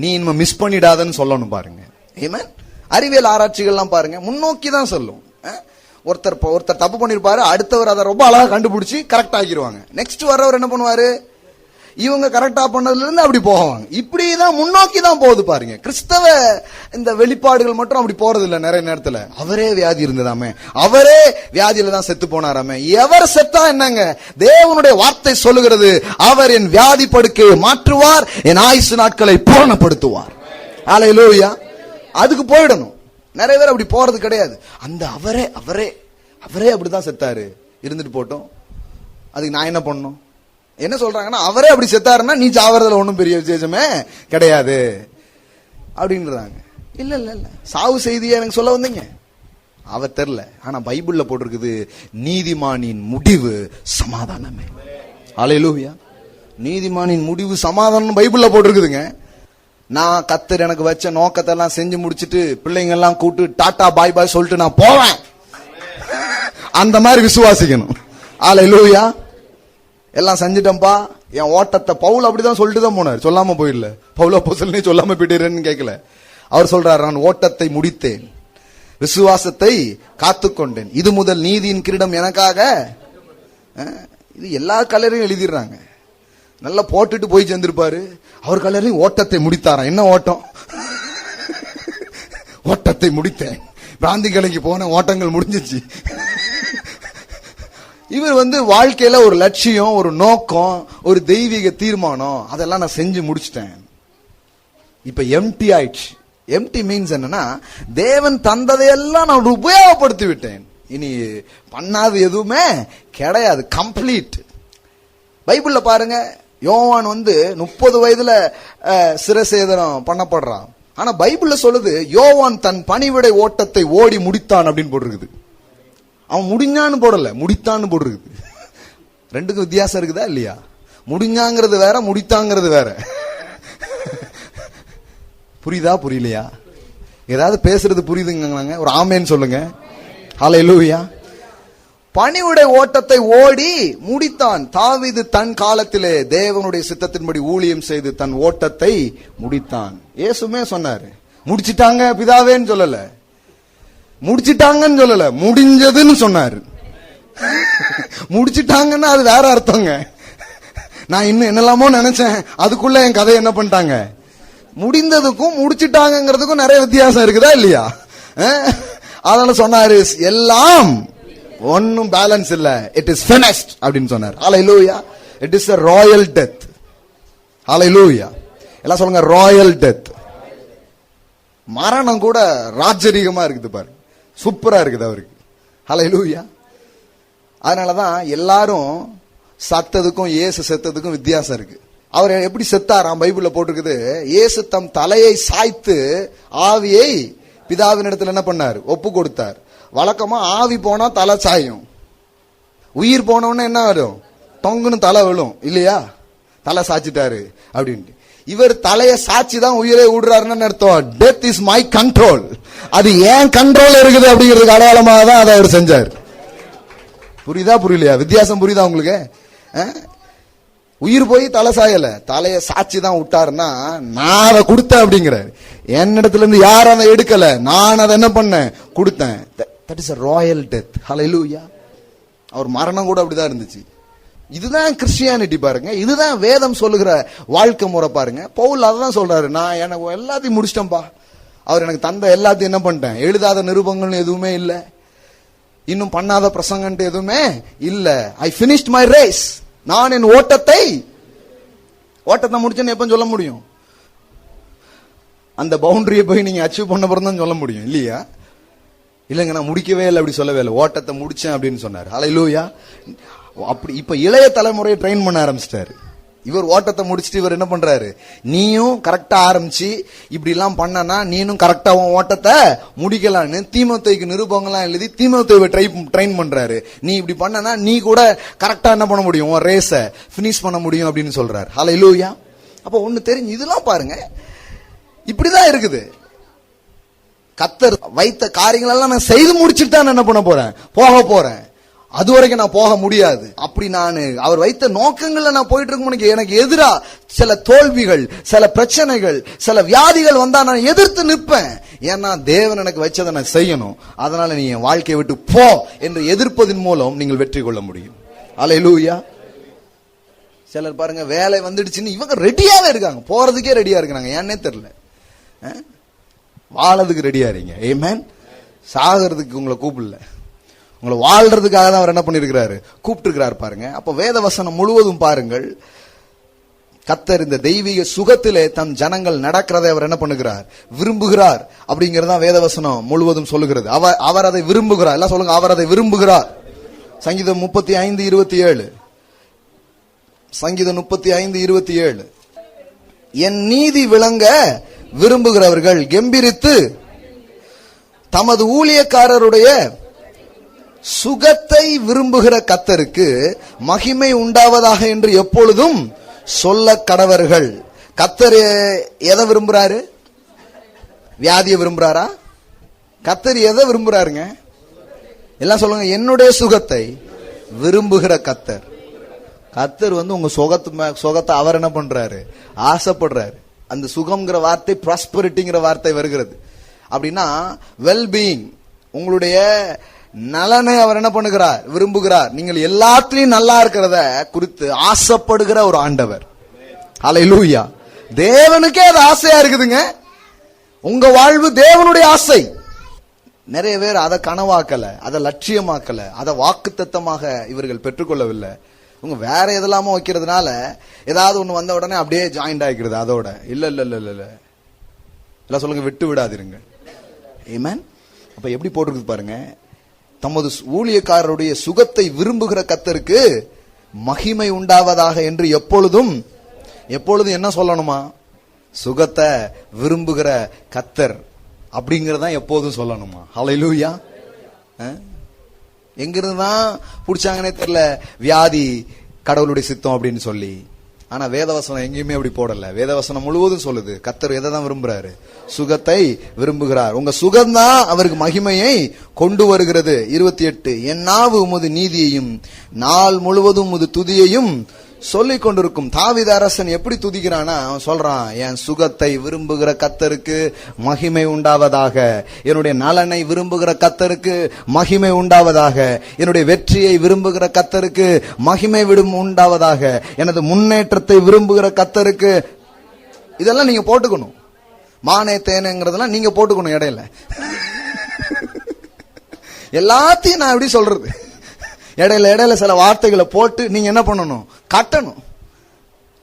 நீ இனிமே மிஸ் பண்ணிடாதன்னு சொல்லணும் பாருங்க. ஆமென். அறிவியல் ஆராய்ச்சிகள்லாம் பாருங்க முன்னோக்கி தான் சொல்லும். ஒருத்தர் தப்பு பண்ணிருப்பாரு, அடுத்தவர் அதை ரொம்ப அழகா கண்டுபிடிச்சு கரெக்ட் ஆக்கிடுவாங்க. நெக்ஸ்ட் வர்றவர் என்ன பண்ணுவாரு, இவங்க கரெக்டா பண்ணதுல இருந்து அப்படி போவாங்க. இப்படிதான் முன்னோக்கி தான் போகுது பாருங்க. கிறிஸ்தவ இந்த வெளிப்பாடுகள் மட்டும் அப்படி போறது இல்ல. நிறைய நேரத்துல அவரே வியாதி இருந்ததாமே, அவரே வியாதியில தான் செத்து போனாராமே. எவர் செத்தா என்னங்க, தேவனுடைய வார்த்தை சொல்லுகிறது, அவர் என் வியாதி படுக்கையை மாற்றுவார், என் ஆயுசு நாட்களை பூரணப்படுத்துவார். ஹல்லேலூயா. அதுக்கு போயிடணும். நிறைய பேர் அப்படி போறது கிடையாது. அந்த அவரே அவரே அவரே அப்படிதான் செத்தாரு, இருந்துட்டு போட்டோம், அதுக்கு நான் என்ன பண்ணணும்? என்ன சொல்றாங்கன்னா, அவரே அப்படி செத்தாருன்னா நீ சாவறதுல ஒண்ணும் பெரிய விசேஷமே கிடையாது அப்படின்றாங்க. இல்ல இல்ல இல்ல, சாவு செய்தியை எனக்கு சொல்ல வந்தீங்க, அவர் தெரியல. ஆனா பைபிள்ல போட்டிருக்குது, நீதிமானின் முடிவு சமாதானமே. ஹல்லேலூயா. நீதிமானின் முடிவு சமாதானம் பைபிள்ல போட்டிருக்குதுங்க. நான் கர்த்தர் எனக்கு வச்ச நோக்கத்தை எல்லாம் செஞ்சு முடிச்சிட்டு பிள்ளைங்க எல்லாம் கூட்டு டாடா பாய் பாய் சொல்லிட்டு நான் போவேன், அந்த மாதிரி விசுவாசிக்கணும். ஹல்லேலூயா. எல்லாம் செஞ்சிட்டம்பா, என் ஓட்டத்தை பவுல் அப்படிதான் சொல்லிட்டு தான் போனார், சொல்லாம போயிடல. பவுல் அப்போஸ்தலனே சொல்லாம போயிட்டேன்னு கேட்கல. அவர் சொல்றார், நான் ஓட்டத்தை முடித்தேன், விசுவாசத்தை காத்துக்கொண்டேன், இது முதல் நீதியின் கிரீடம் எனக்காக. இது எல்லா கலரையும் எழுதிடுறாங்க. நல்லா போட்டுட்டு போய் சேர்ந்திருப்பாரு. அவர் கலரையும் ஓட்டத்தை முடித்தாராம். என்ன ஓட்டம்? ஓட்டத்தை முடித்தேன், பிராந்தி கலைக்கு போன ஓட்டங்கள் முடிஞ்சிச்சு. இவர் வாழ்க்கையில ஒரு லட்சியம், ஒரு நோக்கம், ஒரு தெய்வீக தீர்மானம், அதெல்லாம் நான் செஞ்சு முடிச்சிட்டேன். இப்ப எம்டி ஆயிடுச்சு. எம்டி மீன்ஸ் என்னன்னா, தேவன் தந்ததையெல்லாம் நான் உபயோகப்படுத்தி விட்டேன், இனி பண்ணாது எதுவுமே கிடையாது, கம்ப்ளீட். பைபிள்ல பாருங்க, யோவான் 30 வயதுல சிரசேதனம் பண்ணப்படுறான். ஆனா பைபிள்ல சொல்லுது, யோவான் தன் பணிவிடை ஓட்டத்தை ஓடி முடித்தான் அப்படின்னு போட்டிருக்குது. அவன் முடிஞ்சான்னு போடல, முடித்தான்னு போட்டிருக்குது. ரெண்டுக்கும் வித்தியாசம் இருக்குதா இல்லையா? முடிஞ்சாங்கிறது வேற, முடித்தாங்கிறது வேற. புரியுதா புரியலையா? ஏதாவது பேசுறது புரியுதுங்க? ஒரு ஆமேன்னு சொல்லுங்க. ஹல்லேலூயா. பணிவுடை ஓட்டத்தை ஓடி முடித்தான். தாவீது தன் காலத்திலே தேவனுடைய சித்தத்தின்படி ஊழியம் செய்து தன் ஓட்டத்தை முடித்தான். இயேசுமே சொன்னாரு, முடிச்சிட்டாங்க பிதாவேன்னு சொல்லல, முடிச்சிட்டாங்கன்னு சொல்லல, முடிஞ்சதுன்னு சொன்னாரு. முடிச்சிட்டாங்கன்னா அது வேற அர்த்தங்க. நான் இன்னும் என்னெல்லாமோ நினைச்சேன், அதுக்குள்ள என் கதை என்ன பண்ணிட்டாங்க. முடிந்ததுக்கும் முடிச்சிட்டாங்கிறதுக்கும் நிறைய வித்தியாசம் இருக்குதா இல்லையா? அதனால சொன்னாரு, எல்லாம் ஒன்னும் பேலன்ஸ் இல்ல, இட் இஸ் finished அப்படின்னு சொன்னார். ஹல்லேலூயா. It is a royal death. ஹல்லேலூயா. எல்லாம் சொல்லுங்க, ராயல் டெத். மரணம் கூட ராஜரீகமா இருக்குது பாருங்க, சூப்பரா இருக்குது அவருக்கு. ஹல்லேலூயா. அதனாலதான் எல்லாரும் சத்ததுக்கும் இயேசு செத்ததுக்கும் வித்தியாசம் இருக்கு. அவர் எப்படி செத்தாராம்? பைபிள்ல போட்டிருக்குது, இயேசு தம் தலையை சாய்த்து ஆவியை பிதாவின் இடத்துல என்ன பண்ணார்? ஒப்பு கொடுத்தார். வழக்கமா ஆவி போனா தலை சாயும், உயிர் போனோன்னு என்ன வரும்? தொங்குன்னு தலை விழும் இல்லையா? தலை சாச்சிட்டாரு அப்படின்ட்டு. இவர் தலையை சாட்சி தான் உயிரை விடுறாருன்னு அர்த்தம். டெத் இஸ் மை கண்ட்ரோல், அது ஏன் கண்ட்ரோல் இருக்குது அப்படிங்கிறதுக்கு அடையாளமாக தான் அதை அவர் செஞ்சார். புரியுதா புரியலையா? வித்தியாசம் புரியுதா உங்களுக்கு? உயிர் போய் தலை சாயல, தலைய சாட்சி தான் விட்டாருன்னா, நான் அதை கொடுத்தேன் அப்படிங்கிறார். என்னிடத்துல இருந்து யாரும் அதை எடுக்கல, நான் அதை என்ன பண்ணேன்? கொடுத்தேன். That is a royal death. ஹல்லேலூயா. அவர் மரணம் கூட அப்படிதான் இருந்துச்சு. இதுதான் கிறிஸ்டியானிட்டி பாருங்க, இதுதான் வேதம் சொல்லுகிற வாழ்க்கை முறை பாருங்க. பவுல் அதான் சொல்றாரு, நான் எனக்கு எல்லாத்தையும் முடிச்சிட்டேன்பா, அவர் எனக்கு தந்த எல்லாத்தையும் என்ன பண்ணிட்டேன்? எழுதாத நிருபங்கள் எதுவுமே இல்ல, இன்னும் பண்ணாத பிரசங்கன்ட்டு எதுவுமே இல்ல. ஐ finished my race. நான் என் ஓட்டத்தை முடிச்சேன்னு எப்ப சொல்ல முடியும்? அந்த பவுண்டரியை போய் நீங்க அச்சீவ் பண்ண பிறகு தான் சொல்ல முடியும் இல்லையா? இல்லங்க நான் முடிக்கவே இல்லை அப்படி சொல்லவே இல்லை, ஓட்டத்தை முடிச்சேன் அப்படின்னு சொன்னார். ஹல்லேலூயா. அப்படி இப்ப இளைய தலைமுறையை ட்ரெயின் பண்ண ஆரம்பிச்சிட்டாரு. இவர் ஓட்டத்தை முடிச்சுட்டு இவர் என்ன பண்றாரு? நீயும் கரெக்டா ஆரம்பிச்சு இப்படி எல்லாம் பண்ணனா நீனும் கரெக்டா உன் ஓட்டத்தை முடிக்கலான்னு தீமோத்தேயுக்கு நிருபங்கள்லாம் எழுதி தீமோத்தேயுவை ட்ரெயின் பண்றாரு. நீ இப்படி பண்ணனா நீ கூட கரெக்டா என்ன பண்ண முடியும்? உன் ரேஸை பினிஷ் பண்ண முடியும் அப்படின்னு சொல்றாரு. ஹல்லேலூயா. அப்ப ஒண்ணு தெரிஞ்சு, இதெல்லாம் பாருங்க இப்படிதான் இருக்குது. கர்த்தர் வைத்த காரியங்கள் எல்லாம் நான் செய்து முடிச்சுட்டு தான் என்ன பண்ண போறேன்? போக போறேன். அது வரைக்கும் நான் போக முடியாது. அப்படி நான் அவர் வைத்த நோக்கங்கள்ல நான் போயிட்டு இருக்கும், எனக்கு எதிரா சில தோல்விகள், சில பிரச்சனைகள், சில வியாதிகள் வந்தா நான் எதிர்த்து நிற்பேன். ஏன்னா தேவன் எனக்கு வச்சதை நான் செய்யணும், அதனால நீ என் வாழ்க்கையை விட்டு போ என்று எதிர்ப்பதன் மூலம் நீங்கள் வெற்றி கொள்ள முடியும். ஹல்லேலூயா. சிலர் பாருங்க, வேலை வந்துடுச்சுன்னு இவங்க ரெடியாவே இருக்காங்க, போறதுக்கே ரெடியா இருக்கிறாங்க. ஏன்னே தெரியல. வாழறதுக்கு ரெடியா இருங்க. ஆமென். சாகிறதுக்கு உங்களை கூப்பிடல, உங்களை வாழ்றதுக்காக தான் அவர் என்ன பண்ணிருக்கிறாரு? கூப்பிட்டு இருக்கிறார் பாருங்க. அப்ப வேத வசனம் முழுவதும் பாருங்கள், கர்த்தர் இந்த தெய்வீக சுகத்திலே தம் ஜனங்கள் நடக்கிறதை அவர் என்ன பண்ணுகிறார்? விரும்புகிறார். அப்படிங்கறத வேத வசனம் முழுவதும் சொல்லுகிறது. அவர் அதை விரும்புகிறார். எல்லாம் சொல்லுங்க, அவர் அதை விரும்புகிறார். சங்கீதம் 35:27. சங்கீதம் 35:27. என் நீதி விளங்க விரும்புகிறவர்கள் கெம்பீரித்து தமது ஊழியக்காரருடைய சுகத்தை விரும்புகிற கர்த்தருக்கு மகிமை உண்டாவதாக என்று எப்பொழுதும் சொல்ல கடவர்கள். கர்த்தர் எதை விரும்புறாரு? வியாதியை விரும்புறாரா? கர்த்தர் எதை விரும்புறாருங்க? எல்லாம் சொல்லுங்க, என்னுடைய சுகத்தை விரும்புகிற கர்த்தர். கர்த்தர் உங்க சுகத்தை அவர் என்ன பண்றாரு? ஆசைப்படுறாரு. அந்த சுகம்ங்கிற வார்த்தை ப்ராஸ்பரிட்டிங்கிற வார்த்தை வருகிறது. அப்படின்னா வெல்பீயிங், உங்களுடைய நலனை அவர் என்ன பண்ணுகிறார்? விரும்புகிறார். நீங்கள் எல்லாத்திலையும் நல்லா இருக்கிறத குறித்து ஆசைப்படுகிற ஒரு ஆண்டவர். ஹல்லேலூயா. தேவனுக்கே அது ஆசையா இருக்குதுங்க. உங்க வாழ்வு தேவனுடைய ஆசை. நிறைய பேர் அதை கனவாக்கல, அதை லட்சியமாக்கல, அதை வாக்குத்தத்தமாக இவர்கள் பெற்றுக்கொள்ளவில்லை. உங்க வேற எதெல்லாமோ வைக்கிறதுனால ஏதாவது ஒண்ணு வந்த உடனே அப்படியே ஜாயிண்ட் ஆகிக்கிறது. அதோட இல்ல இல்ல இல்ல இல்ல எல்லாம் சொல்லுங்க, விட்டு விடாதிருங்க. ஆமென். அப்ப எப்படி போட்டிருக்கு பாருங்க, தமது ஊழியக்காரருடைய சுகத்தை விரும்புகிற கர்த்தருக்கு மகிமை உண்டாவதாக என்று எப்பொழுதும் என்ன சொல்லணுமா? சுகத்தை விரும்புகிற கர்த்தர் அப்படிங்கறதான் எப்போதும் சொல்லணுமா? ஹல்லேலூயா. எங்கிருந்து தான் புடிச்சாங்கன்னே தெரியல வியாதி கடவுளுடைய சித்தம் அப்படின்னு சொல்லி. ஆனா வேதவசனம் எங்கேயுமே அப்படி போடல. வேதவசனம் முழுவதும் சொல்லுது கர்த்தர் எதை தான் விரும்புறாரு? சுகத்தை விரும்புகிறார். உங்க சுகம்தான் அவருக்கு மகிமையை கொண்டு வருகிறது. 28, என் நாவு உமது நீதியையும் நாள் முழுவதும் உமது துதியையும் சொல்லிக் கொண்டிருக்கும். தாவீது அரசன் எப்படி துதிக்கிறானா, அவன் சொல்றான், என் சுகத்தை விரும்புகிற கர்த்தருக்கு மகிமை உண்டாவதாக, என்னுடைய நலனை விரும்புகிற கர்த்தருக்கு மகிமை உண்டாவதாக, என்னுடைய வெற்றியை விரும்புகிற கர்த்தருக்கு மகிமை உண்டாவதாக, எனது முன்னேற்றத்தை விரும்புகிற கர்த்தருக்கு. இதெல்லாம் நீங்க போட்டுக்கணும். மானே தேனேங்கிறதெல்லாம் நீங்க போட்டுக்கணும். இடையில எல்லாத்தையும் நான் எப்படி சொல்றது, இடையில சில வார்த்தைகளை போட்டு நீங்க என்ன பண்ணணும், கட்டணும்.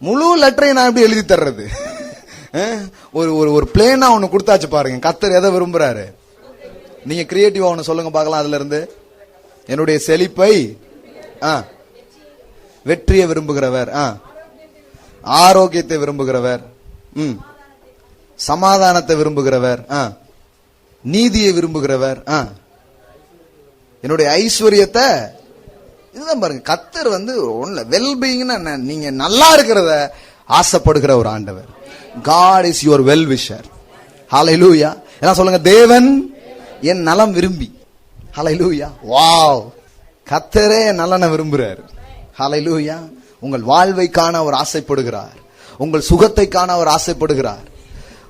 முழு லெட்டரையும் நான் எப்படி எழுதி தர்றது? ஒரு பிளேனா ஒண்ணு கொடுத்தாச்சு பாருங்க. கர்த்தர் எதை விரும்புறாரு? நீங்க கிரியேட்டிவா ஒண்ணு சொல்லுங்க பார்க்கலாம். அதுல இருந்து என்னுடைய செழிப்பை, வெற்றியை விரும்புகிறவர், ஆரோக்கியத்தை விரும்புகிறவர், சமாதானத்தை விரும்புகிறவர், நீதியை விரும்புகிறவர், என்னுடைய ஐஸ்வர்யத்தை. இதுதான் பாருங்க, கர்த்தர் ஒண்ணு வெல்பீயிங்னா நீங்க நல்லா இருக்கிறத ஆசைப்படுகிற ஒரு ஆண்டவர். God is your well wisher. ஹல்லேலூயா. என்ன சொல்லுங்க, தேவன் என் நலம் விரும்பி. ஹல்லேலூயா. வாவ், கர்த்தரே நலனை விரும்புறார். ஹல்லேலூயா. உங்கள் வாழ்வை காண அவர் ஆசைப்படுகிறார். உங்கள் சுகத்தை காண அவர் ஆசைப்படுகிறார்.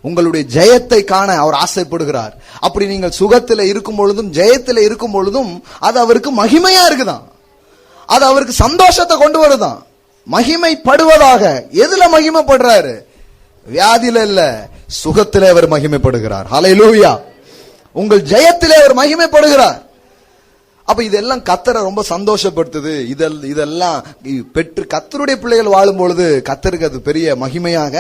உங்களுடைய ஜெயத்தை காண அவர் ஆசைப்படுகிறார். அப்படி நீங்கள் சுகத்தில் இருக்கும் பொழுதும் ஜெயத்தில் இருக்கும் பொழுதும் அது அவருக்கு மகிமையா இருக்குதான். அது அவருக்கு சந்தோஷத்தை கொண்டு வருதான். மகிமைப்படுவதாக. எதுல மகிமைப்படுறாரு? வியாதியில இல்ல, சுகத்திலே அவர் மகிமைப்படுகிறார். ஹல்லேலூயா. உங்கள் ஜெயத்திலே அவர் மகிமைப்படுகிறார். அப்ப இதெல்லாம் கர்த்தரை ரொம்ப சந்தோஷப்படுத்துது. இதெல்லாம் பெற்று கர்த்தருடைய பிள்ளைகள் வாழும் பொழுது கர்த்தருக்கு அது பெரிய மகிமையாக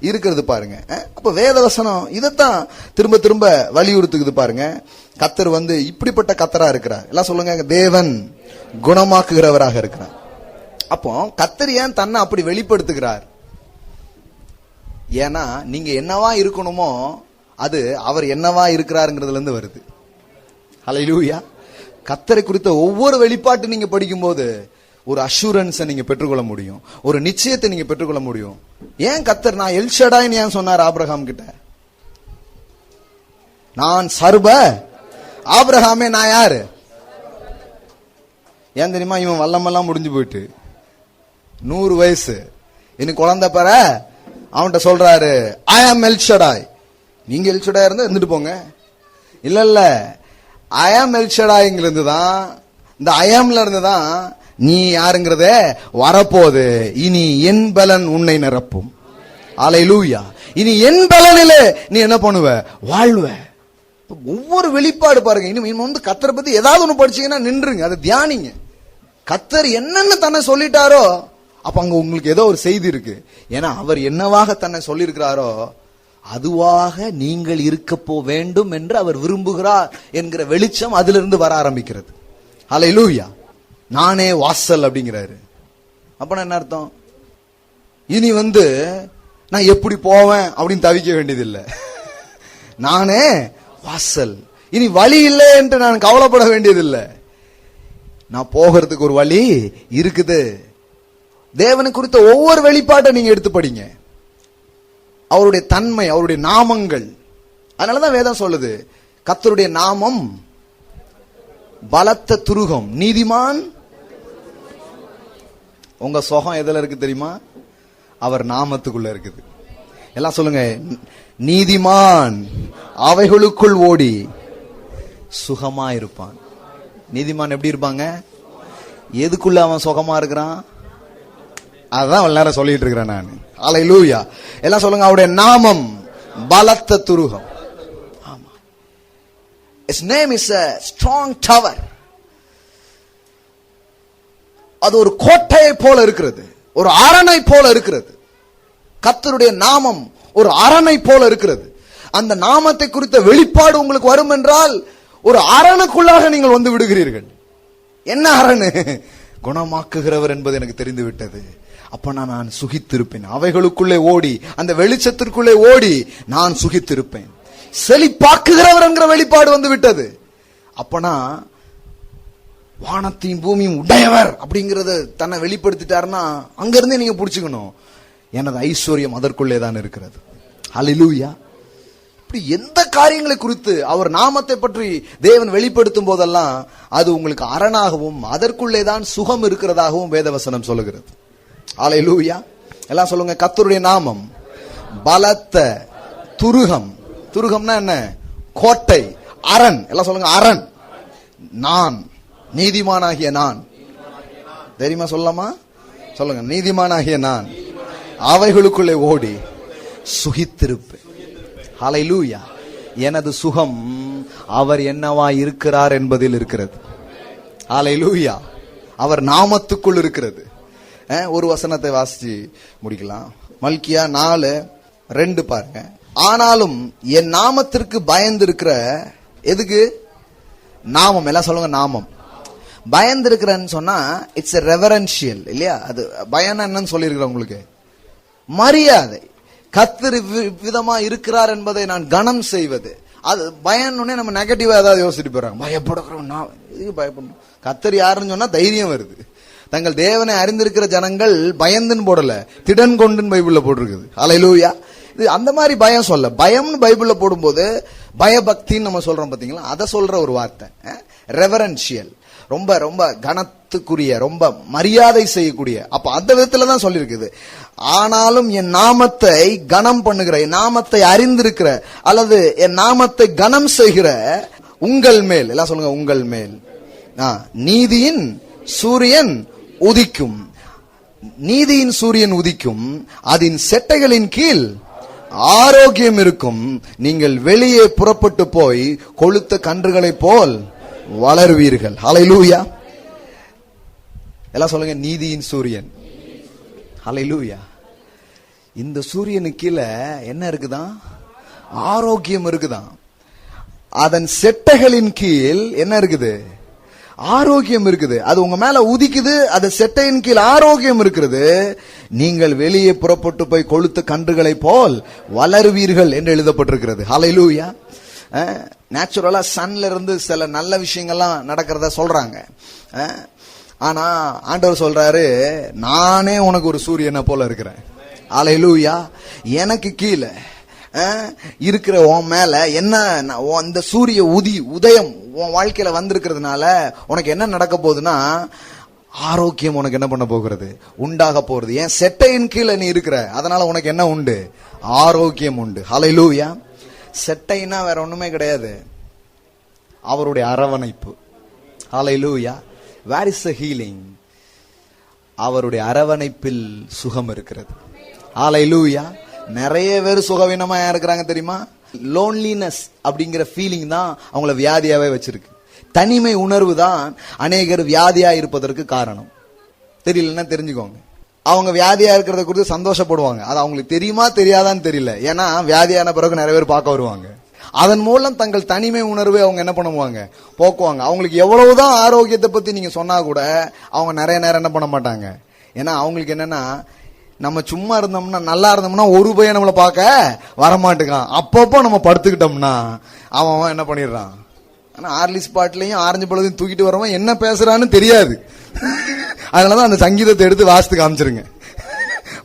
இருக்கிறது பாருங்க. அப்ப வேதவசனம் இதைத்தான் திரும்ப திரும்ப வலியுறுத்துக்குது பாருங்க. கர்த்தர் இப்படிப்பட்ட கர்த்தரா இருக்கிறார். எல்லாம் சொல்லுங்க, தேவன் குணமாக்குகிறவராக இருக்கிறார். அப்போ கர்த்தர் ஏன் தன்னை அப்படி வெளிப்படுத்துகிறார்? ஏன்னா நீங்க என்னவா இருக்கணுமோ அது அவர் என்னவா இருக்கிறாருங்கிறதுல இருந்து வருது. ஹல்லேலூயா. கர்த்தரை குறித்த ஒவ்வொரு வெளிப்பாட்டு நீங்க படிக்கும் போது ஒரு அஷூரன்ஸை நீங்க பெற்றுக்கொள்ள முடியும், ஒரு நிச்சயத்தை நீங்க பெற்றுக்கொள்ள முடியும். ஏன் கர்த்தர் நான் எல்ஷடாய்னு ஏன் சொன்னார் ஆபிரகாம் கிட்ட? நான் சர்வ ஆபிரகாமே, நான் யாரு? ஏன் தெரியுமா? இவன் வல்லமெல்லாம் முடிஞ்சு போயிட்டு 100 வயசு, இன்னும் குழந்தை பெற அவன்கிட்ட சொல்றாரு, ஐ ஆம் எல்ஷடாய். நீங்க எல்ஷடாய் இருந்தா இருந்துட்டு போங்க. இல்ல ஐ ஆம் எல்ஷடாய்ல இருந்து தான், இந்த ஐஆம்ல இருந்து தான் நீ யாருங்கிறத வரப்போது. இனி என் பலன் உன்னை நிரப்பும். ஹல்லேலூயா. இனி என் பலனிலே நீ என்ன பண்ணுவ? வாழ்வ. ஒவ்வொரு வெளிப்பாடு பாருங்க. இன்னும் கர்த்தரை பத்தி ஏதாவது ஒண்ணு படிச்சீங்கன்னா நின்றுங்க, அதை தியானிங்க. கர்த்தர் என்னன்னு தன்னை சொல்லிட்டாரோ அப்ப அங்க உங்களுக்கு ஏதோ ஒரு செய்தி இருக்கு. ஏன்னா அவர் என்னவாக தன்னை சொல்லி இருக்கிறாரோ அதுவாக நீங்கள் இருக்க வேண்டும் என்று அவர் விரும்புகிறார் என்கிற வெளிச்சம் அதுல இருந்து வர ஆரம்பிக்கிறது. ஹல்லேலூயா. நானே வாசல் அப்படிங்கிறாரு. அப்ப என்ன அர்த்தம்? இனி நான் எப்படி போவேன் அப்படின்னு தவிக்க வேண்டியதில்லை. நானே வாசல். இனி வழி இல்லை என்று நான் கவலைப்பட வேண்டியதில்லை. நான் போகிறதுக்கு ஒரு வழி இருக்குது. தேவனை குறித்த ஒவ்வொரு வெளிப்பாட்டை நீங்க எடுத்து படிங்க. அவருடைய தன்மை, அவருடைய நாமங்கள். அதனாலதான் வேதம் சொல்லுது, கர்த்தருடைய நாமம் பலத்த துருகம், நீதிமான். உங்க சுகம் எதுல இருக்கு தெரியுமா? அவர் நாமத்துக்குள்ள இருக்குது. எல்லாம் சொல்லுங்க, நீதிமான் அவைகளுக்குள் ஓடி சுகமா இருப்பான். நீதிமான் எப்படி இருப்பாங்க? எதுக்குள்ள அவன் சுகமா இருக்கிறான்? அதான் எல்லாரும் சொல்லிட்டு இருக்கிறேன் நான். ஹல்லேலூயா. எல்லாம் சொல்லுங்க, அவருடைய நாமம் பலத்த துருகம். ஆமா. His name is a strong tower. அது ஒரு கோட்டையை போல இருக்கிறது, ஒரு அரணை போல இருக்கிறது. கர்த்தருடைய நாமம் ஒரு அரணை போல இருக்கிறது. அந்த நாமத்தை குறித்த வெளிப்பாடு உங்களுக்கு வரும் என்றால் ஒரு அரணுக்குள்ளாக நீங்கள் வந்து விடுகிறீர்கள். என்ன அரணு? குணமாக்குகிறவர் என்பது எனக்கு தெரிந்து விட்டது. அப்ப நான் சுகித்திருப்பேன். அவைகளுக்குள்ளே ஓடி, அந்த வெளிச்சத்திற்குள்ளே ஓடி நான் சுகித்திருப்பேன். செழிப்பாக்குகிறவர் என்கிற வெளிப்பாடு வந்து விட்டது. அப்பனா வானத்தையும் பூமியும் உடையவர் அப்படிங்கறத தன்னை வெளிப்படுத்திட்டாருன்னா அங்கிருந்தே நீங்க புடிச்சுக்கணும், எனது ஐஸ்வர்யம் அதற்குள்ளே தான் இருக்கிறது. ஹல்லேலூயா. இப்படி எந்த காரியங்களை குறித்து அவர் நாமத்தை பற்றி தேவன் வெளிப்படுத்தும் போதெல்லாம் அது உங்களுக்கு அரணாகவும் அதற்குள்ளே தான் சுகம் இருக்கிறதாகவும் வேதவசனம் சொல்லுகிறது. ஹல்லேலூயா. எல்லாம் சொல்லுங்க, கர்த்தருடைய நாமம் பலத்த துருகம். துருகம்னா என்ன? கோட்டை, அரண். எல்லாம் சொல்லுங்க, அரண். நான் நீதிமானாகிய நான். தெரியுமா? சொல்லலாமா? சொல்லுங்க, நீதிமானாகிய நான் அவைகளுக்குள்ளே ஓடி சுகித்திருப்பேன். ஹல்லேலூயா. எனது சுகம் அவர் என்னவா இருக்கிறார் என்பதில் இருக்கிறது. ஹல்லேலூயா. அவர் நாமத்துக்குள் இருக்கிறது. ஒரு வசனத்தை வாசிச்சு முடிக்கலாம். மல்கியா 4:2 பாருங்க. ஆனாலும் என் நாமத்திற்கு பயந்து இருக்கிற, எதுக்கு நாமம்? எல்லாம் சொல்லுங்க, நாமம். பயந்து இருக்கிறன்னு சொன்னா இட்ஸ் ரெவரன்ஷியல் இல்லையா? அது பயம் என்னன்னு சொல்லியிருக்கிறேன் உங்களுக்கு, மரியாதை. கர்த்தர் விதமா இருக்கிறார் என்பதை நான் கனம் செய்வது. அது பயம்னு நம்ம நெகட்டிவா ஏதாவது யோசிச்சுட்டு போறாங்க. பயப்படுகிறோம், நான் இதுக்கு பயப்படணும். கர்த்தர் யாருன்னு சொன்னா தைரியம் வருது. தங்கள் தேவனை அறிந்திருக்கிற ஜனங்கள் பயந்துன்னு போடல, திடன் கொண்டுன்னு பைபிள்ல போட்டிருக்குது. ஹல்லேலூயா. இது அந்த மாதிரி பயம் சொல்ல. பயம்னு பைபிள்ல போடும்போது பயபக்தின்னு நம்ம சொல்றோம் பாத்தீங்களா, அதை சொல்ற ஒரு வார்த்தை ரெவரன்ஷியல். ரொம்ப ரொம்ப கனத்துக்குரிய, ரொம்ப மரியாதை செய்யக்கூடிய. அப்ப அந்த விதத்துல தான் சொல்லியிருக்குது. ஆனாலும் என் நாமத்தை கனம் பண்ணுகிற, என் நாமத்தை அறிந்திருக்கிற அல்லது என் நாமத்தை கனம் செய்கிற உங்கள் மேல், எல்லாம் சொல்லுங்க, உங்கள் மேல் நீதியின் சூரியன் உதிக்கும். நீதியின் சூரியன் உதிக்கும், அதன் செட்டைகளின் கீழ் ஆரோக்கியம் இருக்கும். நீங்கள் வெளியே புறப்பட்டு போய் கொழுத்த கன்றுகளைப் போல் வளருவீர்கள். ஹல்லேலூயா. எல்லாம் சொல்லுங்க, நீதியின் சூரியன். ஹல்லேலூயா. இந்த சூரியனுக்கு கீழே என்ன இருக்குதான்? ஆரோக்கியம் இருக்குதான். அதன் செட்டைகளின் கீழ் என்ன இருக்குது? ஆரோக்கியம் இருக்குது. அது உங்க மேல உதிக்குது. அது செட்டையின் கீழ் ஆரோக்கியம் இருக்கிறது. நீங்கள் வெளியே புறப்பட்டு போய் கொழுத்த கன்றுகளை போல் வளருவீர்கள் என்று எழுதப்பட்டிருக்கிறது. ஹல்லேலூயா. நேச்சுரலா சன்ல இருந்து சில நல்ல விஷயங்கள்லாம் நடக்கிறத சொல்றாங்க. ஆனா ஆண்டவர் சொல்றாரு, நானே உனக்கு ஒரு சூரியனை போல இருக்கிறேன். ஹல்லேலூயா. எனக்கு கீழே இருக்கிற உன் மேல என்ன, இந்த சூரிய உதயம் உன் வாழ்க்கையில வந்திருக்கிறதுனால உனக்கு என்ன நடக்க போகுதுன்னா, ஆரோக்கியம் உனக்கு என்ன பண்ண போகிறது? உண்டாக போறது. ஏன் செட்டையின் கீழே நீ இருக்கிற, அதனால உனக்கு என்ன உண்டு? ஆரோக்கியம் உண்டு. ஹல்லேலூயா. செட்டைனா வேற ஒண்ணுமே கிடையாது, அவருடைய அரவணைப்பு. ஹல்லேலூயா. Where is the healing? அவருடைய அரவணைப்பில் சுகம் இருக்கிறது. ஹல்லேலூயா. நிறைய பேர் சுகவீனமா இருக்கிறாங்க தெரியுமா? லோன்லினஸ் அப்படிங்கிற ஃபீலிங் தான் அவங்கள வியாதியாவே வச்சிருக்கு. தனிமை உணர்வு தான் அநேகர் வியாதியா இருப்பதற்கு காரணம். தெரியலன்னா தெரிஞ்சுக்கோங்க. அவங்க வியாதியா இருக்கிறத குறித்து சந்தோஷப்படுவாங்க. அது அவங்களுக்கு தெரியுமா தெரியாதான்னு தெரியல. ஏன்னா வியாதியான பிறகு நிறைய பேர் பார்க்க வருவாங்க. அதன் மூலம் தங்கள் தனிமை உணர்வை அவங்க என்ன பண்ணுவாங்க? போக்குவாங்க. அவங்களுக்கு எவ்வளவுதான் ஆரோக்கியத்தை பத்தி நீங்க சொன்னா கூட அவங்க நிறைய நேரம் என்ன பண்ண மாட்டாங்க. ஏன்னா அவங்களுக்கு என்னன்னா, நம்ம சும்மா இருந்தோம்னா, நல்லா இருந்தோம்னா ஒரு பையன் நம்மளை பார்க்க வரமாட்டுக்கான். அப்பப்போ நம்ம படுத்துக்கிட்டோம்னா அவன் என்ன பண்ணிடுறான்? ஆனா ஆர்லிஸ் பாட்டிலையும் ஆரஞ்சு பழத்தையும் தூக்கிட்டு வரவன் என்ன பேசுறான்னு தெரியாது. அதனாலதான் அந்த சங்கீதத்தை எடுத்து வாசித்து காமிச்சிருங்க.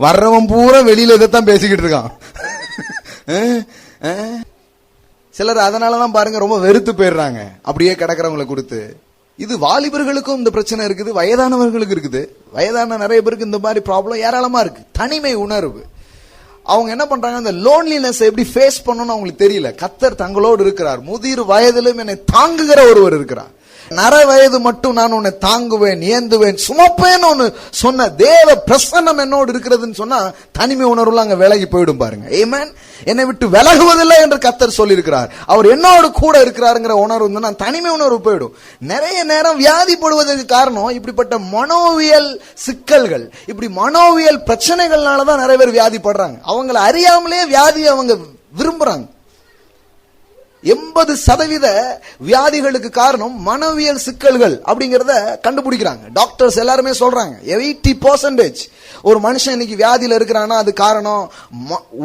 வர்றவன் பூரா வெளியில இதைத்தான் பேசிக்கிட்டு இருக்கான். சிலர் அதனாலதான் பாருங்க ரொம்ப வெறுத்து போயிடுறாங்க அப்படியே கிடக்கிறவங்களை கொடுத்து. இது வாலிபர்களுக்கும் இந்த பிரச்சனை இருக்குது, வயதானவர்களுக்கு இருக்குது. வயதான நிறைய பேருக்கு இந்த மாதிரி ப்ராப்ளம் ஏராளமா இருக்கு. தனிமை உணர்வு. அவங்க என்ன பண்றாங்க, அந்த லோன்லினஸ் எப்படி ஃபேஸ் பண்ணணும்னு அவங்களுக்கு தெரியல. கர்த்தர் தங்களோடு இருக்கிறார். முதிர் வயதிலும் என்னை தாங்குகிற ஒருவர் இருக்கிறார். நர வயது மட்டும் நான் உன்னை தாங்குவேன், ஏந்துவேன், சுமப்பேன் சொன்ன தேவ பிரசன்னம் என்னோடு இருக்கிறதுன்னு சொன்னா தனிமை உணர்வுல அங்க விலகி போயிடும் பாருங்க. ஆமென். என்னை விட்டு விலகுவதில்லை என்று கர்த்தர் சொல்லியிருக்கிறார். அவர் என்னோடு கூட இருக்கிறாருங்கிற உணர்வு நான் தனிமை உணர்வு போயிடும். நிறைய நேரம் வியாதிப்படுவதற்கு காரணம் இப்படிப்பட்ட மனோவியல் சிக்கல்கள், இப்படி மனோவியல் பிரச்சனைகள்னாலதான் நிறைய பேர் வியாதிப்படுறாங்க. அவங்களை அறியாமலே வியாதியை அவங்க விரும்புறாங்க. 80% வியாதிகளுக்கு காரணம் மனவியல் சிக்கல்கள் அப்படிங்கறத கண்டுபிடிக்கிறாங்க. டாக்டர்ஸ் எல்லாருமே சொல்றாங்க 80% ஒரு மனுஷன் இன்னைக்கு வியாதியில இருக்கிறான்னா அது காரணம்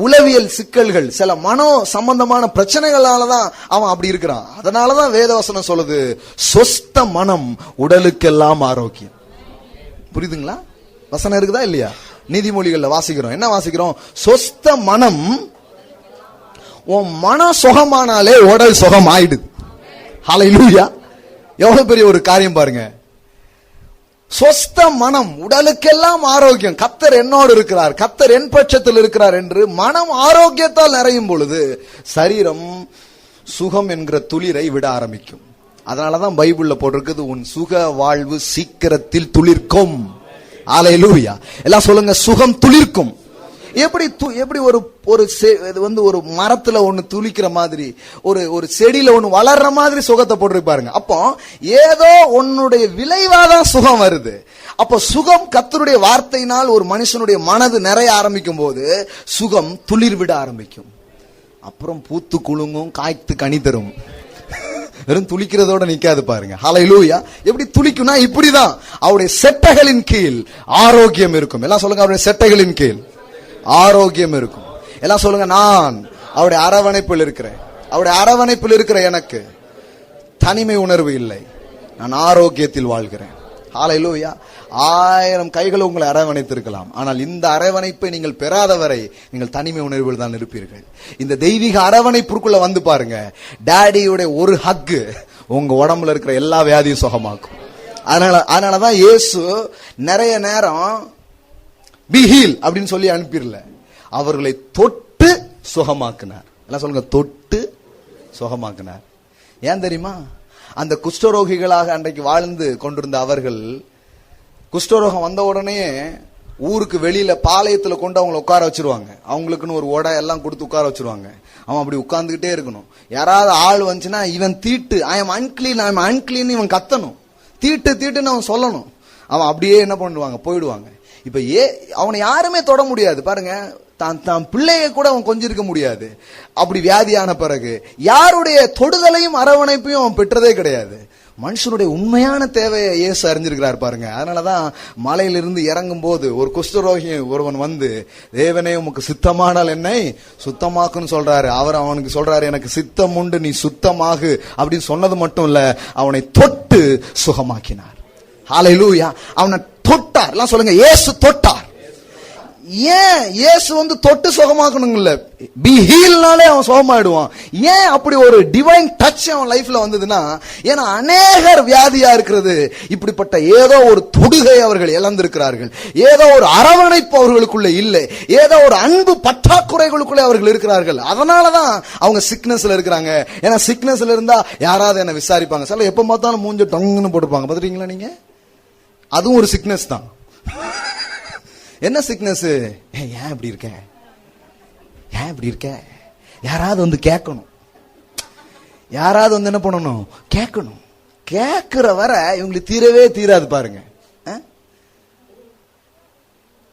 உளவியல் சிக்கல்கள், சில மனோ சம்பந்தமான பிரச்சனைகளாலதான் அவன் அப்படி இருக்கிறான். அதனாலதான் வேதவசனம் சொல்லுது, சொஸ்த மனம் உடலுக்கெல்லாம் ஆரோக்கியம். புரியுதுங்களா? வசனம் இருக்குதா இல்லையா? நீதிமொழிகள்ல வாசிக்கிறோம். என்ன வாசிக்கிறோம்? சொஸ்த மனம், உன் மன சுகமானாலே உடல் சுகம் ஆயிடுது. ஹல்லேலூயா! எவ்வளவு பெரிய ஒரு காரியம் பாருங்க. சொஸ்த மனம் உடலுக்கெல்லாம் ஆரோக்கியம். கர்த்தர் என்னோடு இருக்கிறார், கர்த்தர் என் பட்சத்தில் இருக்கிறார் என்று மனம் ஆரோக்கியத்தால் நிறையும் பொழுது சரீரம் சுகம் என்கிற துளிரை விட ஆரம்பிக்கும். அதனாலதான் பைபிள்ல போட்டிருக்குது, உன் சுக வாழ்வு சீக்கிரத்தில் துளிர்க்கும். ஹல்லேலூயா! எல்லாம் சொல்லுங்க, சுகம் துளிர்க்கும். எப்படி ஒரு மரத்துல ஒண்ணு துளிக்கிற மாதிரி, ஒரு செடியில ஒண்ணு வளர்ற மாதிரி சுகத்தை போட்டிருப்பாருங்க. அப்போ ஏதோ உன்னுடைய விளைவாதான் சுகம் வருது. அப்போ சுகம் கர்த்தருடைய வார்த்தையினால் ஒரு மனுஷனுடைய மனது நிறைய ஆரம்பிக்கும் போது சுகம் துளிர் விட ஆரம்பிக்கும். அப்புறம் பூத்து குலுங்கும், காய்த்து கனி தரும். வெறும் துளிக்கிறதோட நிக்காது பாருங்க. ஹல்லேலூயா! எப்படி துளிக்கும்னா இப்படிதான், அவருடைய செட்டைகளின் கீழ் ஆரோக்கியம் இருக்கும். எல்லாம் சொல்லுங்க, அவருடைய செட்டைகளின் கீழ் ஆரோக்கியம் இருக்கும். எல்லாம் சொல்லுங்க, நான் அவருடைய அரவணைப்பில் இருக்கிறேன். அவருடைய அரவணைப்பில் இருக்கிற எனக்கு தனிமை உணர்வு இல்லை, நான் ஆரோக்கியத்தில் வாழ்கிறேன். ஹல்லேலூயா! 1000 கைகள் உங்களை அரவணைத்திருக்கலாம், ஆனால் இந்த அரவணைப்பை நீங்கள் பெறாதவரை நீங்கள் தனிமை உணர்வில் தான் இருப்பீர்கள். இந்த தெய்வீக அரவணைப்புக்குள்ள வந்து பாருங்க, டாடியுடைய ஒரு ஹக்கு உங்க உடம்புல இருக்கிற எல்லா வியாதியும் சுகமாக்கும். அதனாலதான் இயேசு நிறைய நேரம் பி ஹீல் அப்படின்னு சொல்லி அனுப்பிடல, அவர்களை தொட்டு சுகமாக்கினார். எல்லாம் சொல்லுங்க, தொட்டு சுகமாக்கினார். ஏன் தெரியுமா? அந்த குஷ்டரோகிகளாக அன்றைக்கு வாழ்ந்து கொண்டிருந்த அவர்கள், குஷ்டரோகம் வந்த உடனே ஊருக்கு வெளியில பாளையத்துல கொண்டு அவங்களை உட்கார வச்சிருவாங்க. அவங்களுக்குன்னு ஒரு உடை எல்லாம் கொடுத்து உட்கார வச்சிருவாங்க. அவன் அப்படி உட்கார்ந்துகிட்டே இருக்கணும். யாராவது ஆள் வந்துச்சுன்னா இவன் தீட்டு, ஐ எம் அன்கிளீன் இவன் கத்தணும். தீட்டுன்னு அவன் சொல்லணும். அவன் அப்படியே என்ன பண்ணுவாங்க, போயிடுவாங்க. இப்ப அவனை யாருமே தொட முடியாது பாருங்க. தான் பிள்ளைய கூட அவன் கொஞ்சிருக்க முடியாது. அப்படி வியாதியான பிறகு யாருடைய தொடுதலையும் அரவணைப்பையும் அவன் பெற்றதே கிடையாது. மனுஷனுடைய உண்மையான தேவையை இயேசு அறிஞ்சிருக்கிறார் பாருங்க. அதனாலதான் மலையிலிருந்து இறங்கும் போது ஒரு குஷ்டரோகி ஒருவன் வந்து, தேவனே உமக்கு சித்தமானால் என்னை சுத்தமாக்குன்னு சொல்றாரு. அவனுக்கு சொல்றாரு, எனக்கு சித்தம் உண்டு, நீ சுத்தமாகு அப்படின்னு சொன்னது மட்டும் இல்ல, அவனை தொட்டு சுகமாக்கினார். ஹல்லேலூயா! அவனை தொட்டார். எல்லாம் சொல்லுங்க, இயேசு தொட்டார். ஏன் இயேசு வந்து தொட்டு சுகமாக்கணும் இல்ல, பி ஹீல்னாலே அவன் சுகமாயிடுவான். ஏன் அப்படி ஒரு டிவைன் டச் அவன் லைஃப்ல வந்ததுன்னா, ஏன்னா அநேகர் வியாதியா இருக்கிறது இப்படிப்பட்ட ஏதோ ஒரு தொடுகை அவர்கள் இழந்திருக்கிறார்கள், ஏதோ ஒரு அரவணைப்பு அவர்களுக்குள்ள இல்லை, ஏதோ ஒரு அன்பு பற்றாக்குறைகளுக்குள்ளே அவர்கள் இருக்கிறார்கள். அதனாலதான் அவங்க சிக்னஸ்ல இருக்கிறாங்க. ஏன்னா சிக்னஸ்ல இருந்தா யாராவது என்ன விசாரிப்பாங்க. சில எப்ப பார்த்தாலும் மூஞ்ச டங்குன்னு போட்டுப்பாங்க, பாத்துட்டீங்களா நீங்க? அதுவும் ஒரு சிக்னஸ் தான். என்ன சிக்னஸ்? ஏன் இப்படி இருக்க, ஏன் இப்படி இருக்க? யாராவது வந்து கேட்கணும், யாராவது வந்து என்ன பண்ணணும், கேட்கணும். கேட்கிற வர இவங்களுக்கு தீரவே தீராது பாருங்க.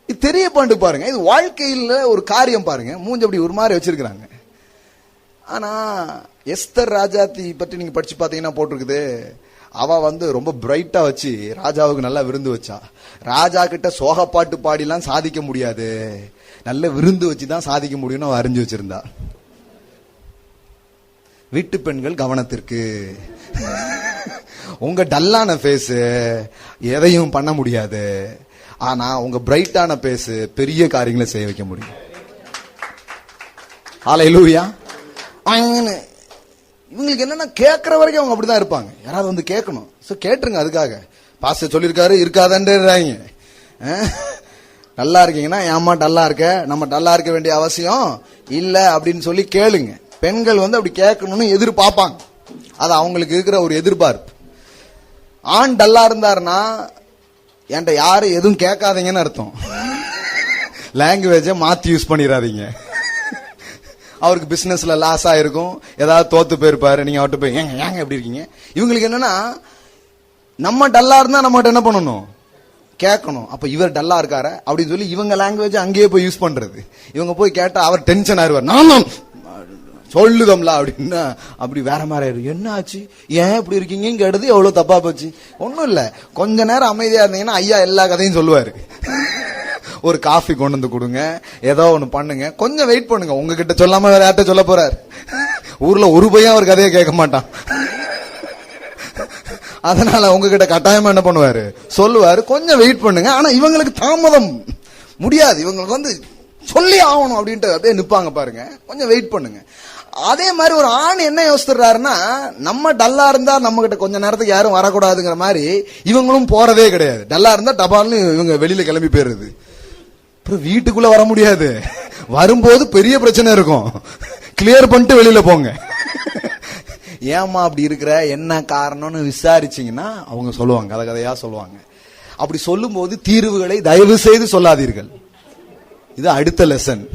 இது தெரிய பண்ணு பாருங்க. இது வாழ்க்கையில் ஒரு காரியம் பாருங்க. மூஞ்சி அப்படி ஒரு மாதிரி வச்சிருக்கிறாங்க. ஆனா எஸ்தர் ராஜாத்தி பற்றி நீங்க படிச்சு பாத்தீங்கன்னா போட்டிருக்குது, அவ வந்து ரொம்ப பிரைட்டா வச்சு ராஜாவுக்கு நல்லா விருந்து வச்சா. ராஜா கிட்ட சோகப்பாட்டு பாடிலாம் சாதிக்க முடியாது, நல்ல விருந்து வச்சுதான் சாதிக்க முடியும்னு அவ அறிஞ்சு வச்சிருந்தா. வீட்டு பெண்கள் கவனத்திற்கு, உங்க டல்லான பேஸ் எதையும் பண்ண முடியாது, ஆனா உங்க பிரைட்டான பேஸ் பெரிய காரியங்களை செய்ய வைக்க முடியும். ஹல்லேலூயா! இவங்களுக்கு என்னன்னா கேட்கற வரைக்கும் அவங்க அப்படிதான் இருப்பாங்க. யாராவது வந்து கேட்கணும், கேட்டுருங்க. அதுக்காக பாஸ்டர் சொல்லியிருக்காரு, இருக்காதன்றாங்க. நல்லா இருக்கீங்கன்னா ஏமா டல்லா இருக்க, நம்ம டல்லா இருக்க வேண்டிய அவசியம் இல்ல அப்படின்னு சொல்லி கேளுங்க. பெண்கள் வந்து அப்படி கேட்கணும்னு எதிர்பார்ப்பாங்க. அது அவங்களுக்கு இருக்கிற ஒரு எதிர்பார்ப்பு. ஆண் டல்லா இருந்தாருன்னா என்கிட்ட யாரும் எதுவும் கேட்காதீங்கன்னு அர்த்தம். லாங்குவேஜை மாத்தி யூஸ் பண்ணிடாதீங்க. அவருக்கு பிசினஸ்ல லாஸ் ஆயிருக்கும், ஏதாவது தோத்து போயிருப்பாரு, நீங்க அவர்கிட்ட போய் ஏங்க ஏங்க எப்படி இருக்கீங்க. இவங்களுக்கு என்னன்னா நம்ம டல்லா இருந்தா நம்மகிட்ட என்ன பண்ணணும், கேட்கணும். அப்ப இவர் டல்லா இருக்காரு அப்படின்னு சொல்லி இவங்க லாங்குவேஜ் அங்கேயே போய் யூஸ் பண்றது. இவங்க போய் கேட்டா அவர் டென்ஷன் ஆயிருவார். நான் சொல்லுதம்ல அப்படின்னா அப்படி வேற மாதிரி என்ன ஆச்சு, ஏன் இப்படி இருக்கீங்க கேட்டது எவ்வளவு தப்பா போச்சு. ஒன்னும் இல்ல, கொஞ்ச நேரம் அமைதியா இருந்தீங்கன்னா ஐயா எல்லா கதையும் சொல்லுவாரு. ஒரு காஃபி கொண்டு வந்து கொடுங்க, ஏதோ ஒண்ணு பண்ணுங்க, கொஞ்சம் வெயிட் பண்ணுங்க. உங்ககிட்ட சொல்லாம வேற யார்ட்ட சொல்ல போறாரு? ஊர்ல ஒரு பையன் அவர் கதையை கேட்க மாட்டான். அதனால உங்ககிட்ட கட்டாயமா என்ன பண்ணுவாரு, சொல்லுவாரு. கொஞ்சம் வெயிட் பண்ணுங்க. ஆனா இவங்களுக்கு தாமதம் முடியாது, இவங்களுக்கு வந்து சொல்லி ஆகணும் அப்படின்ட்டு அப்படியே நிப்பாங்க பாருங்க. கொஞ்சம் வெயிட் பண்ணுங்க. அதே மாதிரி ஒரு ஆண் என்ன யோசிச்சுறாருன்னா, நம்ம டல்லா இருந்தா நம்ம கிட்ட கொஞ்ச நேரத்துக்கு யாரும் வரக்கூடாதுங்கிற மாதிரி இவங்களும் போறதே கிடையாது. டல்லா இருந்தா டபால்னு இவங்க வெளியில கிளம்பி போயிருது. அப்புறம் வீட்டுக்குள்ள வர முடியாது, வரும்போது பெரிய பிரச்சனை இருக்கும். கிளியர் பண்ணிட்டு வெளியில போங்க. ஏமா அப்படி இருக்கிற, என்ன காரணம்னு விசாரிச்சீங்கன்னா அவங்க சொல்லுவாங்க, கதை கதையா சொல்லுவாங்க. அப்படி சொல்லும் போது தீர்வுகளை தயவு செய்து சொல்லாதீர்கள். இது அடுத்த லெசன்.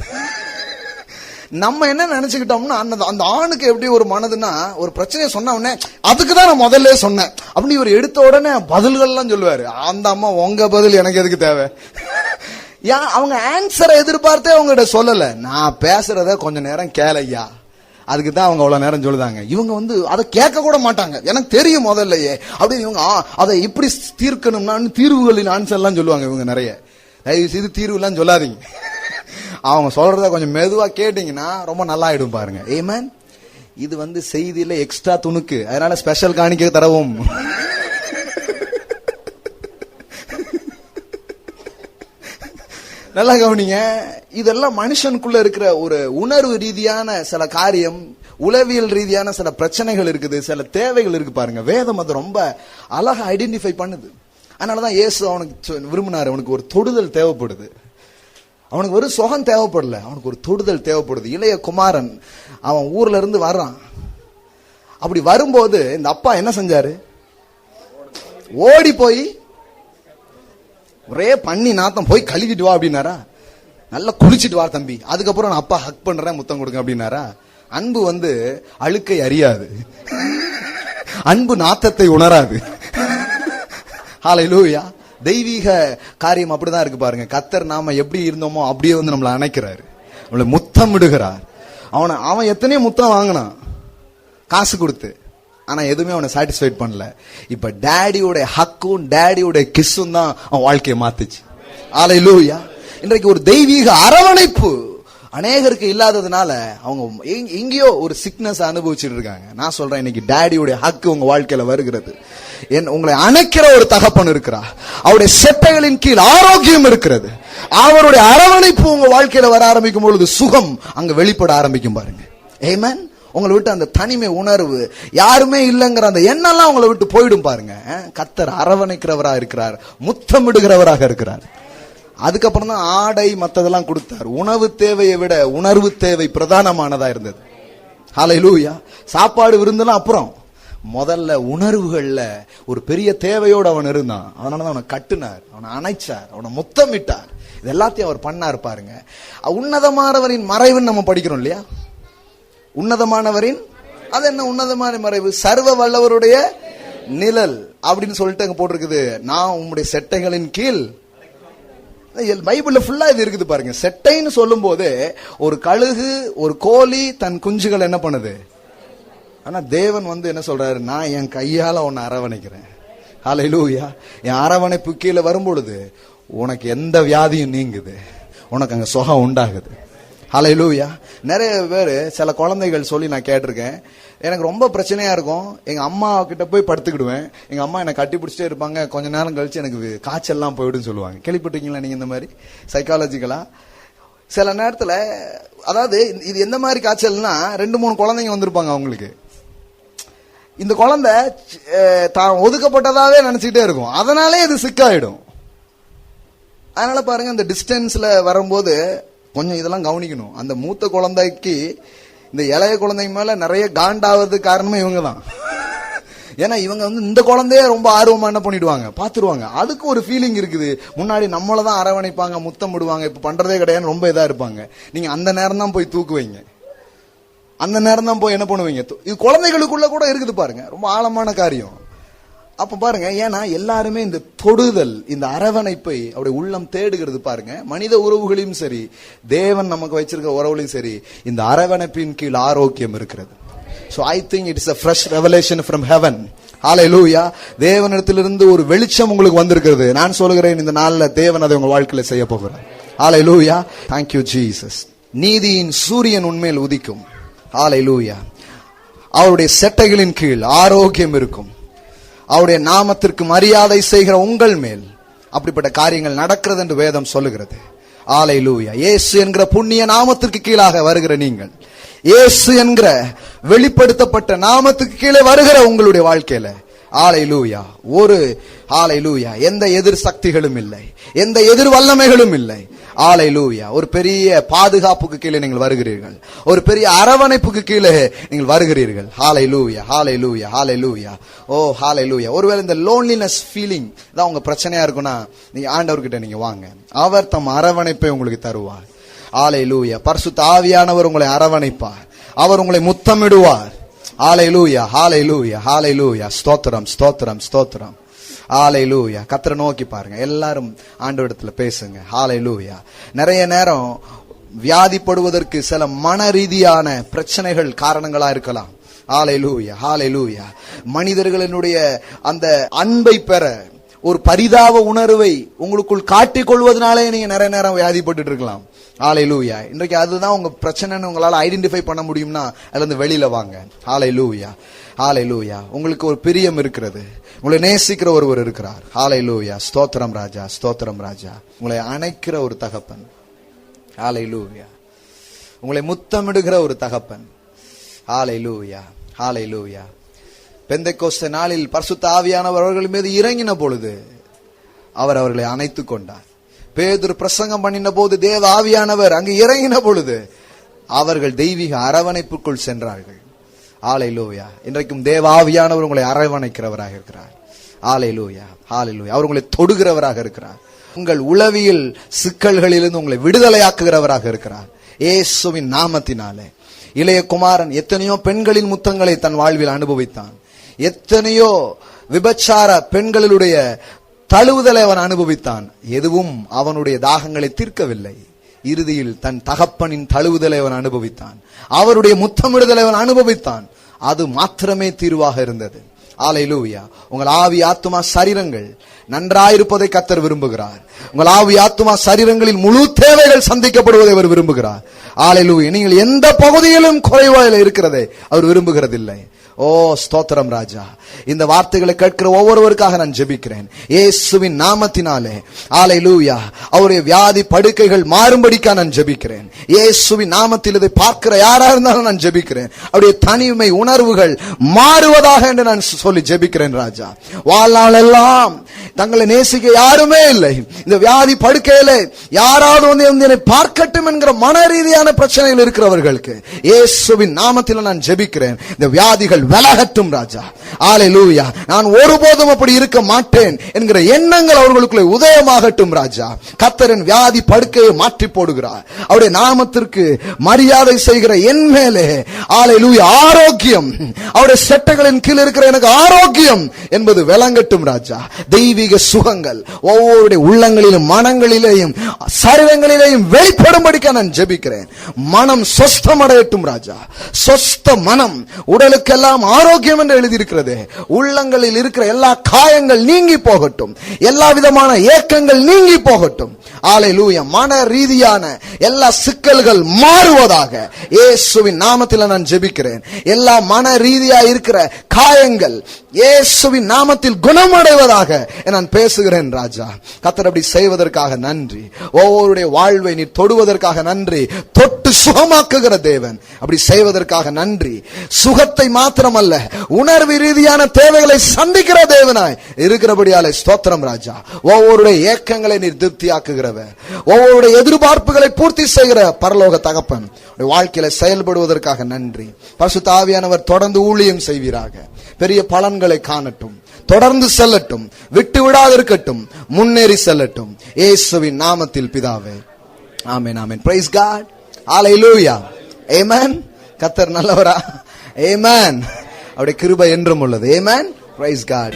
நம்ம என்ன நினைச்சுக்கிட்டோம்னா, அந்த ஆணுக்கு எப்படி ஒரு மனதுன்னா, ஒரு பிரச்சனையை சொன்ன உடனே அதுக்குதான் நான் முதல்ல சொன்னேன் அப்படி இவர் எடுத்த உடனே பதில்கள் எல்லாம் சொல்லுவாரு. அந்த அம்மா உங்க பதில் எனக்கு எதுக்கு தேவை? அவங்க ஆன்சரை எதிர்பார்த்தே அவங்ககிட்ட சொல்லல, நான் பேசுறத கொஞ்ச நேரம் கேளையா, அதுக்கு தான் அவங்க அவ்வளவு நேரம் சொல்லுதாங்க. இவங்க வந்து அதை கேட்க கூட மாட்டாங்க, எனக்கு தெரியும் முதல்லயே அப்படின்னு. இவங்க அதை எப்படி தீர்க்கணும்னா தீர்வுகளின் ஆன்சர் எல்லாம் சொல்லுவாங்க. இவங்க நிறைய தயவு செய்து தீர்வு எல்லாம் சொல்லாதீங்க, அவங்க சொல்றத கொஞ்சம் மெதுவா கேட்டீங்கன்னா ரொம்ப நல்லா ஆயிடும் பாருங்க. ஏமேன். இது வந்து செய்தியில எக்ஸ்ட்ரா துணுக்கு, அதனால ஸ்பெஷல் காணிக்க தரவும். நல்லா கவனிங்க. இதெல்லாம் மனுஷனுக்குள்ள இருக்கிற ஒரு உணர்வு ரீதியான சில காரியம், உளவியல் ரீதியான சில பிரச்சனைகள் இருக்குது, சில தேவைகள் இருக்கு பாருங்க. வேதம் அது ரொம்ப அழகா ஐடென்டிஃபை பண்ணுது. அதனாலதான் இயேசு அவனுக்கு விரும்பினார், அவனுக்கு ஒரு தொடுதல் தேவைப்படுது. அவனுக்கு ஒரு சுகம் தேவைப்படல, அவனுக்கு ஒரு தொடுதல் தேவைப்படுது. இளைய குமாரன் அவன் ஊர்ல இருந்து வர்றான். அப்படி வரும்போது இந்த அப்பா என்ன செஞ்சாரு, ஓடி போய் ஒரே பண்ணி நாத்தம், போய் கழுவிட்டு வா அப்படின்னாரா? நல்லா குளிச்சுட்டு வா தம்பி, அதுக்கப்புறம் நான் அப்பா ஹக் பண்றேன் முத்தம் கொடுங்க அப்படின்னாரா? அன்பு வந்து அழுக்கை அறியாது, அன்பு நாத்தத்தை உணராது. ஹல்லேலூயா. தெய்வீக காரியம் அப்படிதான் இருக்கு பாருங்க. கர்த்தர் நாம எப்படி இருந்தோமோ அப்படியே வந்து நம்மளை அணைக்கிறாரு, நம்மளை முத்தம் விடுகிறார். அவன் எத்தனையோ முத்தம் வாங்கினான் காசு கொடுத்து, ஆனா எதுவுமே அவனை சாட்டிஸ்ஃபைட் பண்ணல. இப்ப டேடியோட ஹக்கும் டேடியோட கிஸ்ஸும் தான் அவன் வாழ்க்கையை மாத்துச்சு. ஹல்லேலூயா. இன்றைக்கு ஒரு தெய்வீக அரவணைப்பு அநேகருக்கு இல்லாததுனால அவங்க எங்கேயோ ஒரு சிக்னஸ் அனுபவிச்சுட்டு இருக்காங்க. நான் சொல்றேன், இன்னைக்கு டேடியோட ஹக்கு உங்க வாழ்க்கையில வருகிறது. உங்களை அணைக்கிற ஒரு தகப்பன் இருக்கிறார், அவருடைய செட்டைகளின் கீழ் ஆரோக்கியம் இருக்கிறது. அவருடைய அரவணைப்பு உங்க வாழ்க்கையில வர ஆரம்பிக்கும் பொழுது சுகம் அங்க வெளிப்பட ஆரம்பிக்கும் பாருங்க. ஆமென். உங்களை விட்டு அந்த தனிமை உணர்வு, யாருமே இல்லைங்கிற அந்த எண்ணெல்லாம் உங்களை விட்டு போயிடும் பாருங்க. கர்த்தர் அரவணைக்கிறவரா இருக்கிறார், முத்தமிடுகிறவராக இருக்கிறார். அதுக்கப்புறம் தான் ஆடை மற்றதெல்லாம் கொடுத்தார். உணவு தேவையை விட உணர்வு தேவை பிரதானமானதா இருந்தது. ஹல்லேலூயா. சாப்பாடு விருந்தெல்லாம் அப்புறம், முதல்ல உணர்வுகள்ல ஒரு பெரிய தேவையோடு அவன் இருந்தான். அதனாலதான் அவனை கட்டுனார், அவனை அணைச்சார், அவனை முத்தமிட்டார். இது எல்லாத்தையும் அவர் பண்ணார் பாருங்க. உன்னதமானவரின் மறைவுன்னு நம்ம படிக்கிறோம் இல்லையா? உன்னதமானவரின், அது என்ன உன்னதமான மறைவு? சர்வ வல்லவருடைய நிழல் அப்படின்னு சொல்லிட்டு அங்க போட்டிருக்குது. நான் உம்முடைய செட்டைகளின் கீழ். பைபிள்ல ஃபுல்லா இது இருக்குது பாருங்க. செட்டைன்னு சொல்லும் போது ஒரு கழுகு, ஒரு கோழி தன் குஞ்சுகள் என்ன பண்ணுது. ஆனா தேவன் வந்து என்ன சொல்றாரு, நான் என் கையால உன்னை அரவணைக்கிறேன். ஹல்லேலூயா. என் அரவணைப்பு கீழே வரும் பொழுது உனக்கு எந்த வியாதியும் நீங்குது, உனக்கு அங்க சுகம் உண்டாகுது. ஹல்லேலூயா. நிறைய பேர், சில குழந்தைகள் சொல்லி நான் கேட்டிருக்கேன், எனக்கு ரொம்ப பிரச்சனையா இருக்கும், எங்க அம்மா கிட்ட போய் படுத்துக்கிடுவேன், எங்க அம்மா என்னை கட்டி பிடிச்சிட்டே இருப்பாங்க, கொஞ்ச நேரம் கழிச்சு எனக்கு காய்ச்சல்லாம் போயிடுன்னு சொல்லுவாங்க. கேள்விப்பட்டிருக்கீங்களா நீங்க இந்த மாதிரி சைக்காலஜிக்கலா? சில நேரத்துல, அதாவது இது எந்த மாதிரி காய்ச்சல்னா, 2-3 குழந்தைங்க வந்திருப்பாங்க அவங்களுக்கு. இந்த குழந்தை தான் ஒதுக்கப்பட்டதாவே நினைச்சுக்கிட்டே இருக்கும், அதனாலே இது சிக்காயிடும். அதனால பாருங்க, இந்த டிஸ்டன்ஸ்ல வரும்போது கொஞ்சம் இதெல்லாம் கவனிக்கணும். அந்த மூத்த குழந்தைக்கு இந்த இளைய குழந்தைங்க மேல நிறைய காண்டாவது காரணமே இவங்க தான். ஏன்னா இவங்க இந்த குழந்தைய ரொம்ப ஆர்வமா என்ன பண்ணிடுவாங்க, பாத்துருவாங்க. அதுக்கு ஒரு ஃபீலிங் இருக்குது. முன்னாடி நம்மளதான் அரவணைப்பாங்க, முத்தம் விடுவாங்க. இப்ப பண்றதே கிடையாது, ரொம்ப இதா இருப்பாங்க. நீங்க அந்த நேரம் தான் போய் தூக்குவீங்க, அந்த நேரம் தான் போய் என்ன பண்ணுவீங்க. இது குழந்தைகளுக்குள்ள கூட இருக்குது பாருங்க, ரொம்ப ஆழமான காரியம். அப்ப பாருங்க, ஏன்னா எல்லாருமே இந்த தொடுதல், இந்த அரவணைப்பை அவருடைய உள்ளம் தேடுகிறது பாருங்க. மனித உறவுகளையும் சரி, தேவன் நமக்கு வச்சிருக்கிற உறவுகளையும் சரி, இந்த அரவணைப்பின் கீழ் ஆரோக்கியம் இருக்கிறது. So I think it is a fresh revelation from heaven. Hallelujah. தேவனிடத்திலிருந்து ஒரு வெளிச்சம் உங்களுக்கு வந்திருக்கிறது. நான் சொல்கிறேன், இந்த நாள்ல தேவன் அதை உங்க வாழ்க்கையில செய்ய போகிறார். Hallelujah. Thank you Jesus. நீதியின் சூரியன் உன்மேல் உதிக்கும். Hallelujah. அவருடைய செட்டைகளின் கீழ் ஆரோக்கியம் இருக்கும். அவருடைய நாமத்திற்கு மரியாதை செய்கிற உங்கள் மேல் அப்படிப்பட்ட காரியங்கள் நடக்கிறது என்று வேதம் சொல்லுகிறது. ஹalleluya. இயேசு என்கிற புண்ணிய நாமத்திற்கு கீழாக வருகிற நீங்கள், இயேசு என்கிற வெளிப்படுத்தப்பட்ட நாமத்துக்கு கீழே வருகிற உங்களுடைய வாழ்க்கையில ஹalleluya, ஒரு ஹalleluya, எந்த எதிர் சக்திகளும் இல்லை, எந்த எதிர் வல்லமைகளும் இல்லை. ஹalleluya. ஒரு பெரிய பாதுகாப்புக்கு கீழே நீங்கள் வருகிறீர்கள், ஒரு பெரிய அரவணைப்புக்கு கீழே நீங்கள் வருகிறீர்கள். ஹalleluya, ஹalleluya, ஹalleluya. ஓ ஹalleluya. ஒருவேளை இந்த லோன்லினஸ் ஃபீலிங் தான் உங்க பிரச்சனையா இருக்குன்னா, நீங்க ஆண்டவர்கிட்ட நீங்க வாங்க, அவர் தம் அரவணைப்பை உங்களுக்கு தருவார். ஹalleluya. பரிசுத்த ஆவியானவர் உங்களை அரவணைப்பார், அவர் உங்களை முத்தமிடுவார். ஹalleluya, ஹalleluya, ஹalleluya. ஸ்தோத்திரம், ஸ்தோத்திரம், ஸ்தோத்திரம். ஹalleluya. கர்த்தரை நோக்கி பாருங்க, எல்லாரும் ஆண்டவரிடத்துல பேசுங்க. ஹalleluya. நிறைய நேரம் வியாதிப்படுவதற்கு சில மன ரீதியான பிரச்சனைகள் காரணங்களா இருக்கலாம். ஹalleluya, ஹalleluya. மனிதர்களினுடைய அந்த அன்பை பெற ஒரு பரிதாப உணர்வை உங்களுக்குள் காட்டிக் கொள்வதனாலே நீங்க நிறைய நேரம் வியாதிப்பட்டு இருக்கலாம். ஹalleluya. இன்றைக்கு அதுதான் உங்க பிரச்சனைன்னு உங்களால ஐடென்டிஃபை பண்ண முடியும்னா அதுல இருந்து வெளியில வாங்க. ஹalleluya, ஹalleluya. உங்களுக்கு ஒரு பிரியம் இருக்கிறது, உங்களை நேசிக்கிற ஒருவர் இருக்கிறார். ஹalleluya. ஸ்தோத்திரம் ராஜா, ஸ்தோத்திரம் ராஜா. உங்களை அணைக்கிற ஒரு தகப்பன். ஹalleluya. உங்களை முத்தமிடுகிற ஒரு தகப்பன். ஹalleluya, ஹalleluya. பெந்தெக்கோஸ்தே நாளில் பரிசுத்த ஆவியானவர் அவர்கள் மீது இறங்கின பொழுது அவர் அவர்களை அணைத்துக் கொண்டார். பேதுரு பிரசங்கம் பண்ணின போது தேவ ஆவியானவர் அங்கு இறங்கின பொழுது அவர்கள் தெய்வீக அரவணைப்புக்குள் சென்றார்கள். ஹalleluya. இன்றைக்கும் தேவ ஆவியானவர் உங்களை அரவணைக்கிறவராக இருக்கிறார். ஹalleluya, ஹalleluya. அவர் உங்களை தொடுகிறவராக இருக்கிறார். உங்கள் உளவியல் சிக்கல்களிலிருந்து உங்களை விடுதலையாக்குகிறவராக இருக்கிறார். இயேசுவின் நாமத்தினாலே. இளைய குமாரன் எத்தனையோ பெண்களின் முத்தங்களை தன் வாழ்வில் அனுபவித்தான், எத்தனையோ விபச்சார பெண்களுடைய தழுவுதலை அவன் அனுபவித்தான். எதுவும் அவனுடைய தாகங்களை தீர்க்கவில்லை. இறுதியில் தன் தகப்பனின் தழுவுதலை அவன் அனுபவித்தான், அவருடைய முத்தமிடுதலை அவன் அனுபவித்தான். அது மாத்திரமே தீர்வாக இருந்தது. ஹalleluya. உங்கள் ஆவி ஆத்துமா சரீரங்கள் நன்றாயிருப்பதை கர்த்தர் விரும்புகிறார். உங்கள் ஆவி ஆத்துமா சரீரங்களில் முழு தேவைகள் சந்திக்கப்படுவதை அவர் விரும்புகிறார். ஹalleluya. நீங்கள் எந்த பகுதியிலும் குறைவாக இருக்கிறதை அவர் விரும்புகிறதில்லை. ஓ ஸ்தோத்திரம் ராஜா. இந்த வார்த்தைகளை கேட்கிற ஒவ்வொருவருக்காக நான் ஜெபிக்கிறேன் இயேசுவின் நாமத்தினாலே. ஹalleluya. அவருடைய வியாதி படுக்கைகள் மாறும்படிக்கா நான் ஜெபிக்கிறேன் இயேசுவின் நாமத்தில். இதை பார்க்கிற யாரா இருந்தாலும் நான் ஜெபிக்கிறேன் அவருடைய தனிமை உணர்வுகள் மாறுவதாக என்று நான் சொல்லி ஜெபிக்கிறேன் ராஜா. வாழ்நாள் எல்லாம் தங்களை நேசிக்க யாருமே இல்லை, இந்த வியாதி படுக்கையில யாராவது வந்து என்னை பார்க்கட்டும் என்கிற மன ரீதியான பிரச்சனைகள் இருக்கிறவர்களுக்கு இயேசுவின் நாமத்தில் நான் ஜெபிக்கிறேன், இந்த வியாதிகள் விலகட்டும் ராஜா. ஹalleluya. நான் ஒருபோதும் அப்படி இருக்க மாட்டேன் என்கிற எண்ணங்கள் அவர்களுக்குள்ளே உதயமாகட்டும் ராஜா. கர்த்தரின் வியாதி படுக்கையை மாற்றி போடுகிறார். அவருடைய நாமத்திற்கு மரியாதை செய்கிற என் மேலே ஹalleluya ஆரோக்கியம், அவருடைய செட்டைகளின் கீழ் இருக்கிற எனக்கு ஆரோக்கியம் என்பது விளங்கட்டும் ராஜா. தெய்வீக சுகங்கள் ஒவ்வொருடைய உள்ளங்களிலும் மனங்களிலேயும் சரீரங்களிலேயும் வெளிப்படும்படிக்க நான் ஜெபிக்கிறேன். மனம் சொஸ்தம் அடையட்டும் ராஜா. சொஸ்த மனம் உடலுக்கெல்லாம் ஆரோக்கியம் என்று எழுதியிருக்கிறது. உள்ளங்களில் இருக்கிற எல்லா காயங்கள் நீங்கி போகட்டும், எல்லா விதமான ஏக்கங்கள் நீங்கி போகட்டும். ஹalleluya. மன ரீதியான எல்லா சிக்கல்கள் மாறுவதாக இயேசுவின் நாமத்தில் நான் ஜெபிக்கிறேன். எல்லா மன ரீதியா இருக்கிற காயங்கள் இயேசுவின் நாமத்தில் குணமடைவதாக நான் பேசுகிறேன் ராஜா. கர்த்தர் அப்படி செய்வதற்காக நன்றி. ஒவ்வொருடைய வாழ்வை நீ தொடுவதற்காக நன்றி. தொட்டு சுகமாக்குகிற தேவன், அப்படி செய்வதற்காக நன்றி. சுகத்தை மாத்திரம் மாத்திரமல்ல, உணர்வு ரீதியான தேவைகளை சந்திக்கிற தேவனாய் இருக்கிறபடியாலே ஸ்தோத்திரம் ராஜா. ஒவ்வொருடைய ஏக்கங்களை நீர் திருப்தியாக்குகிறவர், ஒவ்வொருடைய எதிர்பார்ப்புகளை பூர்த்தி செய்கிற பரலோக தகப்பன் வாழ்க்கையில செயல்படுவதற்காக நன்றி. பரிசுத்த ஆவியானவர் தொடர்ந்து ஊழியம் செய்வீராக. பெரிய பலன்களை காணட்டும், தொடர்ந்து செல்லட்டும், விட்டு விடாதிருக்கட்டும், முன்னேறி செல்லட்டும். இயேசுவின் நாமத்தில் பிதாவே, ஆமென், ஆமென். Praise God. ஹல்லேலூயா. ஆமென். கர்த்தர் நல்லவரா? ஆமென். அவருடைய கிருபை என்றும் உள்ளது. ஆமென். Praise God.